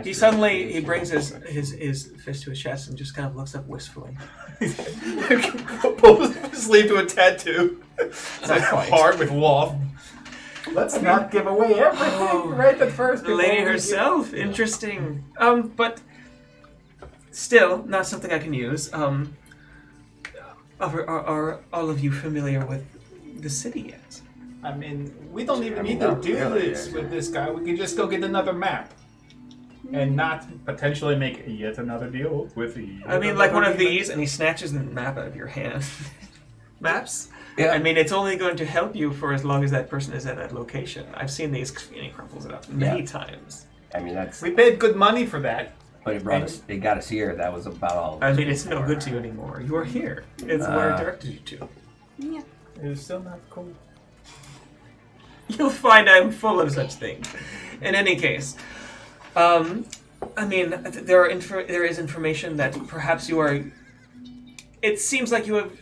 he suddenly brings his fist to his chest and just kind of looks up wistfully. Pulls his sleeve to a tattoo. It's like quite. hard with law. Let's not give away everything right at first. The lady herself, interesting. But still not something I can use. Are all of you familiar with the city yet? I mean, we don't even need to do this with this guy. We can just go get another map. And not potentially make yet another deal with the. I mean, like one of these, and he snatches the map out of your hand. Maps? Yeah. I mean, it's only going to help you for as long as that person is at that location. I've seen these, and he crumples it up many times. I mean, that's We paid good money for that. But it got us here. That was about all. I mean, it's no good to you anymore. You are here. It's where it directed you to. Yeah. It's still not cool. You'll find I'm full of such things. In any case, I mean, there is information that perhaps you are. It seems like you have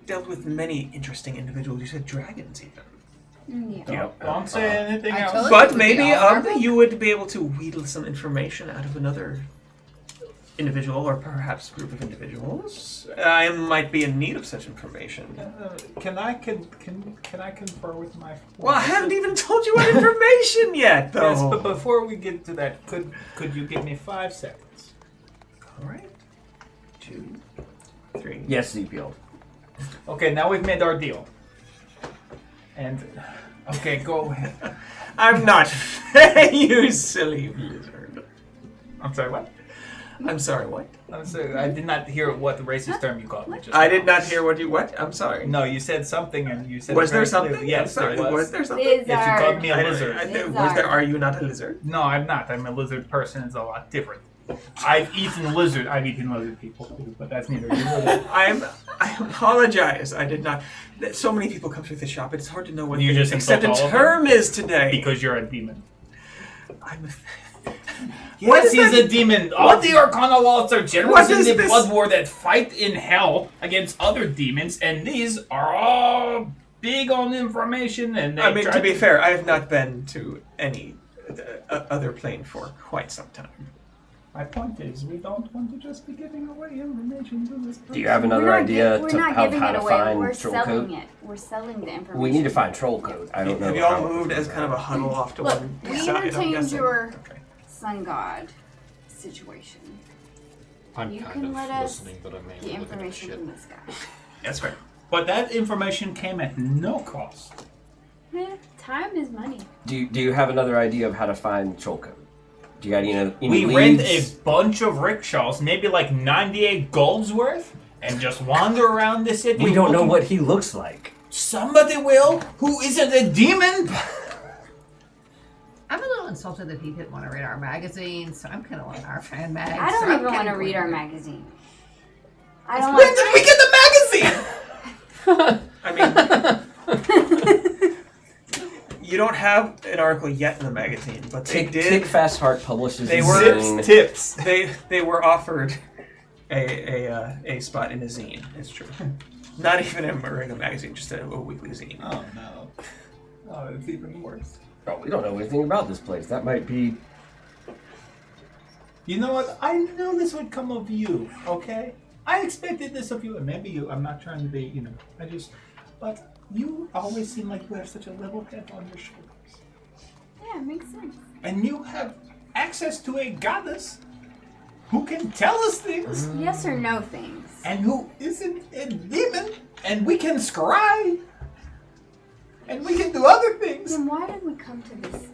dealt with many interesting individuals. You said dragons, even. Yeah. Don't say anything I else. told But you, maybe we are. you would be able to wheedle some information out of another individual, or perhaps group of individuals. I might be in need of such information. Can I confer with my? Well, I haven't even told you what information yet, though. Yes, but before we get to that, could you give me 5 seconds? All right. 2, 3. Yes, Zepiel. Okay, now we've made our deal. And okay, go ahead. I'm not you silly lizard. I'm sorry, what? I'm sorry, what? I'm sorry, I did not hear what racist term you called me. Just I now. did not hear what? I'm sorry. No, you said something, and you said. Was it there very something? clearly. Yes, I'm sorry. there was. Was there something? Lizard. Yes, you called me a I- lizard. was there? Are you not a lizard? No, I'm not. I'm a lizard person. It's a lot different. I've eaten lizard. I've eaten lizard people too, but that's neither here nor there. I apologize. I did not. So many people come through the shop. It's hard to know what You the just accepted insult all of term is today. Because you're a demon. I'm a, Yes, is he's that? a demon. All the Arcana Lords are What generals in is the this? Blood War that fight in hell against other demons, and these are all big on information. And they I mean, try to be fair, I have not been to any other plane for quite some time. My point is, we don't want to just be giving away information to this person. Do you have another We're not idea we're to not how giving to it away. find We're troll selling code? it. We're selling the information. We need to find troll code. I don't know. Have you all how- moved as kind of a huddle off to Look, one we side? I'm entertained guessing? your Okay. sun god situation. I'm You kind can of let us listening, but I'm mainly The looking at information shit. from this guy. That's fair. But that information came at no cost. Time is money. Do you have another idea of how to find troll code? Do you got any We rent leads? a bunch of rickshaws, maybe like 98 golds worth, and just wander around the city. We don't know looking- what he looks like. Somebody will, who isn't a demon. I'm a little insulted that he didn't want to read our magazine, so I'm kind of on our fan mag. I so don't I'm even want kinda to read going our to- magazine. I don't When want. did we get the magazine? I mean, you don't have an article yet in the magazine, but they Tick did. Fast Heart publishes They his were- zine. Tips. They were offered a spot in a zine. It's true. Not even a regular magazine, just a weekly zine. Oh no. Oh, it's even worse. Oh, we don't know anything about this place. That might be. You know what? I knew this would come of you, okay? I expected this of you, and maybe you. I'm not trying to be, but you always seem like you have such a level head on your shoulders. Yeah, it makes sense. And you have access to a goddess who can tell us things, Yes or no things. and who isn't a demon, and we can scry, and we can do other things. Then why did we come to this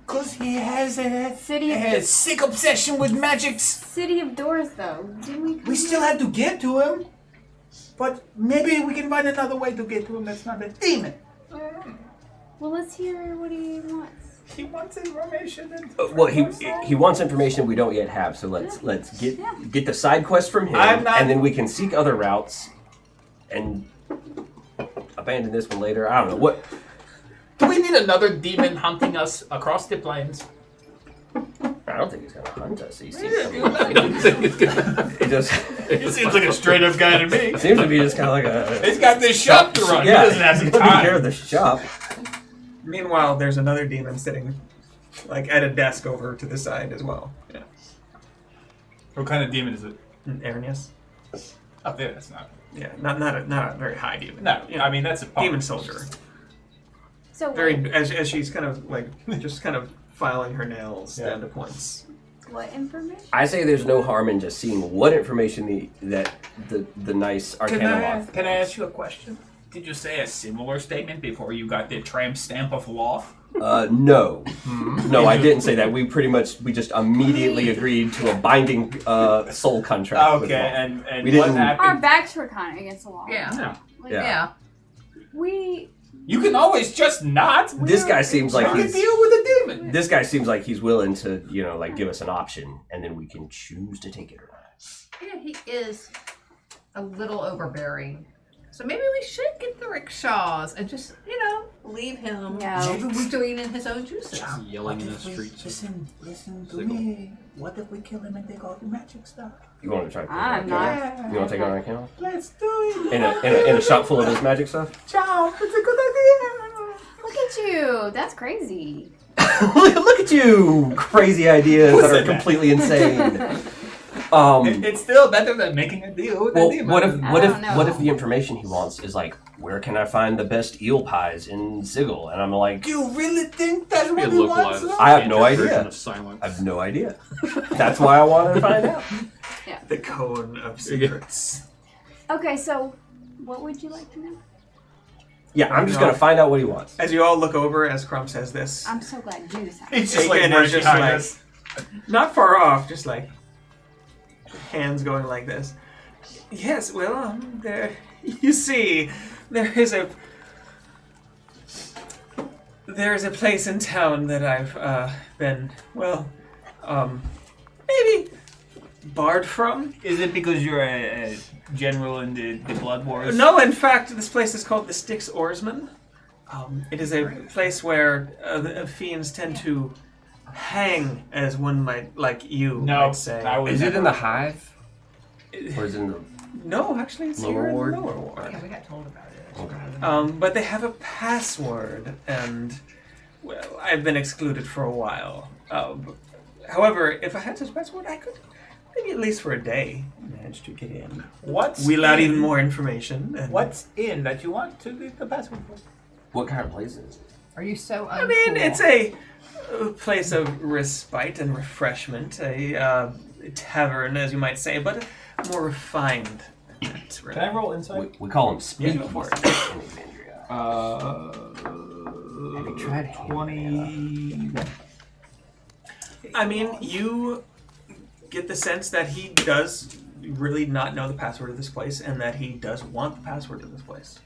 Because he has a city of sick obsession with magics. city of doors, though? Didn't we? Come We still have to get to him, but maybe we can find another way to get to him that's not a demon. Well, let's hear what he wants. He wants information. And Well, he wants information we don't yet have. So let's get the side quest from him, I'm not- and then we can seek other routes, and abandon this one later. I don't know what. Do we need another demon hunting us across the plains? I don't think he's gonna hunt us. He seems, He it just seems like a straight up guy to me. seems to be just kind of like a. He's got this shop to run. Yeah, He doesn't have he's the gonna take care of time. the shop. Meanwhile, there's another demon sitting, like at a desk over to the side as well. Yeah, What kind of demon is it? Arrhenius. Up there, that's not. Yeah, not a very high demon. No, Yeah. I mean that's a punk. Demon soldier. So Very as she's kind of like just kind of filing her nails Yeah. down to points. what information? I say there's no harm in just seeing what information the nice Arcana Loft Can I ask you a question? Did you say a similar statement before you got the tramp stamp of law? No. No, I didn't say that. We just immediately agreed to a binding soul contract. with Okay, Loft. and We what didn't- Our happened? backs were kind of against the wall. Yeah. Like, Yeah. Yeah. We You can always just not. This guy seems like You can he's. deal with a demon. This guy seems like he's willing to, like give us an option, and then we can choose to take it or not. Yeah, he is a little overbearing. So maybe we should get the rickshaws and just, leave him stewing in his own juices. Yelling in the streets. Listen to me. What if we kill him and take all the magic stuff? You want to try? I'm not. You want to take on an account? Let's do it. In a shop full of his magic stuff? Ciao. It's a good idea. Look at you. That's crazy. Look at you! Crazy ideas that are said that? completely insane. It's still better than making a deal with Well, a demon. what don't know. if the information he wants is like, where can I find the best eel pies in Sigil? And I'm like, Do you really think that's Be a what he wants? localized I have no standard version idea. of silence. I have no idea. That's why I wanted to find out. The cone of secrets. Okay, so what would you like to know? Yeah, I'm just gonna find out what he wants. As you all look over, as Crumb says this, I'm so glad you decided. It's just like Aiken right is just behind like, us. not far off, just like hands going like this. Yes, well, there. You see, there's a place in town that I've been maybe barred from. Is it because you're a general in the Blood Wars? No, in fact, this place is called the Styx Oarsman. It is a place where the fiends tend to hang, as one might, like you might say. I would Is it never- in the hive? Or is it in the No, actually, it's lower here in ward? the lower ward. Yeah, we got told about it. Okay. But they have a password, and well, I've been excluded for a while. However, if I had such a password, I could maybe at least for a day manage to get in. What's Wheel out in- even more information. And What's in that you want to get the password for? What kind of place is it? Are you so I mean, uncool? it's a place of respite and refreshment, a tavern, as you might say, but more refined. Can I roll inside? We call them speakeasies go for in Exandria. Have you tried it? 20. I mean, you get the sense that he does really not know the password of this place, and that he does want the password of this place.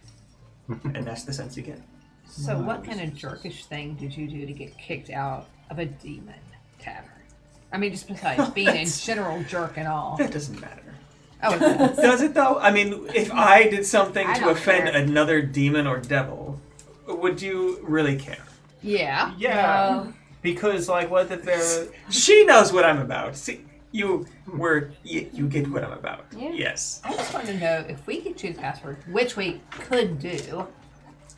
And that's the sense you get. So what kind of jerkish thing did you do to get kicked out of a demon tavern? I mean, just besides being a general jerk and all. That doesn't matter. Oh, it does. Does it though? I mean, if I did something I to don't offend care. another demon or devil, would you really care? Yeah. Yeah. Because, like, what if they're. She knows what I'm about. See, you get what I'm about. Yeah. Yes. I just want to know if we could choose password, which we could do.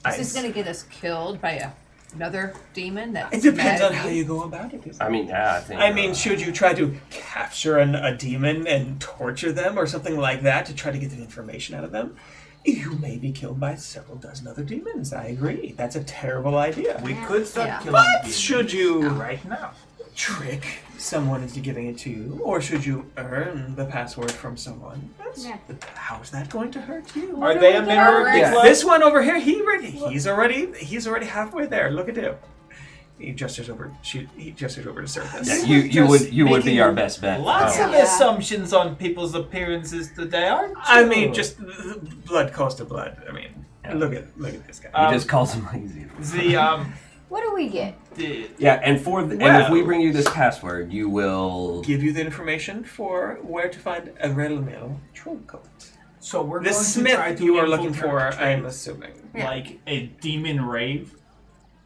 Is this going to get us killed by another demon? That's It depends mad on at how you go about it. I mean, yeah, I think. I mean, should you try to capture a demon and torture them or something like that to try to get the information out of them? You may be killed by several dozen other demons. I agree. That's a terrible idea. We could start Yeah. killing But demons should you right now. trick someone into giving it to you, or should you earn the password from someone? How's that going to hurt you? Are they a member of the Yeah, club? this one over here, he's already halfway there. Look at him. He gestures over. He gestures over to Circus. Yeah, you would be our best bet. Lots Oh. of assumptions on people's appearances today, aren't you? I mean, just blood calls to blood. I mean, look at this guy. He just calls him lazy. What do we get? Yeah, and and if we bring you this password, you will. Give you the information for where to find a real mill troll coat. So we're The going to try smith to you are looking for, infiltrate, I am assuming. like a demon rave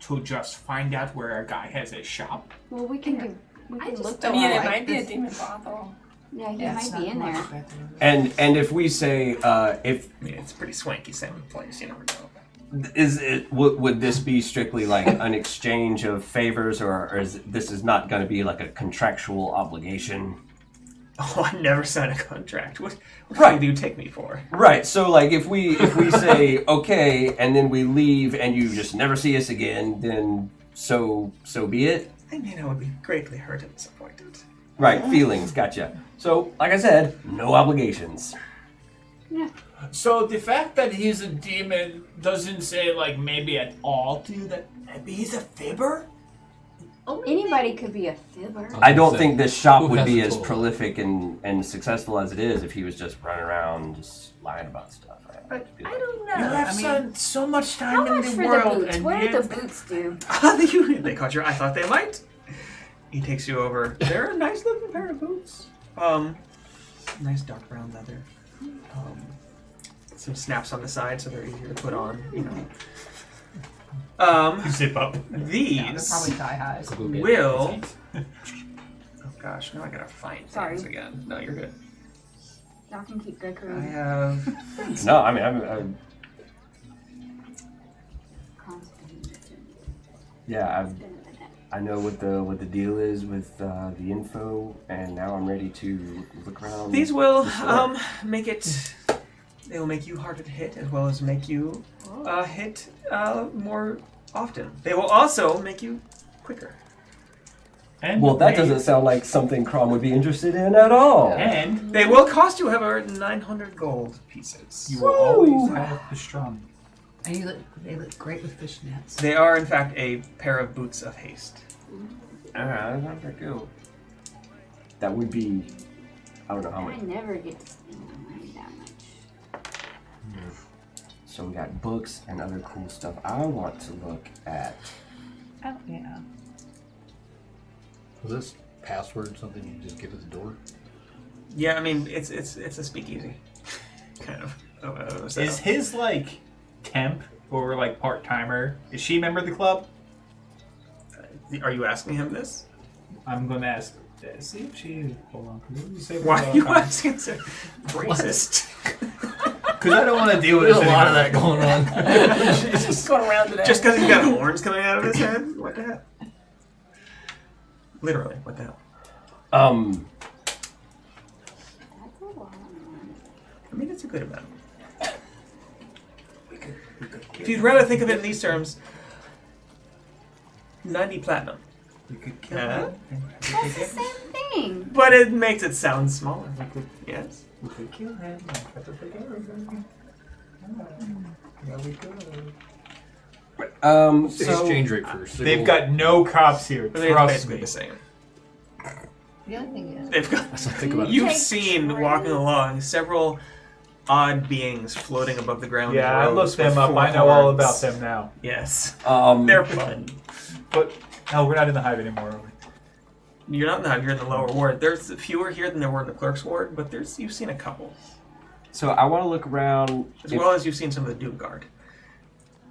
to just find out where a guy has a shop. Well, we can do. We I can just look. don't I mean, it like might be a this. demon brothel. Yeah, he might be in there. And if we say if I mean, it's a pretty swanky sounding place. You never know. would this be strictly like an exchange of favors, or is this is not going to be like a contractual obligation? Oh, I never signed a contract. What Right. do you take me for? Right. So like if we say okay, and then we leave, and you just never see us again, then so be it. I mean, I would be greatly hurt and disappointed. Right. Feelings. Gotcha. So like I said, no obligations. So the fact that he's a demon doesn't say, like, maybe at all to you that maybe he's a fibber? Anybody could be a fibber. I don't think this shop Who would be hasn't as told? prolific and successful as it is if he was just running around just lying about stuff. bet you do. I don't know. You have I mean, so much time how in much the for world, the boots? and What yet... did the boots do? They caught your. I thought they might. He takes you over. They're a nice looking pair of boots. Nice dark brown leather. Some snaps on the side so they're easier to put on. You know. Zip up. Yeah, they're These probably thigh highs. will. Oh gosh, now I gotta find Sorry. things again. No, you're good. Y'all can keep I decorating. have. No, I mean, I'm yeah, I know what the deal is with the info, and now I'm ready to look around. These will the store. make it. They will make you harder to hit, as well as make you hit more often. They will also make you quicker. And Well, that doesn't sound like something Crom would be interested in at all. And They will cost you, however, 900 gold pieces. you will always have the strong. And they look great with fishnets. They are, in fact, a pair of boots of haste. Alright, that's not very cool. That would be, I don't know how I much. never get to spend my money that much. So we got books and other cool stuff. I want to look at. Oh, yeah. Was this password something you just give at the door? Yeah, I mean, it's a speakeasy, kind of. Is his like temp or like part timer? Is she a member of the club? Are you asking him this? I'm gonna ask. See if she. Hold on. Can you say Why are you asking? It's racist. Because I don't want to deal with There's this a lot of anymore. that going on. Just going around today. Just because he's got horns coming out of his head? What the heck? Literally, what the hell? That's a lot of money. I mean, it's a good amount. If you'd rather think of it in these terms, 90 platinum. We could kill Huh? him. That's the same thing. But it makes it sound smaller. Yes. We could kill him. I have to take everything. Yeah, we could. So Exchange rate for a They've got no cops here. But it's Trust basically me. the same. The other thing is, They've got. Let's not think about it. You've Take seen trade. walking along several odd beings floating above the ground. Yeah, in I rows looked them with up. 4 I know all horns. about them now. Yes, they're fun. But no, we're not in the hive anymore. Are we? You're not in the hive. You're in the lower ward. There's fewer here than there were in the clerk's ward, but you've seen a couple, So I want to look around as well as you've seen some of the Doom Guard.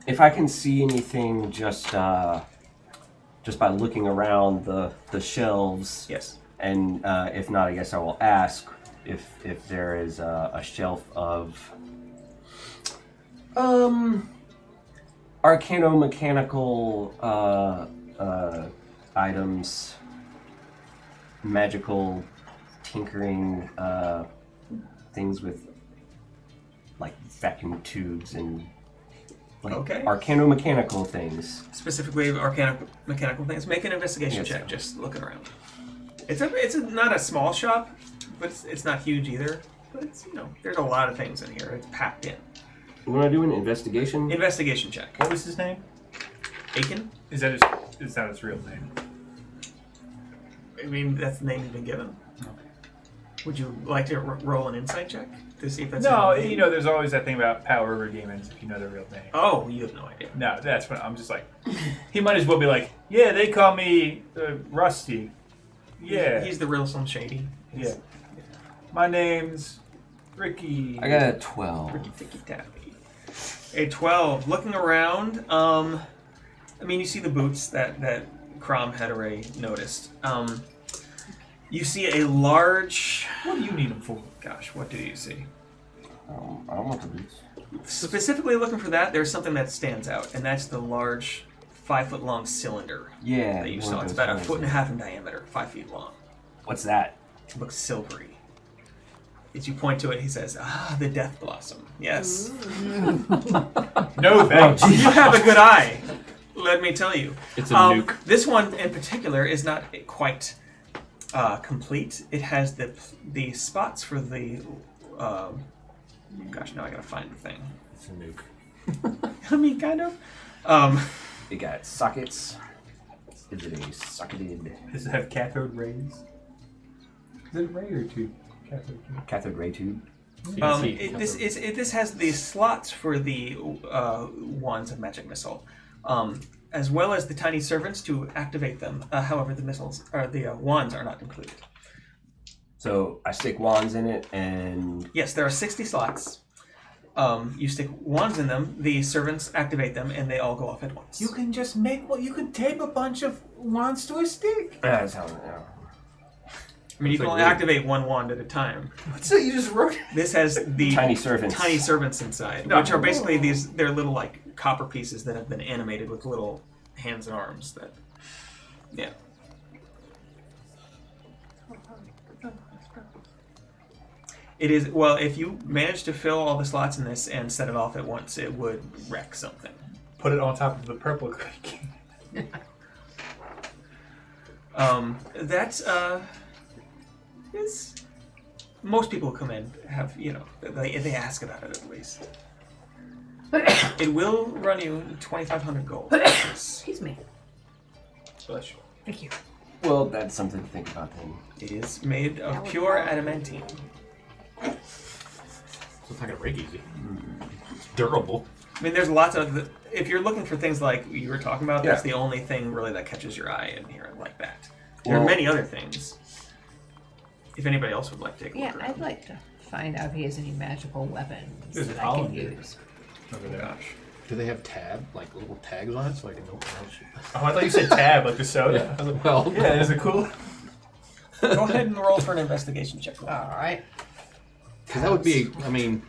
if I can see anything just by looking around the shelves. Yes. And if not, I guess I will ask if there is a shelf of arcano-mechanical items, magical tinkering things with like vacuum tubes and like Okay. arcano-mechanical things. Specifically, mechanical things. Make an investigation Yes, check. sir. Just looking around. Not a small shop, but it's not huge either. But it's there's a lot of things in here. It's packed in. You want to do an investigation? Investigation check. What was his name? Aiken. Is that his real name? I mean, that's the name you've been given. Would you like to roll an insight check to see if that's No, his name? there's always that thing about power over demons if you know their real name. Oh, you have no idea. No, that's what I'm just like. He might as well be like, yeah, they call me Rusty. Yeah, He's the real Slim Shady. yeah. My name's Ricky. I got a 12. Ricky Ticky Tappy. A 12. Looking around, I mean, you see the boots that Crom had already noticed. You see a large. What do you need them for? Gosh, what do you see? I don't want the boots. Specifically looking for that, there's something that stands out, and that's the large 5-foot-long cylinder Yeah. that you one saw. of It's those about a kinds foot and a of- half in diameter, 5 feet long. What's that? It looks silvery. As you point to it, he says, the Death Blossom. Yes. No thanks. You have a good eye, let me tell you. It's a nuke. This one in particular is not quite complete. It has the spots for the... gosh, now I gotta find the thing. It's a nuke. I mean, kind of. It got sockets. Is it a socketed Does it have cathode rays? Is it ray or tube? Cathode tube. cathode ray tube? This has the slots for the wands of magic missile, as well as the tiny servants to activate them. However, the missiles or the wands are not included. So I stick wands in it, and Yes, there are 60 slots. You stick wands in them, the servants activate them, and they all go off at once. You can just make what you can tape a bunch of wands to a stick. that's how. I mean, you can only activate one wand at a time. So you just wrote. This has the Tiny servants. tiny servants inside, which are basically they're little like copper pieces that have been animated with little hands and arms. That, yeah. It is, well, if you manage to fill all the slots in this and set it off at once, it would wreck something. Put it on top of the purple creek. Is most people who come in have, they ask about it at least. It will run you 2,500 gold. Excuse me. Special. Thank you. Well, that's something to think about then. It is made of pure adamantine. So it's not gonna break easy. It's durable. I mean, there's lots of. If you're looking for things like you were talking about, that's the only thing really that catches your eye in here like that. There are many other things. If anybody else would like to take a look Yeah, around. I'd like to find out if he has any magical weapons There's that an I can olive here. use. Over there. Gosh. Do they have little tags on it so I can know? Oh, I thought you said tab, like the soda. I was like, Well, yeah, there's a cool. Go ahead and roll for an investigation check. All right. because that would be. I mean,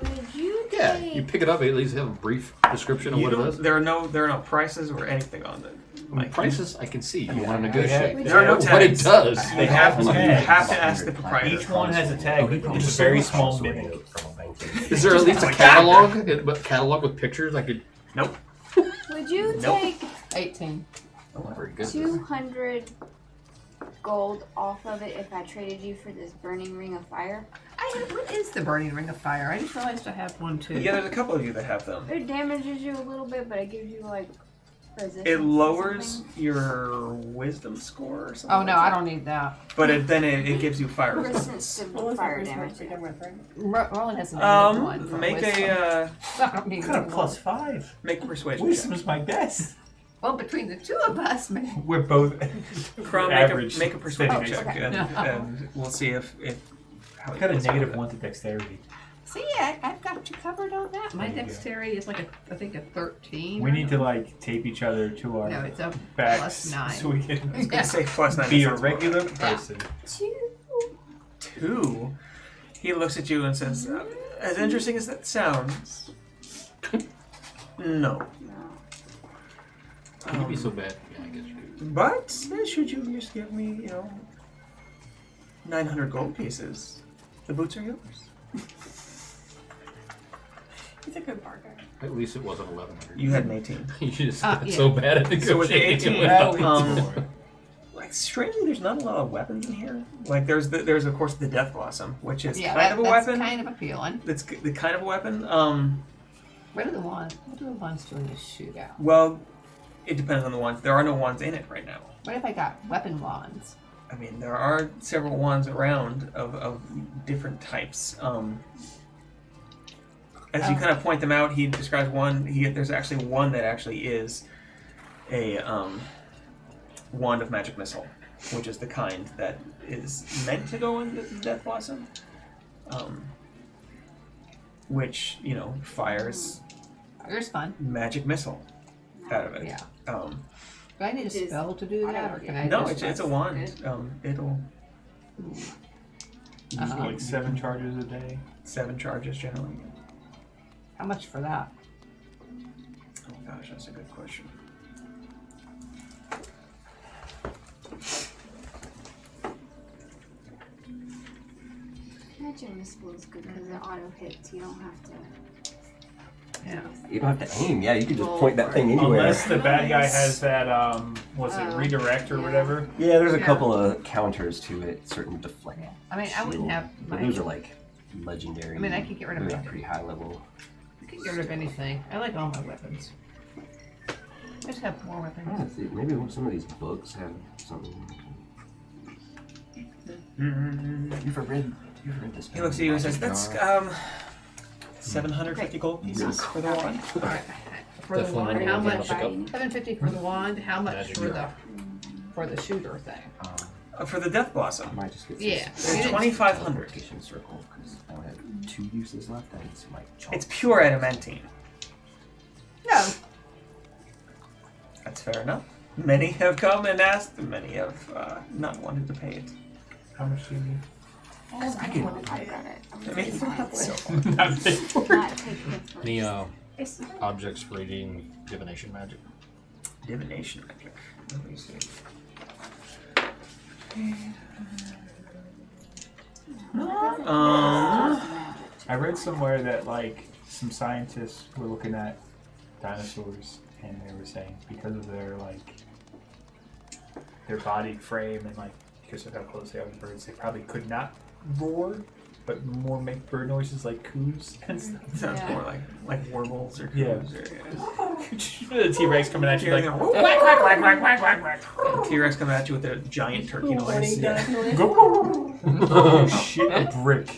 Would you yeah, take... you pick it up. At least have a brief description of You what it don't, is. there are no prices or anything on it. I mean, prices I can see. You want to They have- negotiate. There are no What it tags. does. They have to. You tags. have to ask the proprietor. Each one has a tag. It's a very small mimic. Is there at least a catalog with pictures I could? Nope. Would you Nope. take 18. Oh, very good. 200 gold off of it if I traded you for this burning ring of fire? What is the burning ring of fire? I just realized I have one too. Yeah, there's a couple of you that have them. It damages you a little bit, but it gives you like resistance. It to lowers something. your wisdom score or something. Oh no, like I that. don't need that. But it gives you fire Resistance resistance. to fire damage. Roland has a negative one for Make wisdom. a I don't need Got a one. +5. make a persuasion check. Wisdom's my best. Well, between the two of us, man. We're both Crom, average. make a persuasion steady. check, okay. and we'll see if how I it got a goes negative with 1 to dexterity. See, I've got you covered on that. My There you go. dexterity is like I think a 13. We need to like tape each other to our No, it's a backs +9. so we can it. I was gonna say +9. be a that's more. regular person. 2. He looks at you and says, "As interesting as that sounds, no. Can you be so bad? Yeah, I guess you could. But should you just give me, 900 gold pieces, the boots are yours." It's a good bargain. At least it wasn't 1100. You had an 18. You just Yeah. so bad at So with the negotiating. 18, like strangely, there's not a lot of weapons in here. Like there's of course the Death Blossom, which is Yeah, kind of a that's weapon. kind of appealing. That's the kind of a weapon. What do the wands do in this shootout? Well, it depends on the wands. There are no wands in it right now. What if I got weapon wands? I mean, there are several wands around of different types. As you kind of point them out, he describes one. There's actually one that actually is a wand of magic missile, which is the kind that is meant to go in the Death Blossom, which fires Fire's fun. magic missile out of it. Yeah. Um, Do I need a It is spell to do that, or can I no, just... it's a wand. It'll Uh-huh. Like 7 charges a day. 7 charges generally. How much for that? Oh gosh, that's a good question. Magic missile is good because it auto hits. You don't have to. Yeah. You don't have to aim. Yeah, you can just point that thing anywhere. Unless the bad guy has that, what's it, Oh, redirect or yeah. whatever. Yeah, there's a Yeah. couple of counters to it, certain deflect. I mean, I wouldn't have But my... those are like legendary. I mean, I could get rid of those my- are pretty high level. I can get rid of anything. I like all my weapons. I just have more weapons. Yeah, see, maybe some of these books have something. Mm-hmm. You've read He looks at you and says, "That's 750 gold pieces for the wand." All right. For the Definitely wand, one how of those much? I'll pick up. 750 for the wand. How much Magic for the shooter thing? For the Death Blossom, I might just get Yeah. it's 2,500. circle because I only have 2 uses left. I need some like chalk. It's pure adamantine. No. That's fair enough. Many have come and asked, and many have not wanted to pay it. How much do you need? I can- got it. I mean, Not big. Not take this one. Any objects reading divination magic? divination magic. Let me see. I read somewhere that like some scientists were looking at dinosaurs and they were saying because of their body frame and like because of how close they are to birds, they probably could not roar, but more make bird noises like coos and stuff. Sounds Yeah. more like warbles or Yeah. coos or The T-Rex coming at you like T-Rex coming at you with a giant turkey noise. oh shit, a brick.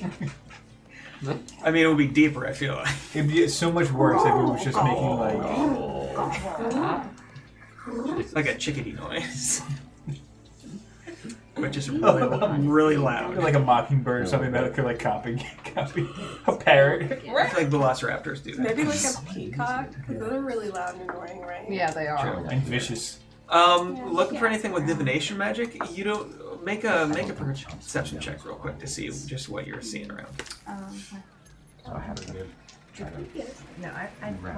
I mean, it would be deeper. I feel like. It'd be so much worse if it was just making like Like a chickadee noise. But just really loud. like a mockingbird or something that could like copy a parrot. I feel like velociraptors do that. Maybe like a peacock, because those are really loud and annoying, right? Yeah, they are. And vicious. Looking for anything with divination magic, you don't make a perception check real quick to see just what you're seeing around. So I have a good. No, I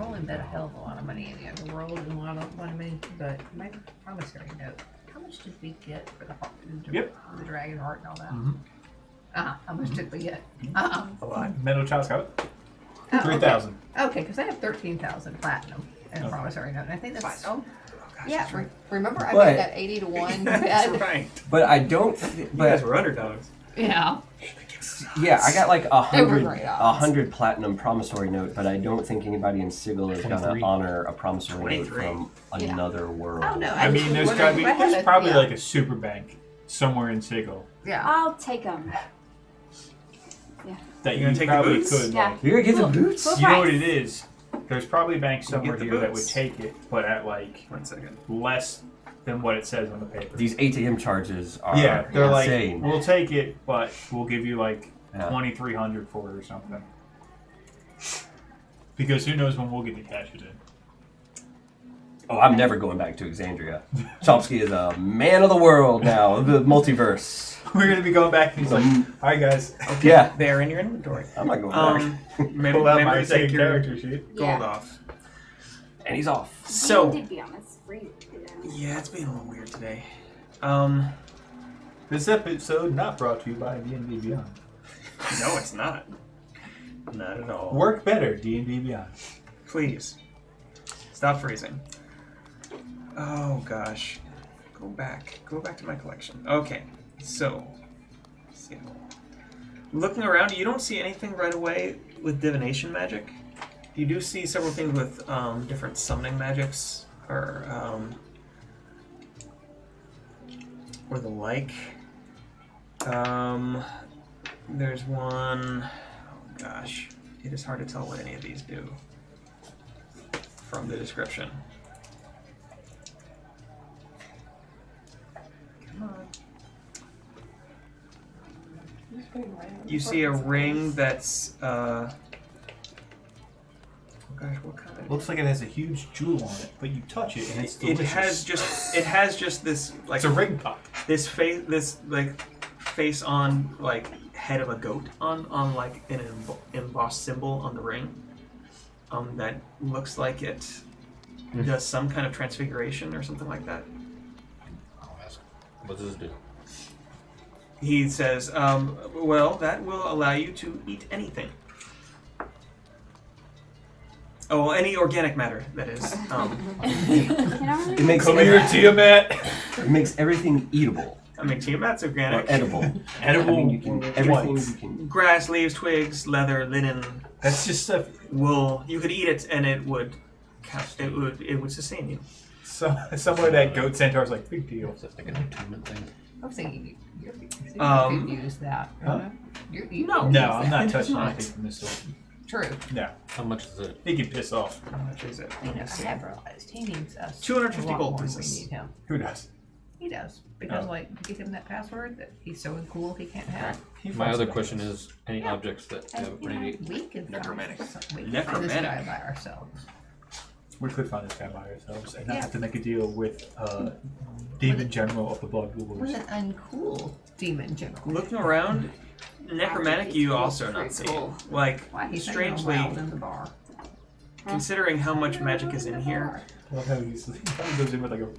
only bet a hell of a lot of money in the overworld and a lot of money, but my promissory note. How much did we get for the the dragon heart and all that? How much did we get? A lot. Metal Child's House. Oh, 3,000. Okay, because I have 13,000 platinum in a promissory note, and I think that's. Oh, Yeah, remember I But- made that 80 to 1 That's bet? right. But I don't. You guys But were underdogs. Yeah. yeah, I got like They were great odds. 100 platinum promissory note, but I don't think anybody in Sigil is gonna 23. honor a promissory note 23. from another world. Oh, no. I mean, just there's wondered gotta be if I had there's probably yeah. like a super bank somewhere in Sigil Yeah. I'll take them. that You're gonna you take the probably boots? could. Yeah. Like, You're gonna get the Cool. boots. Cool. you know what price. it is? There's probably banks You get somewhere the here that would boots. take it, but at like 1 second. less than what it says on the paper. These ATM charges are Yeah, they're like, insane. we'll take it, but we'll give you like Yeah. 2,300 for it or something. Because who knows when we'll get to cash it in. Oh, I'm never going back to Exandria. Chomsky is a man of the world now, the multiverse. We're gonna be going back and he's like, "Hi guys, Okay. Yeah. They're in your inventory. I'm not going back. Maybe, pull out maybe my take second your character sheet." gold Yeah. off. And he's off. So did be on this free. yeah, it's been a little weird today. This episode not brought to you by D&D Beyond. No, it's not. Not at all. Work better, D&D Beyond. Please. Stop freezing. Oh gosh. Go back. Go back to my collection. Okay. So let's see. Looking around, you don't see anything right away with divination magic. You do see several things with different summoning magics or the like. There's one. Oh gosh, it is hard to tell what any of these do from the description. Come on. You see a ring that's oh gosh, what kind of Looks like it has a huge jewel on it, but you touch it and it's it delicious. has just this like It's a ring pop. this face on like head of a goat on like an embossed symbol on the ring that looks like it does some kind of transfiguration or something like that. I'll ask. What does it do? He says, well, that will allow you to eat anything. Oh, well, any organic matter, that is. Can I It makes Come here, Tiamat. It makes everything eatable I mean, Tiamat's or organic. edible. Edible. I mean, you can everything you can. Grass, leaves, twigs, leather, linen, That's just stuff. wool. You could eat it, and it would sustain you. Somewhere that goat centaur's like, big deal. Is that like an attunement thing? I was thinking you Um, could use that. Huh? You No. No, I'm not It's touching not. anything from this store. True. No, How much is it? he can piss off. How much is it? I have realized he needs us 250 a lot gold more than we pieces. need him. Who does? He does because Oh. like give him that password that he's so cool he can't have. My other question is, any Yeah. objects that I- have any? We can Necromantic. find we can find this guy Necromantic. by ourselves. We could find this guy by ourselves and not Yeah. have to make a deal with Demon General of the Blood With Rulers. an uncool demon general. Looking around, necromantic you also not see. Like, Why he's strangely, loud in the bar. considering how much magic is in here, I love how he goes in with like a.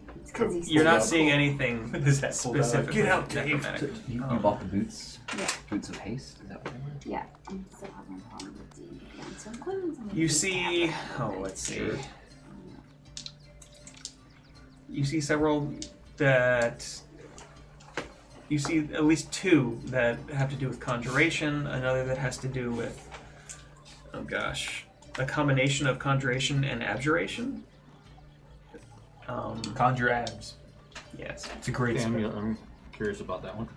you're not seeing anything With his hat pulled out, like, specifically Get out, Dave. necromantic. You bought the boots? Yeah. Boots of haste? Is that what they were? Yeah, I'm still having a problem with D again, so I'm going to You see, oh, let's see. You see several that. You see at least two that have to do with conjuration, another that has to do with. Oh gosh. A combination of conjuration and abjuration. Conjure abs. Yes. It's a great Yeah, spell. I'm curious about that one.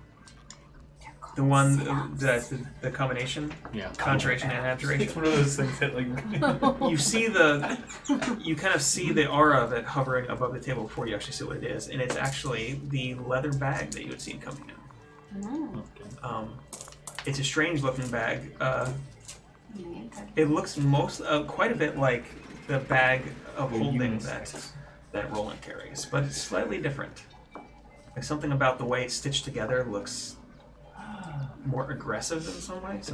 The one, the combination, Yeah. conjuration and abjuration. It's one of those things that like. You see you kind of see the aura of it hovering above the table before you actually see what it is, and it's actually the leather bag that you had seen coming in. Okay. It's a strange looking bag. It looks quite a bit like the bag of holding that Roland carries, but it's slightly different. Like something about the way it's stitched together looks more aggressive in some ways.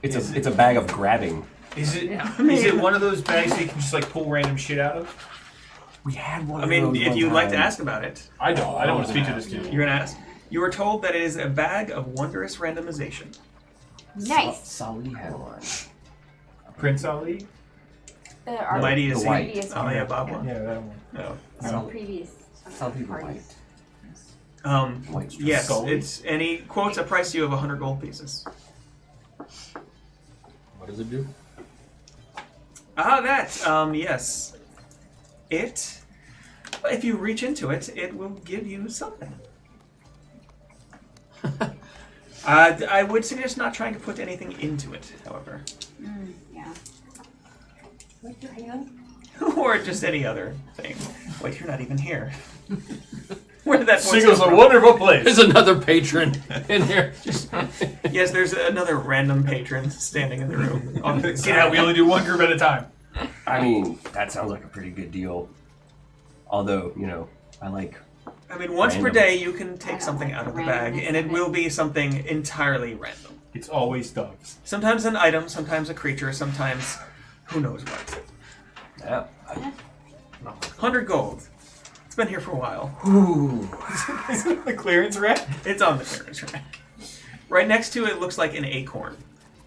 It's a bag of grabbing. Is it? Yeah. Is it one of those bags that you can just like pull random shit out of? We had one I of mean, those if one you'd like to time. ask about it, I don't want to speak to this dude. you're gonna ask. You were told that it is a bag of wondrous randomization. Nice. Sally had one. Prince Ali. Our Mighty the is white. previous Oh yeah, Bob one. Yeah, that one. No. our previous Sally the party. white. White strip. Yes, Sully? and he quotes a price to you of 100 gold pieces. What does it do? Yes. If you reach into it, it will give you something. I would suggest not trying to put anything into it, however. Yeah. Like your hand? Or just any other thing. Wait, you're not even here. Where did that voice Single's come a from? wonderful place. There's another patron in here. Yes, there's another random patron standing in the room. On the Get out. We only do one group at a time. I mean, that sounds like a pretty good deal. Although, I like. I mean, once per Random. day you can I take don't something like out of the the bag, randomness and it of will it. be something entirely random. It's always doves. Sometimes an item, sometimes a creature, sometimes who knows what. Yeah. 100 gold. It's been here for a while. Is it the clearance rack? It's on the clearance rack. Right next to it looks like an acorn.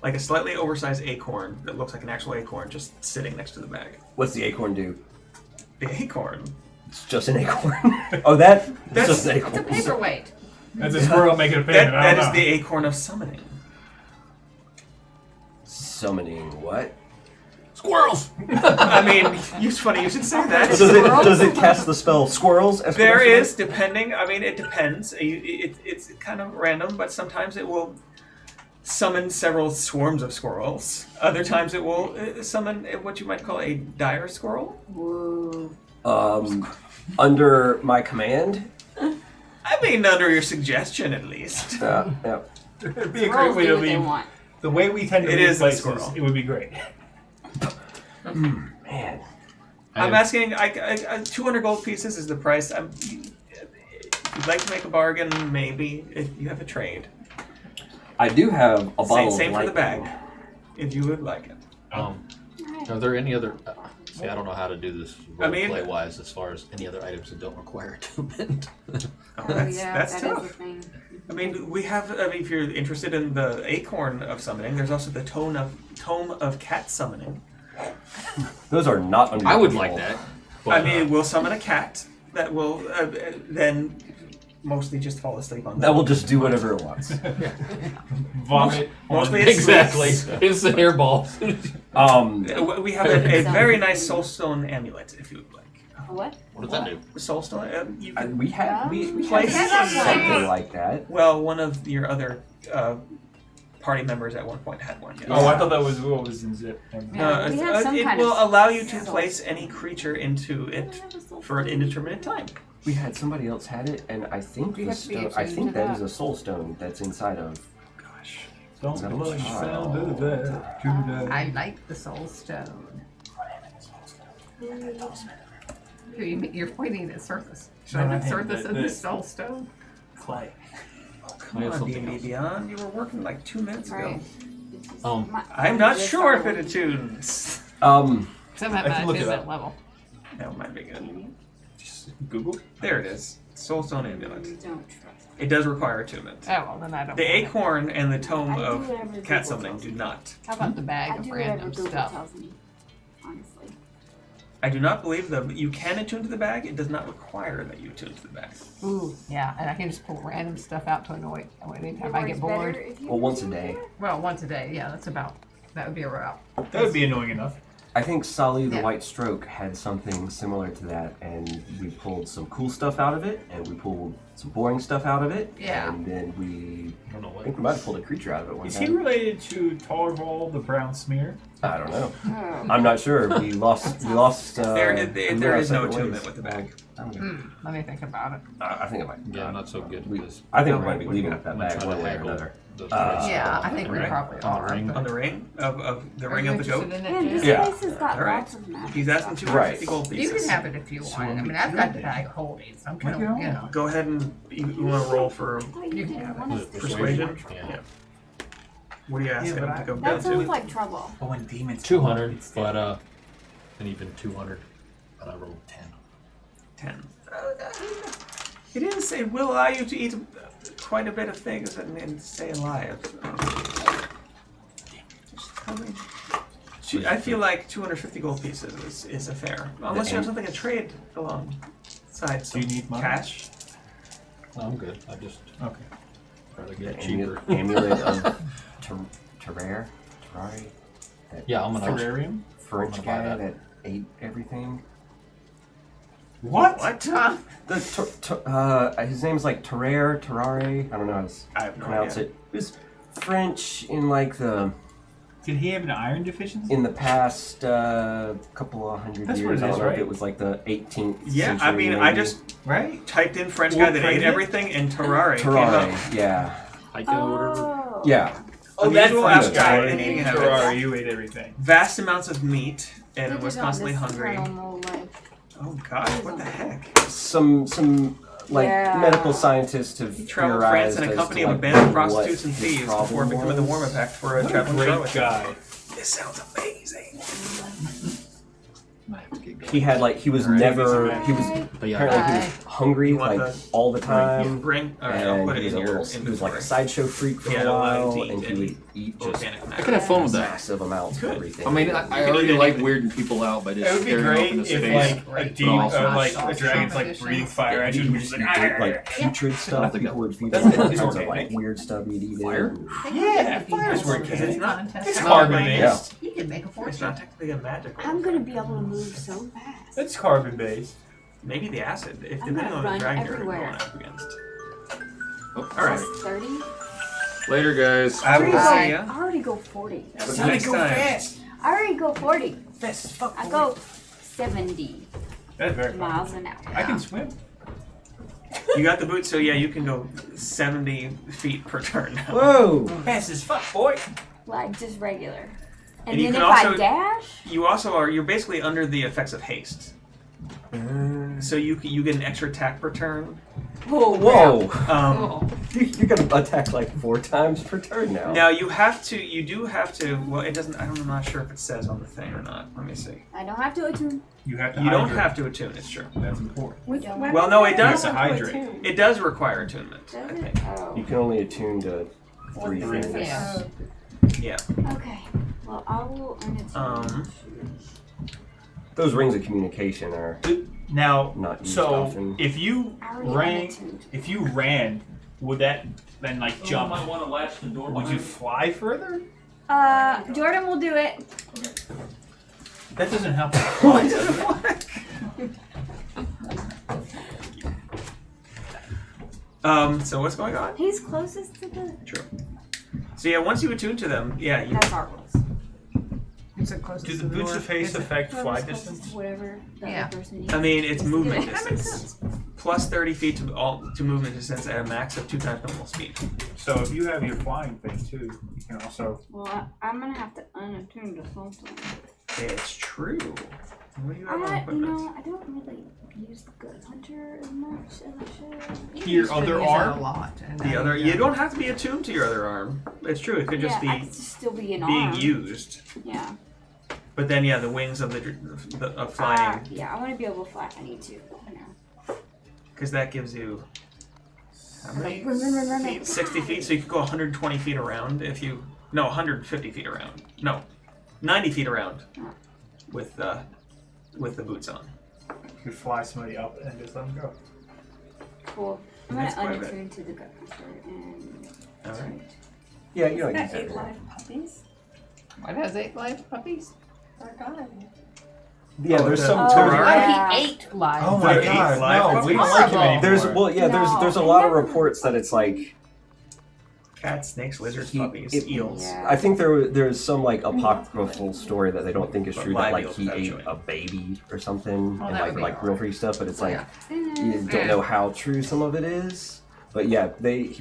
Like a slightly oversized acorn that looks like an actual acorn just sitting next to the bag. What's the acorn do? The acorn? It's just an acorn. Oh, that's just an It's a acorn. paperweight. That's a squirrel making a payment. I That don't is know. the acorn of summoning. Summoning what? Squirrels. I mean, it's funny you should say that. Does it cast the spell squirrels? There is, depending. I mean, it depends. It's kind of random, but sometimes it will summon several swarms of squirrels. Other times it will summon what you might call a dire squirrel. Whoa. Under my command. I mean, under your suggestion, at least. Yeah. It'd be a great Squirrels way do to what they leave. want. The way we tend to It leave is a places, squirrel. it would be great. Man. I'm asking. 200 gold pieces is the price. If you'd like to make a bargain, maybe if you have a trade. I do have a bottle Same of for the bag, lightning. if you would like it. Are there any other? See, I don't know how to do this I mean- roleplay wise as far as any other items that don't require attunement. Oh, Oh, that's yeah, that's that is a tough. thing. I mean, we have. I mean, if you're interested in the acorn of summoning, there's also the tome of cat summoning. Those are not under. I your would control. like that. I mean, we'll summon a cat that will then mostly just fall asleep on That will just do whatever it wants. Vomit. Mostly on- it's Exactly. sleeps. Instant hairball. We have a very nice soulstone amulet, if you would like. What? What does that do? Soulstone. You can, We had Place something something. like that. well, one of your other party members at one point had one. Yes. Oh, I thought that was what was in zip. Yeah, we have some it kind will of allow you to soul. place any creature into it for an indeterminate time. We had somebody else had it, and I think You the have to be stone. I attuned think to that that. is a soul stone that's inside of. Gosh. Don't That blow was the child. sound of that today. I like the soul stone. Here, you're pointing at surface. Should No, I not put him, surface the- in the the- soul stone? Clay. Come I have on, something D&D else. Beyond. You were working like 2 minutes ago. Right. I'm not sure if it attunes. Some have I can not look it to that up. level. That might be good. Just Google. There it is. Soulstone Amulet. Don't trust. It does require attunement. Oh, well, then I don't. The want it. acorn and the tome I do of whatever Google cat summoning tells do me. not. How about the bag I of do whatever random Google stuff? tells me. Honestly. I do not believe them. You can attune to the bag. It does not require that you attune to the bag. Ooh, yeah, and I can just pull random stuff out to annoy. Anytime I get It works bored. better if you Well, once a do day. it. Well, once a day. Yeah, that would be a route. That would be annoying enough. I think Sali the Yeah. White Stroke had something similar to that, and we pulled some cool stuff out of it, and we pulled some boring stuff out of it, Yeah. and then we. I don't know I what. think we might have pulled a creature out of it one Is he time. related to Tarval the Brown Smear? I don't know. Oh. I'm not sure. We lost. We lost. There we is lost no separate attunement ways. with the bag. Let me think about it. I think it might. Yeah, I'm not so good We, at this. I think No, we're going to be what do you leaving got? with that I'm bag trying one to way or haggle another. the Uh, Yeah, I think we Right. probably On the are. ring. but- On the ring of the Are ring you of the goat. interested in Man, it this too? Yeah. place has got Alright. lots of magic He's asking stuff. 250 gold You pieces. can have it if you want. I mean, I've got the bag of holdings. I'm kind of, you know. Go ahead and you want to roll for I thought you You can didn't have want it. us to persuasion. Yeah. What are you asking but him to go That down sounds to? like trouble. But when demons 200, it's but and even 200, but I rolled 10. 10. It is. It will allow you to eat quite a bit of things and stay alive. I feel like 250 gold pieces is a fair. Unless you have something to trade alongside Do some you need money? cash. No, I'm good. I just Okay. rather The get it cheaper. amulet of Terrare? Terrari? That Yeah, I'm gonna. Terrarium? French I'm gonna buy guy that. that ate everything. What? What? His name's like Terrare, Terrare. I don't know how to I have no pronounce idea. it. It was French in like Did he have an iron deficiency? in the past couple of hundred That's what years. it I don't is, know if right? it was like the 18th Yeah, century. I mean, maybe. I just Right? typed in French Or guy that ate pregnant? everything, and Terrari came up. Terrare. Yeah, Hiking or whatever. Oh. yeah. Oh, that's Unusual French habits. guy Sorry, and eating habits. Terrari, you ate everything. Vast amounts of meat and Look was at constantly this hungry. normal life. Oh God, what the heck? Some like Yeah. medical scientists have He traveled France theorized in a as company to, of like, abandoned what prostitutes and his thieves before problem becoming the was. warm pact for a What a traveling great charlatan. guy. This sounds amazing. He had like he was Alright. never he was But yeah, apparently he was hungry You want like the- all the time. Bring. All right, I'll And put he it was in a your little he was like a inventory. sideshow freak for Yeah, a while, to eat and he and would eat just Volcanic I matter. can have fun with that. massive amounts of Good. everything. I mean, I already like weirding people out by just It would be staring them up great in his if face. like a demon also or like a sauce dragon's like competition. breathing fire at you and you're just like like putrid I stuff. don't think People would feed That's him not all kinds of organic. like weird stuff he'd eat. Fire? Yeah, fire's Because it's not. It's not carbon like- based. You can make a It's fortune. not technically a magical. I'm gonna be able to move so fast. It's carbon based. Maybe the acid, if I'm depending gonna on the run dragon you're everywhere. going up against. Oh, All right. Plus 30? Later, guys. I will I see ya. already go 40. Next time. I already go 40. Fast as fuck. I go 70 That's very miles an hour. I can swim. You got the boots, so yeah, you can go 70 feet per turn now. Whoa! Fast as fuck, boy. Like just regular. And, And you then can if I also- dash, You also are. You're basically under the effects of haste, so you get an extra attack per turn. Whoa! Um, You're gonna attack like 4 times per turn now. Now you have to. You do have to. Well, it doesn't. I'm not sure if it says on the thing or not. Let me see. I don't have to attune. You have to You don't hydrate. have to attune. It's true. That's important. Well, no, it does. You have to hydrate. It does require attunement. Does I it? think. Oh. You can only attune to 3 Three things. Yeah. Yeah. Okay. Well, I will unattune. Those rings of communication are Now, not used so often. if you I already ran, unattuned. would that then like jump? want to latch the door. Would you fly further? Jordan will do it. That doesn't help. Why does it work? So what's going on? He's closest to the. True. So So yeah, once you attune to them, yeah, you, That's our rules. Who's the closest Do the to boots door? of haste Is it- affect fly Whoever's closest distance? to whatever the Yeah. other person needs. I mean, it's Just movement get it. That makes distance. sense. Plus 30 feet to movement distance at a max of 2 times normal speed. So if you have your flying thing too, you can also. Well, I'm gonna have to unattune to something. It's true. What do you have on You equipment? know, I don't really use the good hunter as much as I should. Your used to other use it arm? a lot. And The now other, you you don't. don't have to be attuned to your other arm. It's true. It could just yeah, I be could still be an being arm. used. Yeah. But then, yeah, the wings of of flying, Yeah, I want to be able to fly if I need to. You know. because that gives you how many Run. feet? 60 feet. So you could go 120 feet around if you 150 feet around. No, 90 feet around with the boots on. You could fly somebody up and just let them go. Cool. I'm That's gonna quite a bit. unattune to the gut hunter and. All right. Yeah, you don't use That that. 8 live puppies What has 8 live puppies? are gone. Yeah, there's the- some. Oh, there's- yeah. He ate live. Oh my Like god, live no, we don't puppies? like him anymore. There's there's a No, lot I of never- reports that it's like Cats, snakes, lizards, He- puppies, it- eels. Yeah. I think there's some like apocryphal story that they don't think is But true that live like eels he without ate chewing. a baby or something Oh, and that like would be like real free stuff, but it's like Yeah. you don't know how true some of it is. But yeah,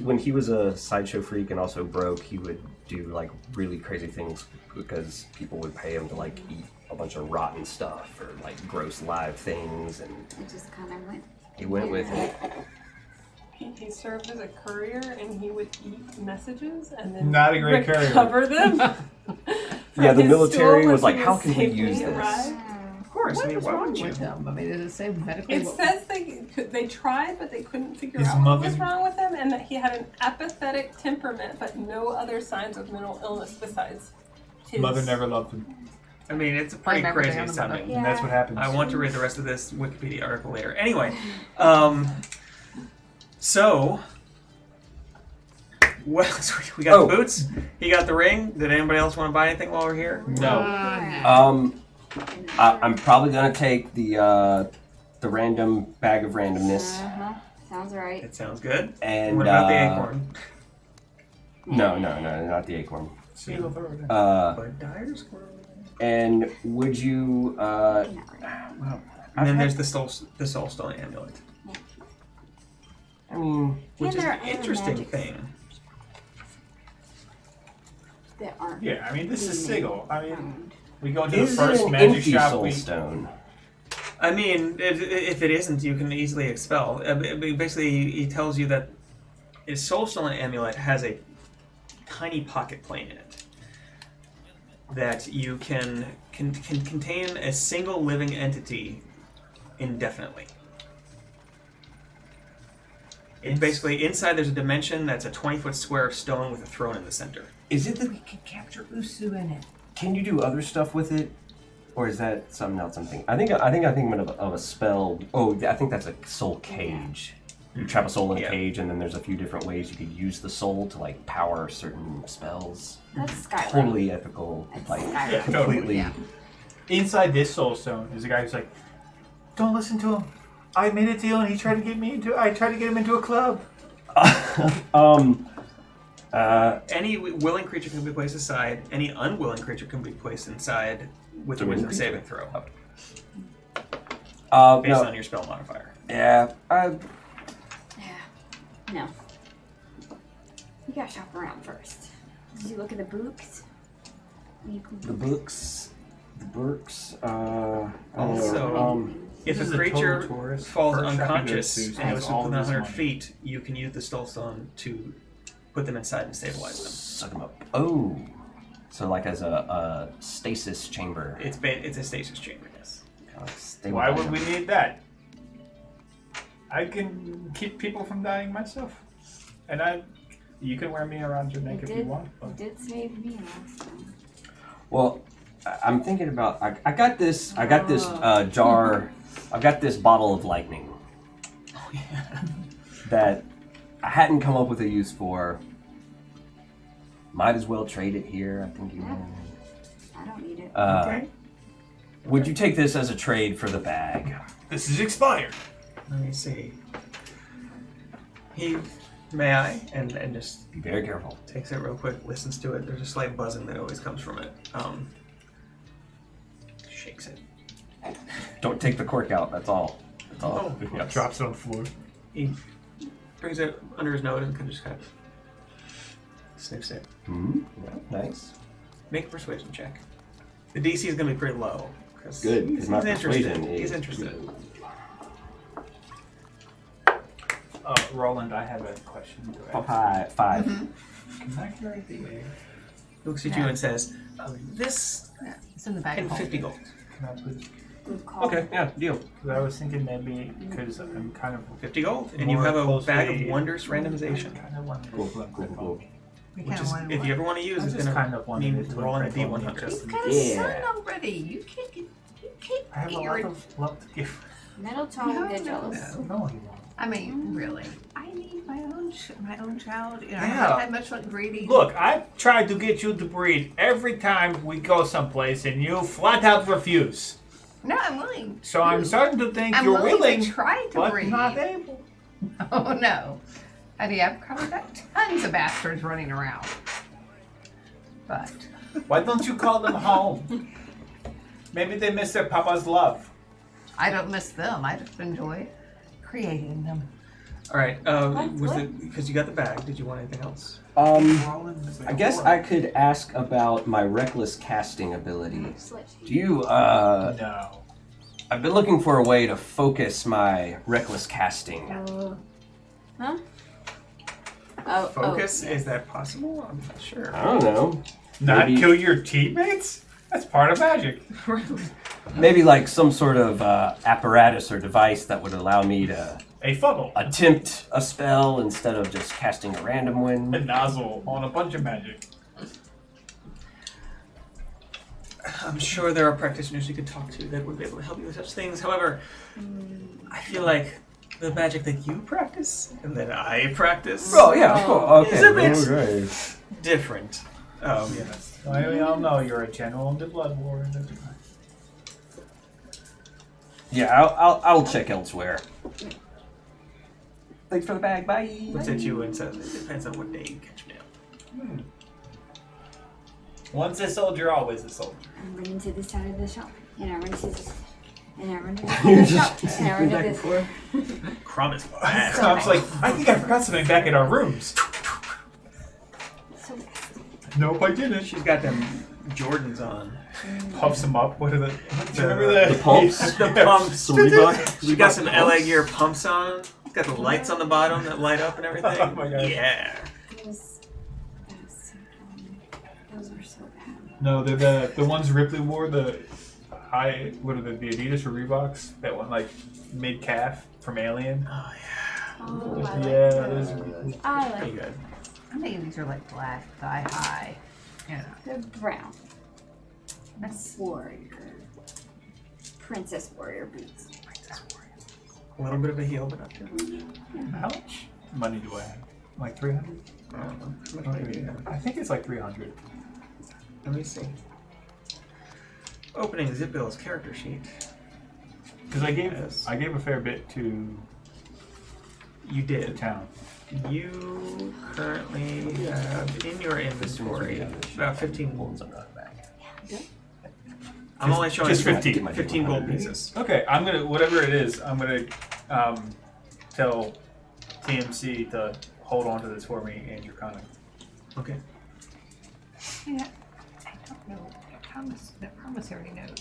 when he was a sideshow freak and also broke, he would do like really crazy things because people would pay him to like eat a bunch of rotten stuff or like gross live things, and It just kind of went. he went with it. He served as a courier and he would eat messages and then Not a great courier. recover them. Yeah, the his military stool was as like, he how was can we safely use this? arrived. Of course. I What mean, was why wrong wouldn't you? with him? I mean, does it say medically? It what- says they tried, but they couldn't figure His out what was mother- wrong with him, and that he had an apathetic temperament, but no other signs of mental illness besides his. Mother never loved him, I mean, it's a pretty Blame everything crazy on the mother. sounding. Yeah. and that's what happens. I want to read the rest of this Wikipedia article later. Anyway, so what else? We got Oh. the boots. He got the ring. Did anybody else want to buy anything while we're here? No. I'm probably gonna take the random bag of randomness Sounds right. It sounds good. and What about the acorn? No, not the acorn. See, they'll throw it in. But dire squirrel. And would you? Not right. Wow. And then there's the soul stone amulet, I mean, which is there an are interesting magic thing. That aren't. Yeah, I mean, this is Sigil. I mean, found. we go into the is it first an magic empty shop. soul We stone? I mean, if it isn't, you can easily expel. Basically, he tells you that his soul stone amulet has a tiny pocket plane in it that you can contain a single living entity indefinitely. It's basically inside. There's a dimension that's a 20-foot square of stone with a throne in the center. Is it that We can capture Usu in it. can you do other stuff with it, or is that something else? I'm thinking. I think of a spell. Oh, I think that's a soul cage. You trap a soul in a Yeah. cage, and then there's a few different ways you could use the soul to like power certain spells. That's Skyrim. Totally ethical, That's like Skyrim. Yeah, totally. completely. Yeah. Inside this soul stone is a guy who's like, don't listen to him. I made a deal and he tried to get me into. I tried to get him into a club. Any willing creature can be placed aside. Any unwilling creature can be placed inside with a Willing wisdom saving creature? throw based No, on your spell modifier. yeah, Yeah. No. You gotta shop around first. Did you look at the books? You can the books, Also, if This a is a creature total tourist. falls First shop he unconscious goes to and has is all within this 100 money. feet, you can use the stone to put them inside and stabilize them. suck them up. Oh, so like as a stasis chamber. It's a stasis chamber, yes. Why would we need that? I can keep people from dying myself, and you can wear me around your neck if you want. You But did save me last time. Well, I'm thinking about. I got this jar. I've got this bottle of lightning. Oh, yeah. That I hadn't come up with a use for. Might as well trade it here. I think you know. I don't need it. Okay. Would you take this as a trade for the bag? this is expired. Let me see. He May I? And just Be very careful. takes it real quick, listens to it. There's a slight buzzing that always comes from it. Shakes it. Don't take the cork out. That's all. That's all. Oh, Yes. Drops it on the floor. He brings it under his nose and just kind of sniffs it. Yeah, nice. Make a persuasion check. The DC is going to be pretty low. Good, He's because my interested. persuasion is He's interested. good. Roland, I have a question to ask. Five. Can I carry the air? He looks at you and says, this It's in the bag. and of 50 holding. gold. Can I please? Good call. Okay, yeah, deal. 'Cause I was thinking maybe because I'm kind of 50 gold. And you more have a closely- bag of wondrous randomization. Kind of wanted Cool, to flip cool, that cool. on. We Which kinda is, wanted if one. you ever want to use, I it's just going kind to of wanted mean it to rolling a imprint on me D100. just You've in got a case. son Yeah. already. You can't get I have a lot your. of love to give. Metal tone will get jealous. no. No, you won't. I mean, really. I need my own child. You know, I Yeah. haven't had much luck breeding. Look, I've tried to get you to breed every time we go someplace, and you flat out refuse. No, I'm willing. So I'm starting to think I'm you're willing, to try to but breed. not able. Oh no. I mean, I've probably got tons of bastards running around. But Why don't you call them home? Maybe they miss their papa's love. I don't miss them. I just enjoy creating them. All right. Was What? it because you got the bag? Did you want anything else? I guess I could ask about my reckless casting ability. Do you, No. I've been looking for a way to focus my reckless casting. Huh? Oh, Focus? Oh, Is that possible? I'm not sure. I don't know. Not Maybe- kill your teammates? That's part of magic. Maybe like some sort of apparatus or device that would allow me to A funnel. attempt a spell instead of just casting a random A one. nozzle on a bunch of magic. I'm sure there are practitioners you could talk to that would be able to help you with such things. However, I feel like the magic that you practice and that I practice Oh yeah, of course. Is a Okay. bit- Right. different. Yes. We all know you're a general in the Blood War. Yeah, I'll check elsewhere. Thanks for the bag. Bye. Looks at you and says, it depends on what day you catch me up. Once a soldier, always a soldier. I'm running to this side of the shop, and I run to this, and I run to You're this just shop, and I run to back and this. forth. Crumb is fast. I was like, I think I forgot something back in our rooms. So fast. Nope, I didn't. She's got them Jordans on. Puffs them up. What are the? Do you remember The that? pumps? The pumps. Some Reebok. She got some LA Gear pumps on. Got the lights on the bottom that light up and everything. Oh my gosh. Yeah. That was so dumb. Those were so bad. No, they're the ones Ripley wore. The high. What are the Adidas or Reeboks that went like mid calf from Alien? Oh yeah. Oh, I Yeah, like those those. are cool. I Pretty like good. I think these are like black, thigh high. You know. the brown. Warrior. Princess warrior boots. A little bit of a heel, but not too much. How much money do I have? Like 300? I don't know. How much money do you have? I think it's like 300. Let me see. Opening Zipbill's character sheet. Because I gave Yes. I gave a fair bit to You the did. town. You currently have in your inventory about 15 Pulls under the bag. I'm only showing Just 15, 15. 15 gold pieces. Okay, I'm gonna whatever it is. I'm gonna tell TMC to hold on to this for me and your comment. Okay. Yeah. I don't know. That promissory note.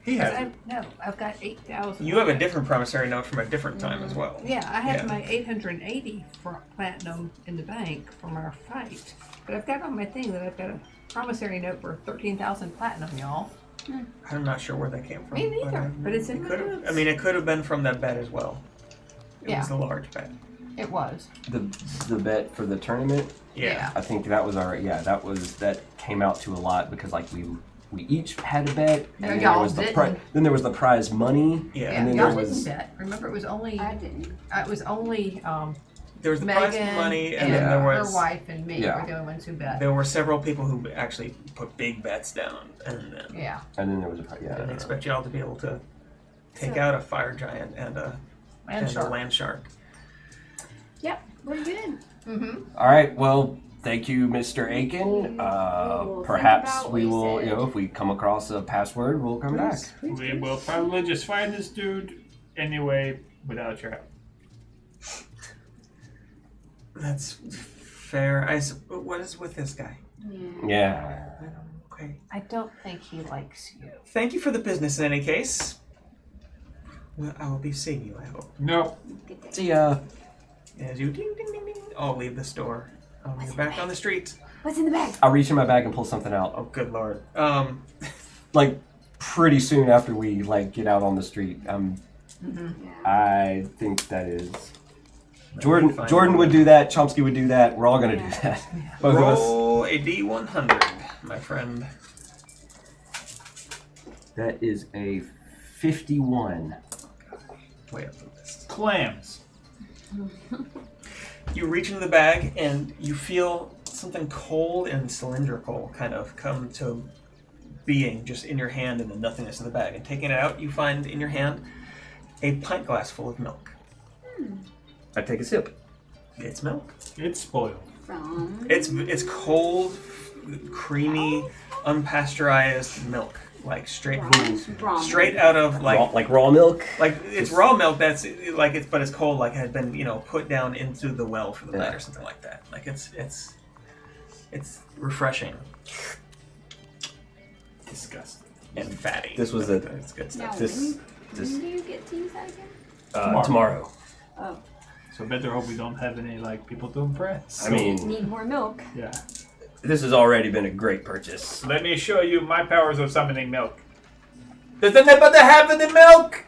He has it. I've got 8,000. You have a different promissory note from a different time as well. Yeah, I have Yeah. my 880 for platinum in the bank from our fight. But I've got on my thing that I've got a promissory note for 13,000 platinum, y'all. I'm not sure where that came from. Me neither, but it's in it my could have. notes. I mean, it could have been from that bet as well. It Yeah. was a large bet. It was. The bet for the tournament, Yeah. I think that was our that came out to a lot because like we each had a bet No, and then y'all there was the didn't. then there was the prize money. Yeah. And then y'all there didn't was bet. Remember, it was only I didn't. There was the prize Megan money, and and then there her was wife and me Yeah. were the only ones who bet. there were several people who actually put big bets down, and then Yeah. and then there was a I didn't expect y'all to be able to take So- out a fire giant and a And shark. land shark. Yep. We're good. Mm-hmm. All right. Well, thank you, Mr. Aiken. will Perhaps think about we what will, you said. if we come across a password, we'll come back. We will probably just find this dude anyway without your help. That's fair. What is with this guy? Yeah. Okay. I don't think he likes you. Thank you for the business in any case. Well, I will be seeing you, I hope. No. See ya. As you ding ding ding ding, I'll leave the store. You're back on the street. What's in the bag? I'll reach in my bag and pull something out. Oh, good lord. Like pretty soon after we get out on the street. I think that is Jordan would do that. Chomsky would do that. We're all gonna do that. Both of us. Roll a D100, my friend. That is a 51. Way up the list. Clams. You reach into the bag and you feel something cold and cylindrical kind of come to being just in your hand in the nothingness of the bag. And taking it out, you find in your hand a pint glass full of milk. I take a sip. It's milk. It's spoiled. From It's cold, creamy, unpasteurized milk, like straight out of Raw milk. like it's raw milk. That's like but it's cold, like it had been put down into the well for the night or something like that. Like it's refreshing Disgusting. and fatty. This was it's good now, stuff. This when do you get to use that again? tomorrow. Oh, So better hope we don't have any people to impress. I mean, need more milk. Yeah. this has already been a great purchase. Let me show you my powers of summoning milk. Does anybody have any milk?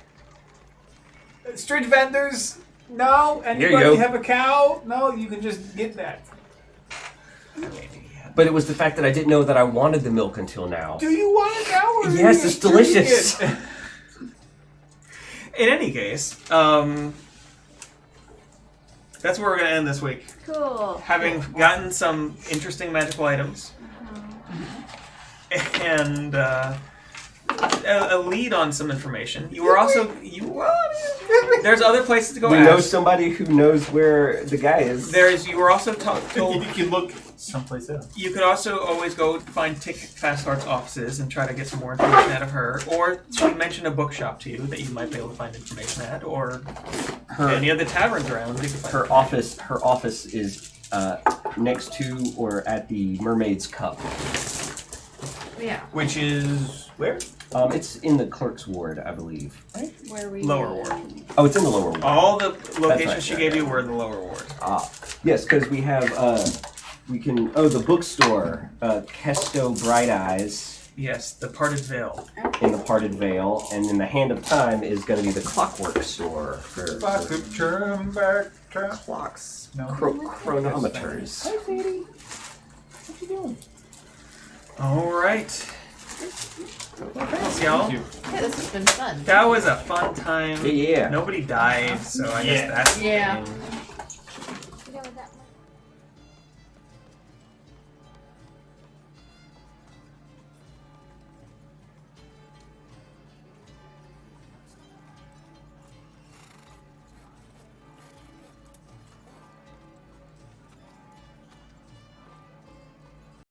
Street vendors? No. Here you Anybody go. have a cow? No, you can just get that. But it was the fact that I didn't know that I wanted the milk until now. Do you want it now? Or Yes, are you it's delicious. drinking it? In any case, that's where we're going to end this week. Cool. Having gotten some interesting magical items and a lead on some information. You were also there's other places to go. We know ask. somebody who knows where the guy is. You were also told You can look someplace else. you could also always go find Tick Fasthart's offices and try to get some more information out of her, or she mentioned a bookshop to you that you might be able to find information at, or any of the taverns around. You could find Her office is next to or at the Mermaid's Cup. Yeah. Which is where? It's in the clerk's ward, I believe. Where we Lower ward. Oh, it's in the lower ward. All the locations right, she yeah, gave yeah. you were in the lower ward. Yes, because we have the bookstore, Kesto Bright Eyes Yes, the Parted Veil. in the Parted Veil, and then the Hand of Time is going to be the Clockwork store for If I could turn back time. clocks, No. chronometers. Hi, Sadie. What you doing? All right. Thanks, y'all. Thank you. Yeah, this has been fun. That was a fun time. Yeah. Nobody died, so I guess Yeah. that's the Yeah. thing.